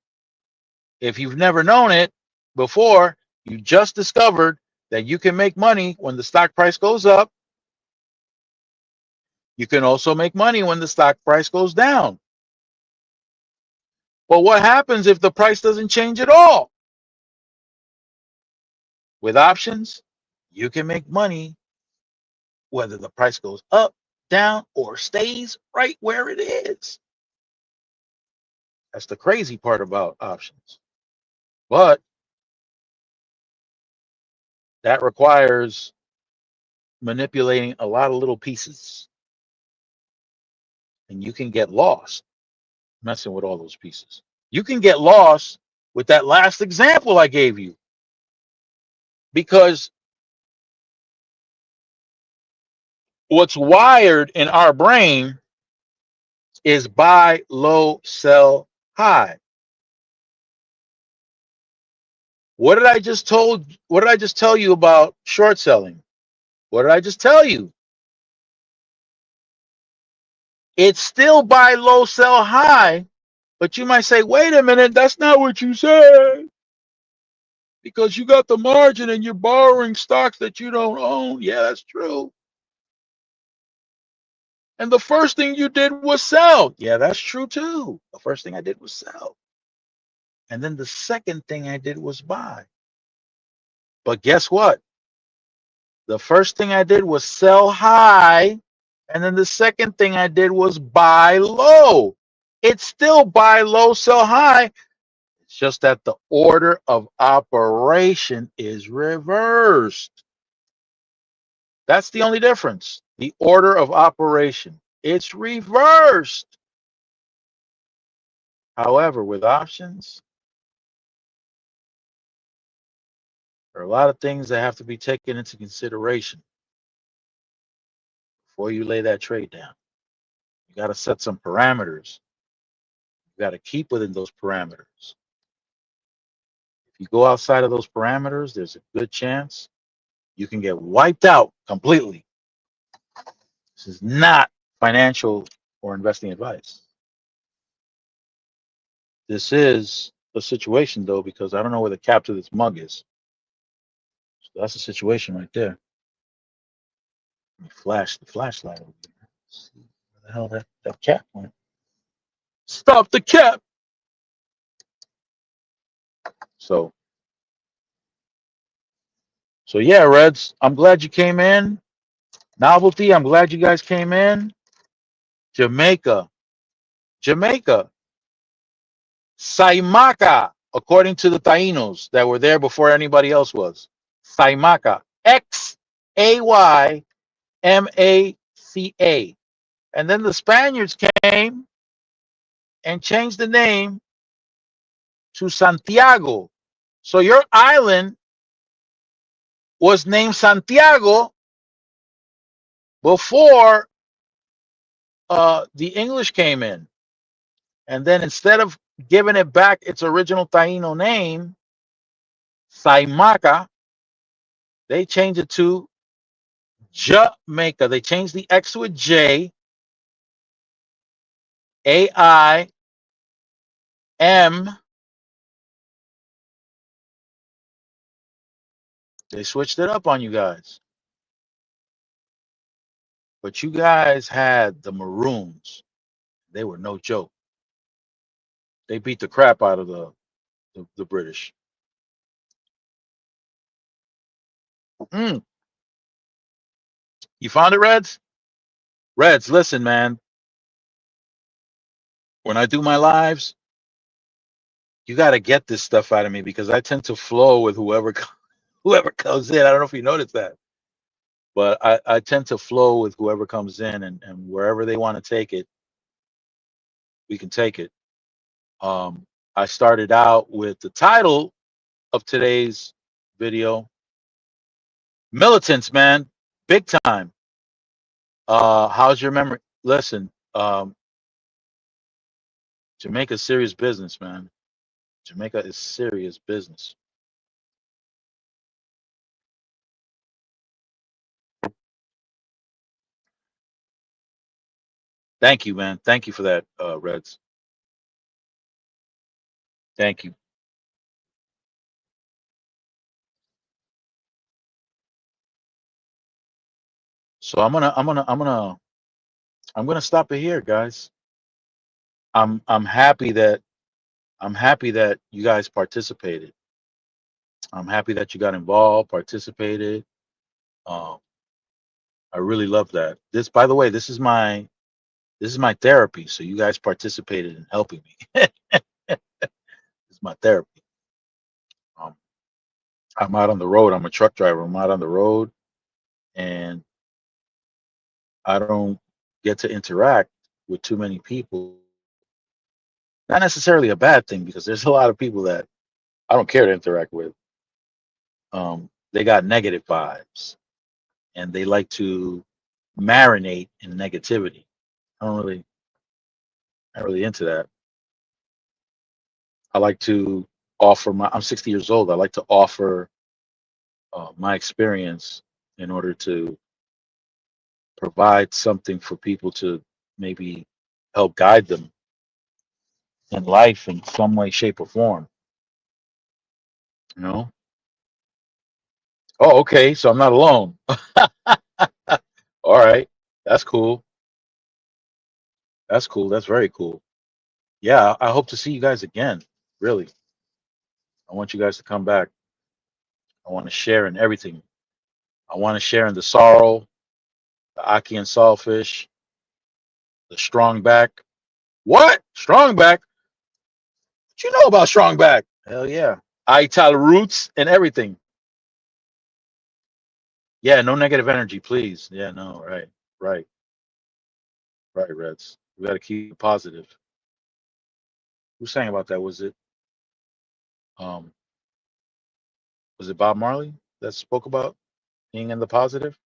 if you've never known it before, you just discovered that you can make money when the stock price goes up. You can also make money when the stock price goes down. But what happens if the price doesn't change at all? With options, you can make money whether the price goes up, down, or stays right where it is. That's the crazy part about options. But that requires manipulating a lot of little pieces. And you can get lost messing with all those pieces. You can get lost with that last example I gave you. Because what's wired in our brain is buy low, sell high. What did I just tell you about short selling? What did I just tell you? It's still buy low, sell high, but you might say, wait a minute, that's not what you said. Because you got the margin and you're borrowing stocks that you don't own. Yeah, that's true. And the first thing you did was sell. Yeah, that's true too. The first thing I did was sell. And then the second thing I did was buy. But guess what? The first thing I did was sell high. And then the second thing I did was buy low. It's still buy low, sell high. It's just that the order of operation is reversed. That's the only difference. The order of operation. It's reversed. However, with options, there are a lot of things that have to be taken into consideration before you lay that trade down. You got to set some parameters. You got to keep within those parameters. If you go outside of those parameters, there's a good chance you can get wiped out completely. This is not financial or investing advice. This is a situation, though, because I don't know where the cap to this mug is. So that's a situation right there. Let me flash the flashlight over here. See where the hell that cap went. Stop the cap! So yeah, Reds, I'm glad you came in. Novelty, I'm glad you guys came in. Jamaica. Saimaka, according to the Tainos that were there before anybody else was. Saimaka. Xaymaca. And then the Spaniards came and changed the name to Santiago. So your island was named Santiago before the English came in. And then instead of giving it back its original Taino name, Saimaka, they changed it to Jamaica. They changed the X to a J, AIM. They switched it up on you guys. But you guys had the Maroons. They were no joke. They beat the crap out of the British. You found it, Reds? Reds, listen, man. When I do my lives, you got to get this stuff out of me because I tend to flow with whoever comes in. I don't know if you noticed that, but I tend to flow with whoever comes in, and wherever they want to take it, we can take it. I started out with the title of today's video, militants, man, big time. How's your memory? Listen, Jamaica's serious business, man. Jamaica is serious business. Thank you, man. Thank you for that, Reds. Thank you. So I'm gonna stop it here, guys. I'm happy that you guys participated. I'm happy that you got involved, participated. Um, I really love that. This, by the way, this is my therapy. So you guys participated in helping me. It's my therapy. Um, I'm out on the road. I'm a truck driver. I'm out on the road, and I don't get to interact with too many people. Not necessarily a bad thing because there's a lot of people that I don't care to interact with. They got negative vibes and they like to marinate in negativity. I don't really, not really into that. I like to offer my. I'm 60 years old. I like to offer my experience in order to provide something for people to maybe help guide them in life in some way, shape, or form. You know. Oh, okay. So I'm not alone. All right. That's cool. That's cool. That's very cool. Yeah, I hope to see you guys again. Really, I want you guys to come back. I want to share in everything. I want to share in the sorrow, the Aki and Sawfish, the strong back. What? Strong back? What you know about strong back? Hell yeah. Ital roots and everything. Yeah, no negative energy, please. Yeah, no, right, right, right, Reds. We got to keep it positive. Who's saying about that? Um was it Bob Marley that spoke about being in the positive?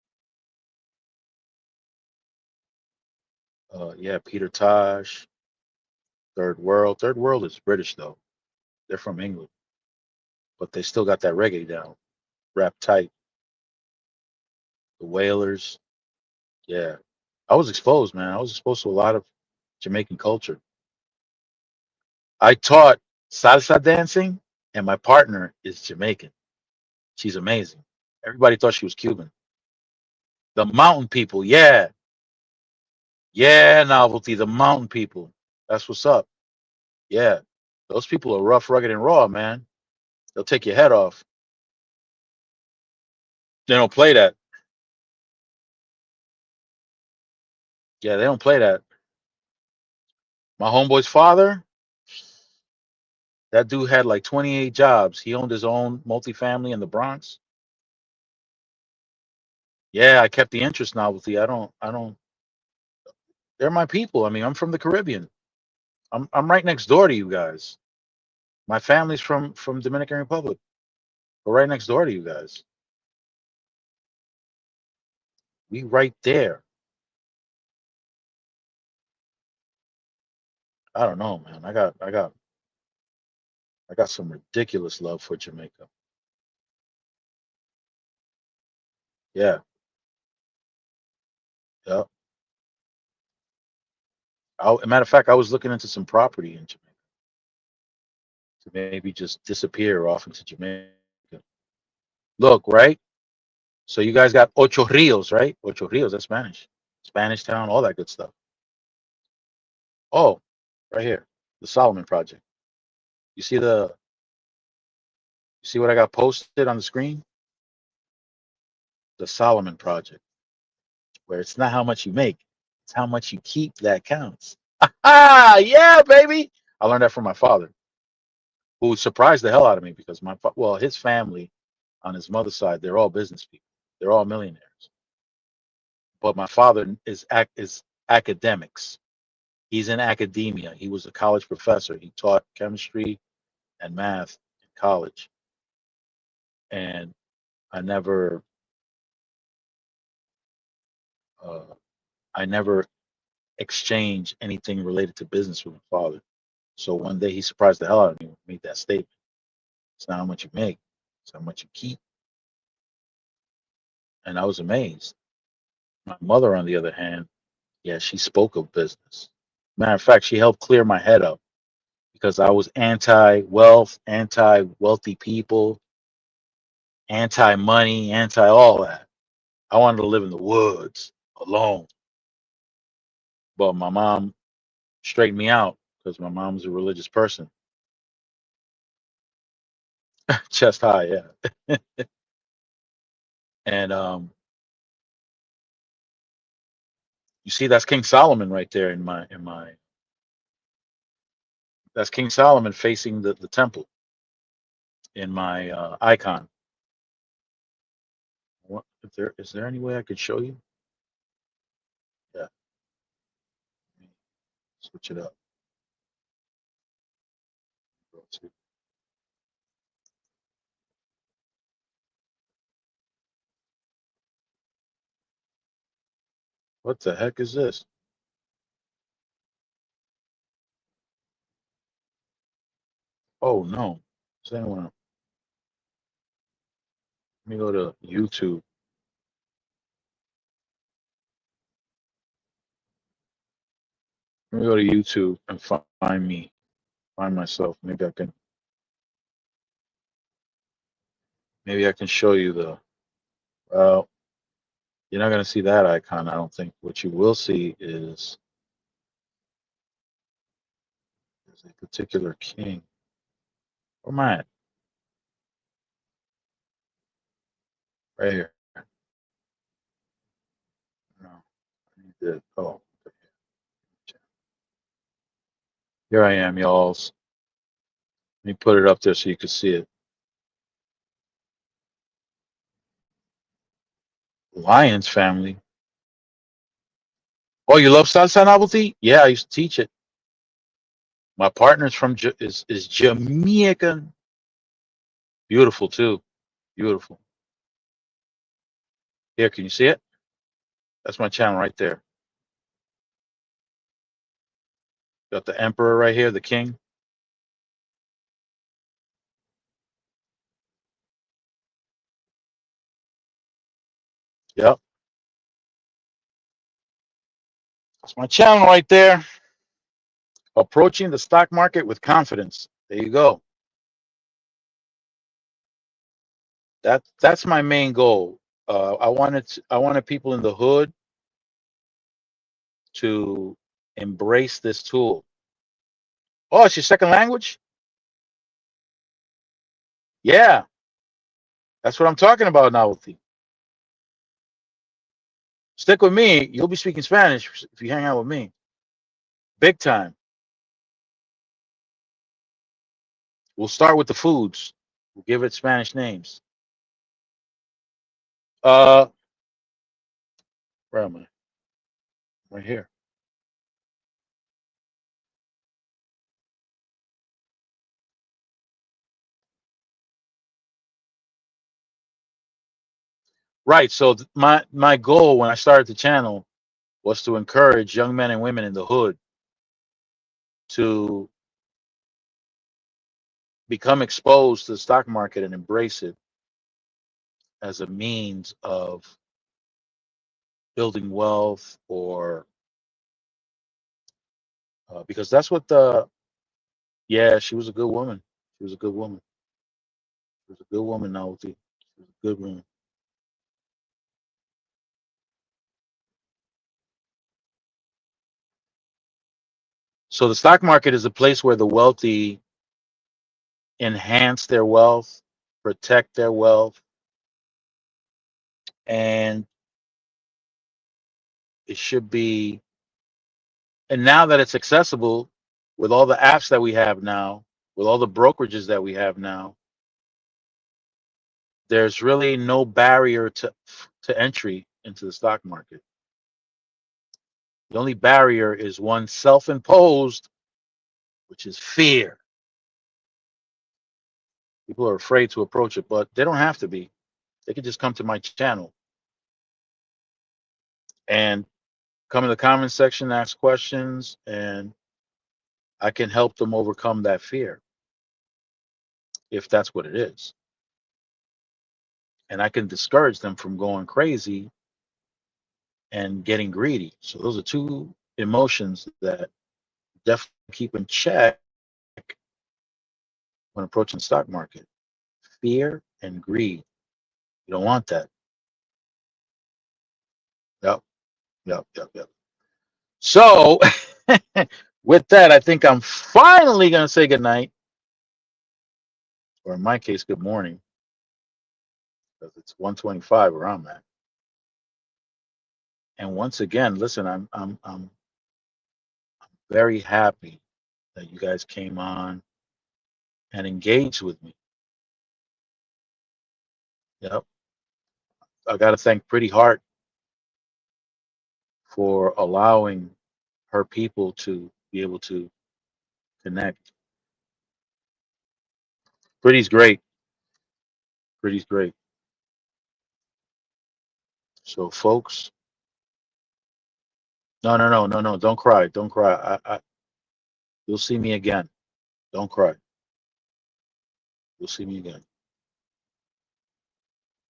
Yeah, Peter Tosh, Third World. Third World is British though. They're from England, but they still got that reggae down. Rap tight. The Wailers. Yeah. I was exposed, man. I was exposed to a lot of Jamaican culture. I taught salsa dancing, and my partner is Jamaican. She's amazing. Everybody thought she was Cuban. The mountain people, yeah. Yeah, novelty, the mountain people. That's what's up. Yeah. Those people are rough, rugged, and raw, man. They'll take your head off. They don't play that. Yeah, they don't play that. My homeboy's father, that dude had like 28 jobs. He owned his own multifamily in the Bronx. Yeah, I kept the interest novelty. I don't they're my people. I mean, I'm from the Caribbean. I'm right next door to you guys. My family's from Dominican Republic. We're right next door to you guys. We right there. I don't know, man. I got some ridiculous love for Jamaica. Yeah. Yeah. A matter of fact, I was looking into some property in Jamaica to maybe just disappear off into Jamaica. Look, right? So you guys got Ocho Rios, right? Ocho Rios, that's Spanish. Spanish Town, all that good stuff. Oh, right here, the Solomon Project. You see you see what I got posted on the screen? The Solomon Project, where it's not how much you make, it's how much you keep that counts. Ah, yeah, baby. I learned that from my father, who surprised the hell out of me because well, his family on his mother's side, they're all business people. They're all millionaires. But my father is academics. He's in academia. He was a college professor. He taught chemistry and math in college. And I never, uh, I never exchanged anything related to business with my father. So one day he surprised the hell out of me when he made that statement. It's not how much you make, it's how much you keep. And I was amazed. My mother, on the other hand, yeah, she spoke of business. Matter of fact, she helped clear my head up because I was anti wealth, anti wealthy people, anti money, anti all that. I wanted to live in the woods alone. But my mom straightened me out because my mom's a religious person. Chest high, yeah. And you see, that's King Solomon right there in my. That's King Solomon facing the temple in my icon. What if there is there any way I could show you? Yeah, let me switch it up. Go to- What the heck is this? Oh no. Does anyone? Let me go to YouTube. Let me go to YouTube and find me, find myself. Maybe I can show you the. Well, you're not gonna see that icon. I don't think. What you will see is a particular king. Where am I at? Right here. No, I need to. Oh, here I am, y'alls. Let me put it up there so you can see it. Lions family. Oh, you love salsa novelty? Yeah, I used to teach it. My partner's from is Jamaican. Beautiful too. Beautiful. Here, can you see it? That's my channel right there. Got the emperor right here, the king. Yep. That's my channel right there. Approaching the stock market with confidence. There you go. That's my main goal. I wanted people in the hood to embrace this tool. Oh, it's your second language? Yeah, that's what I'm talking about now. Stick with me. You'll be speaking Spanish if you hang out with me. Big time. We'll start with the foods. We'll give it Spanish names. Uh, where am I? Right here. Right. So my goal when I started the channel was to encourage young men and women in the hood to become exposed to the stock market and embrace it as a means of building wealth or because that's what the yeah, she was a good woman. She was a good woman. She was a good woman, Naomi. She was a good woman. So the stock market is a place where the wealthy enhance their wealth, protect their wealth, and it should be. And now that it's accessible with all the apps that we have now, with all the brokerages that we have now, there's really no barrier to entry into the stock market. The only barrier is one self-imposed, which is fear. People are afraid to approach it, but they don't have to be. They can just come to my channel and come in the comment section, ask questions, and I can help them overcome that fear if that's what it is. And I can discourage them from going crazy and getting greedy. So those are two emotions that definitely keep in check when approaching the stock market. Fear and greed. You don't want that. Yep, yep. So with that, I think I'm finally gonna say good night, or in my case, good morning, because it's 1:25 where I'm at. And once again, listen, I'm very happy that you guys came on and engaged with me. Yep. I got to thank Pretty Heart for allowing her people to be able to connect. Pretty's great. Pretty's great. So, folks, no. Don't cry. Don't cry. You'll see me again. Don't cry. You'll see me again.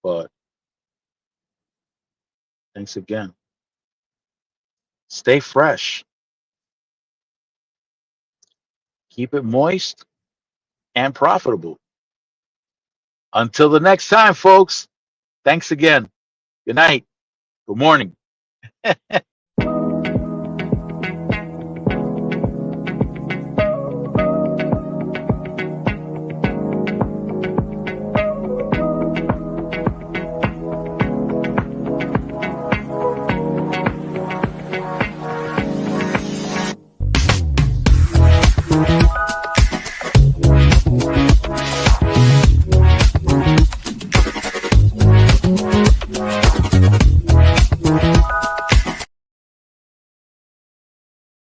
But thanks again. Stay fresh. Keep it moist and profitable. Until the next time, folks. Thanks again. Good night. Good morning.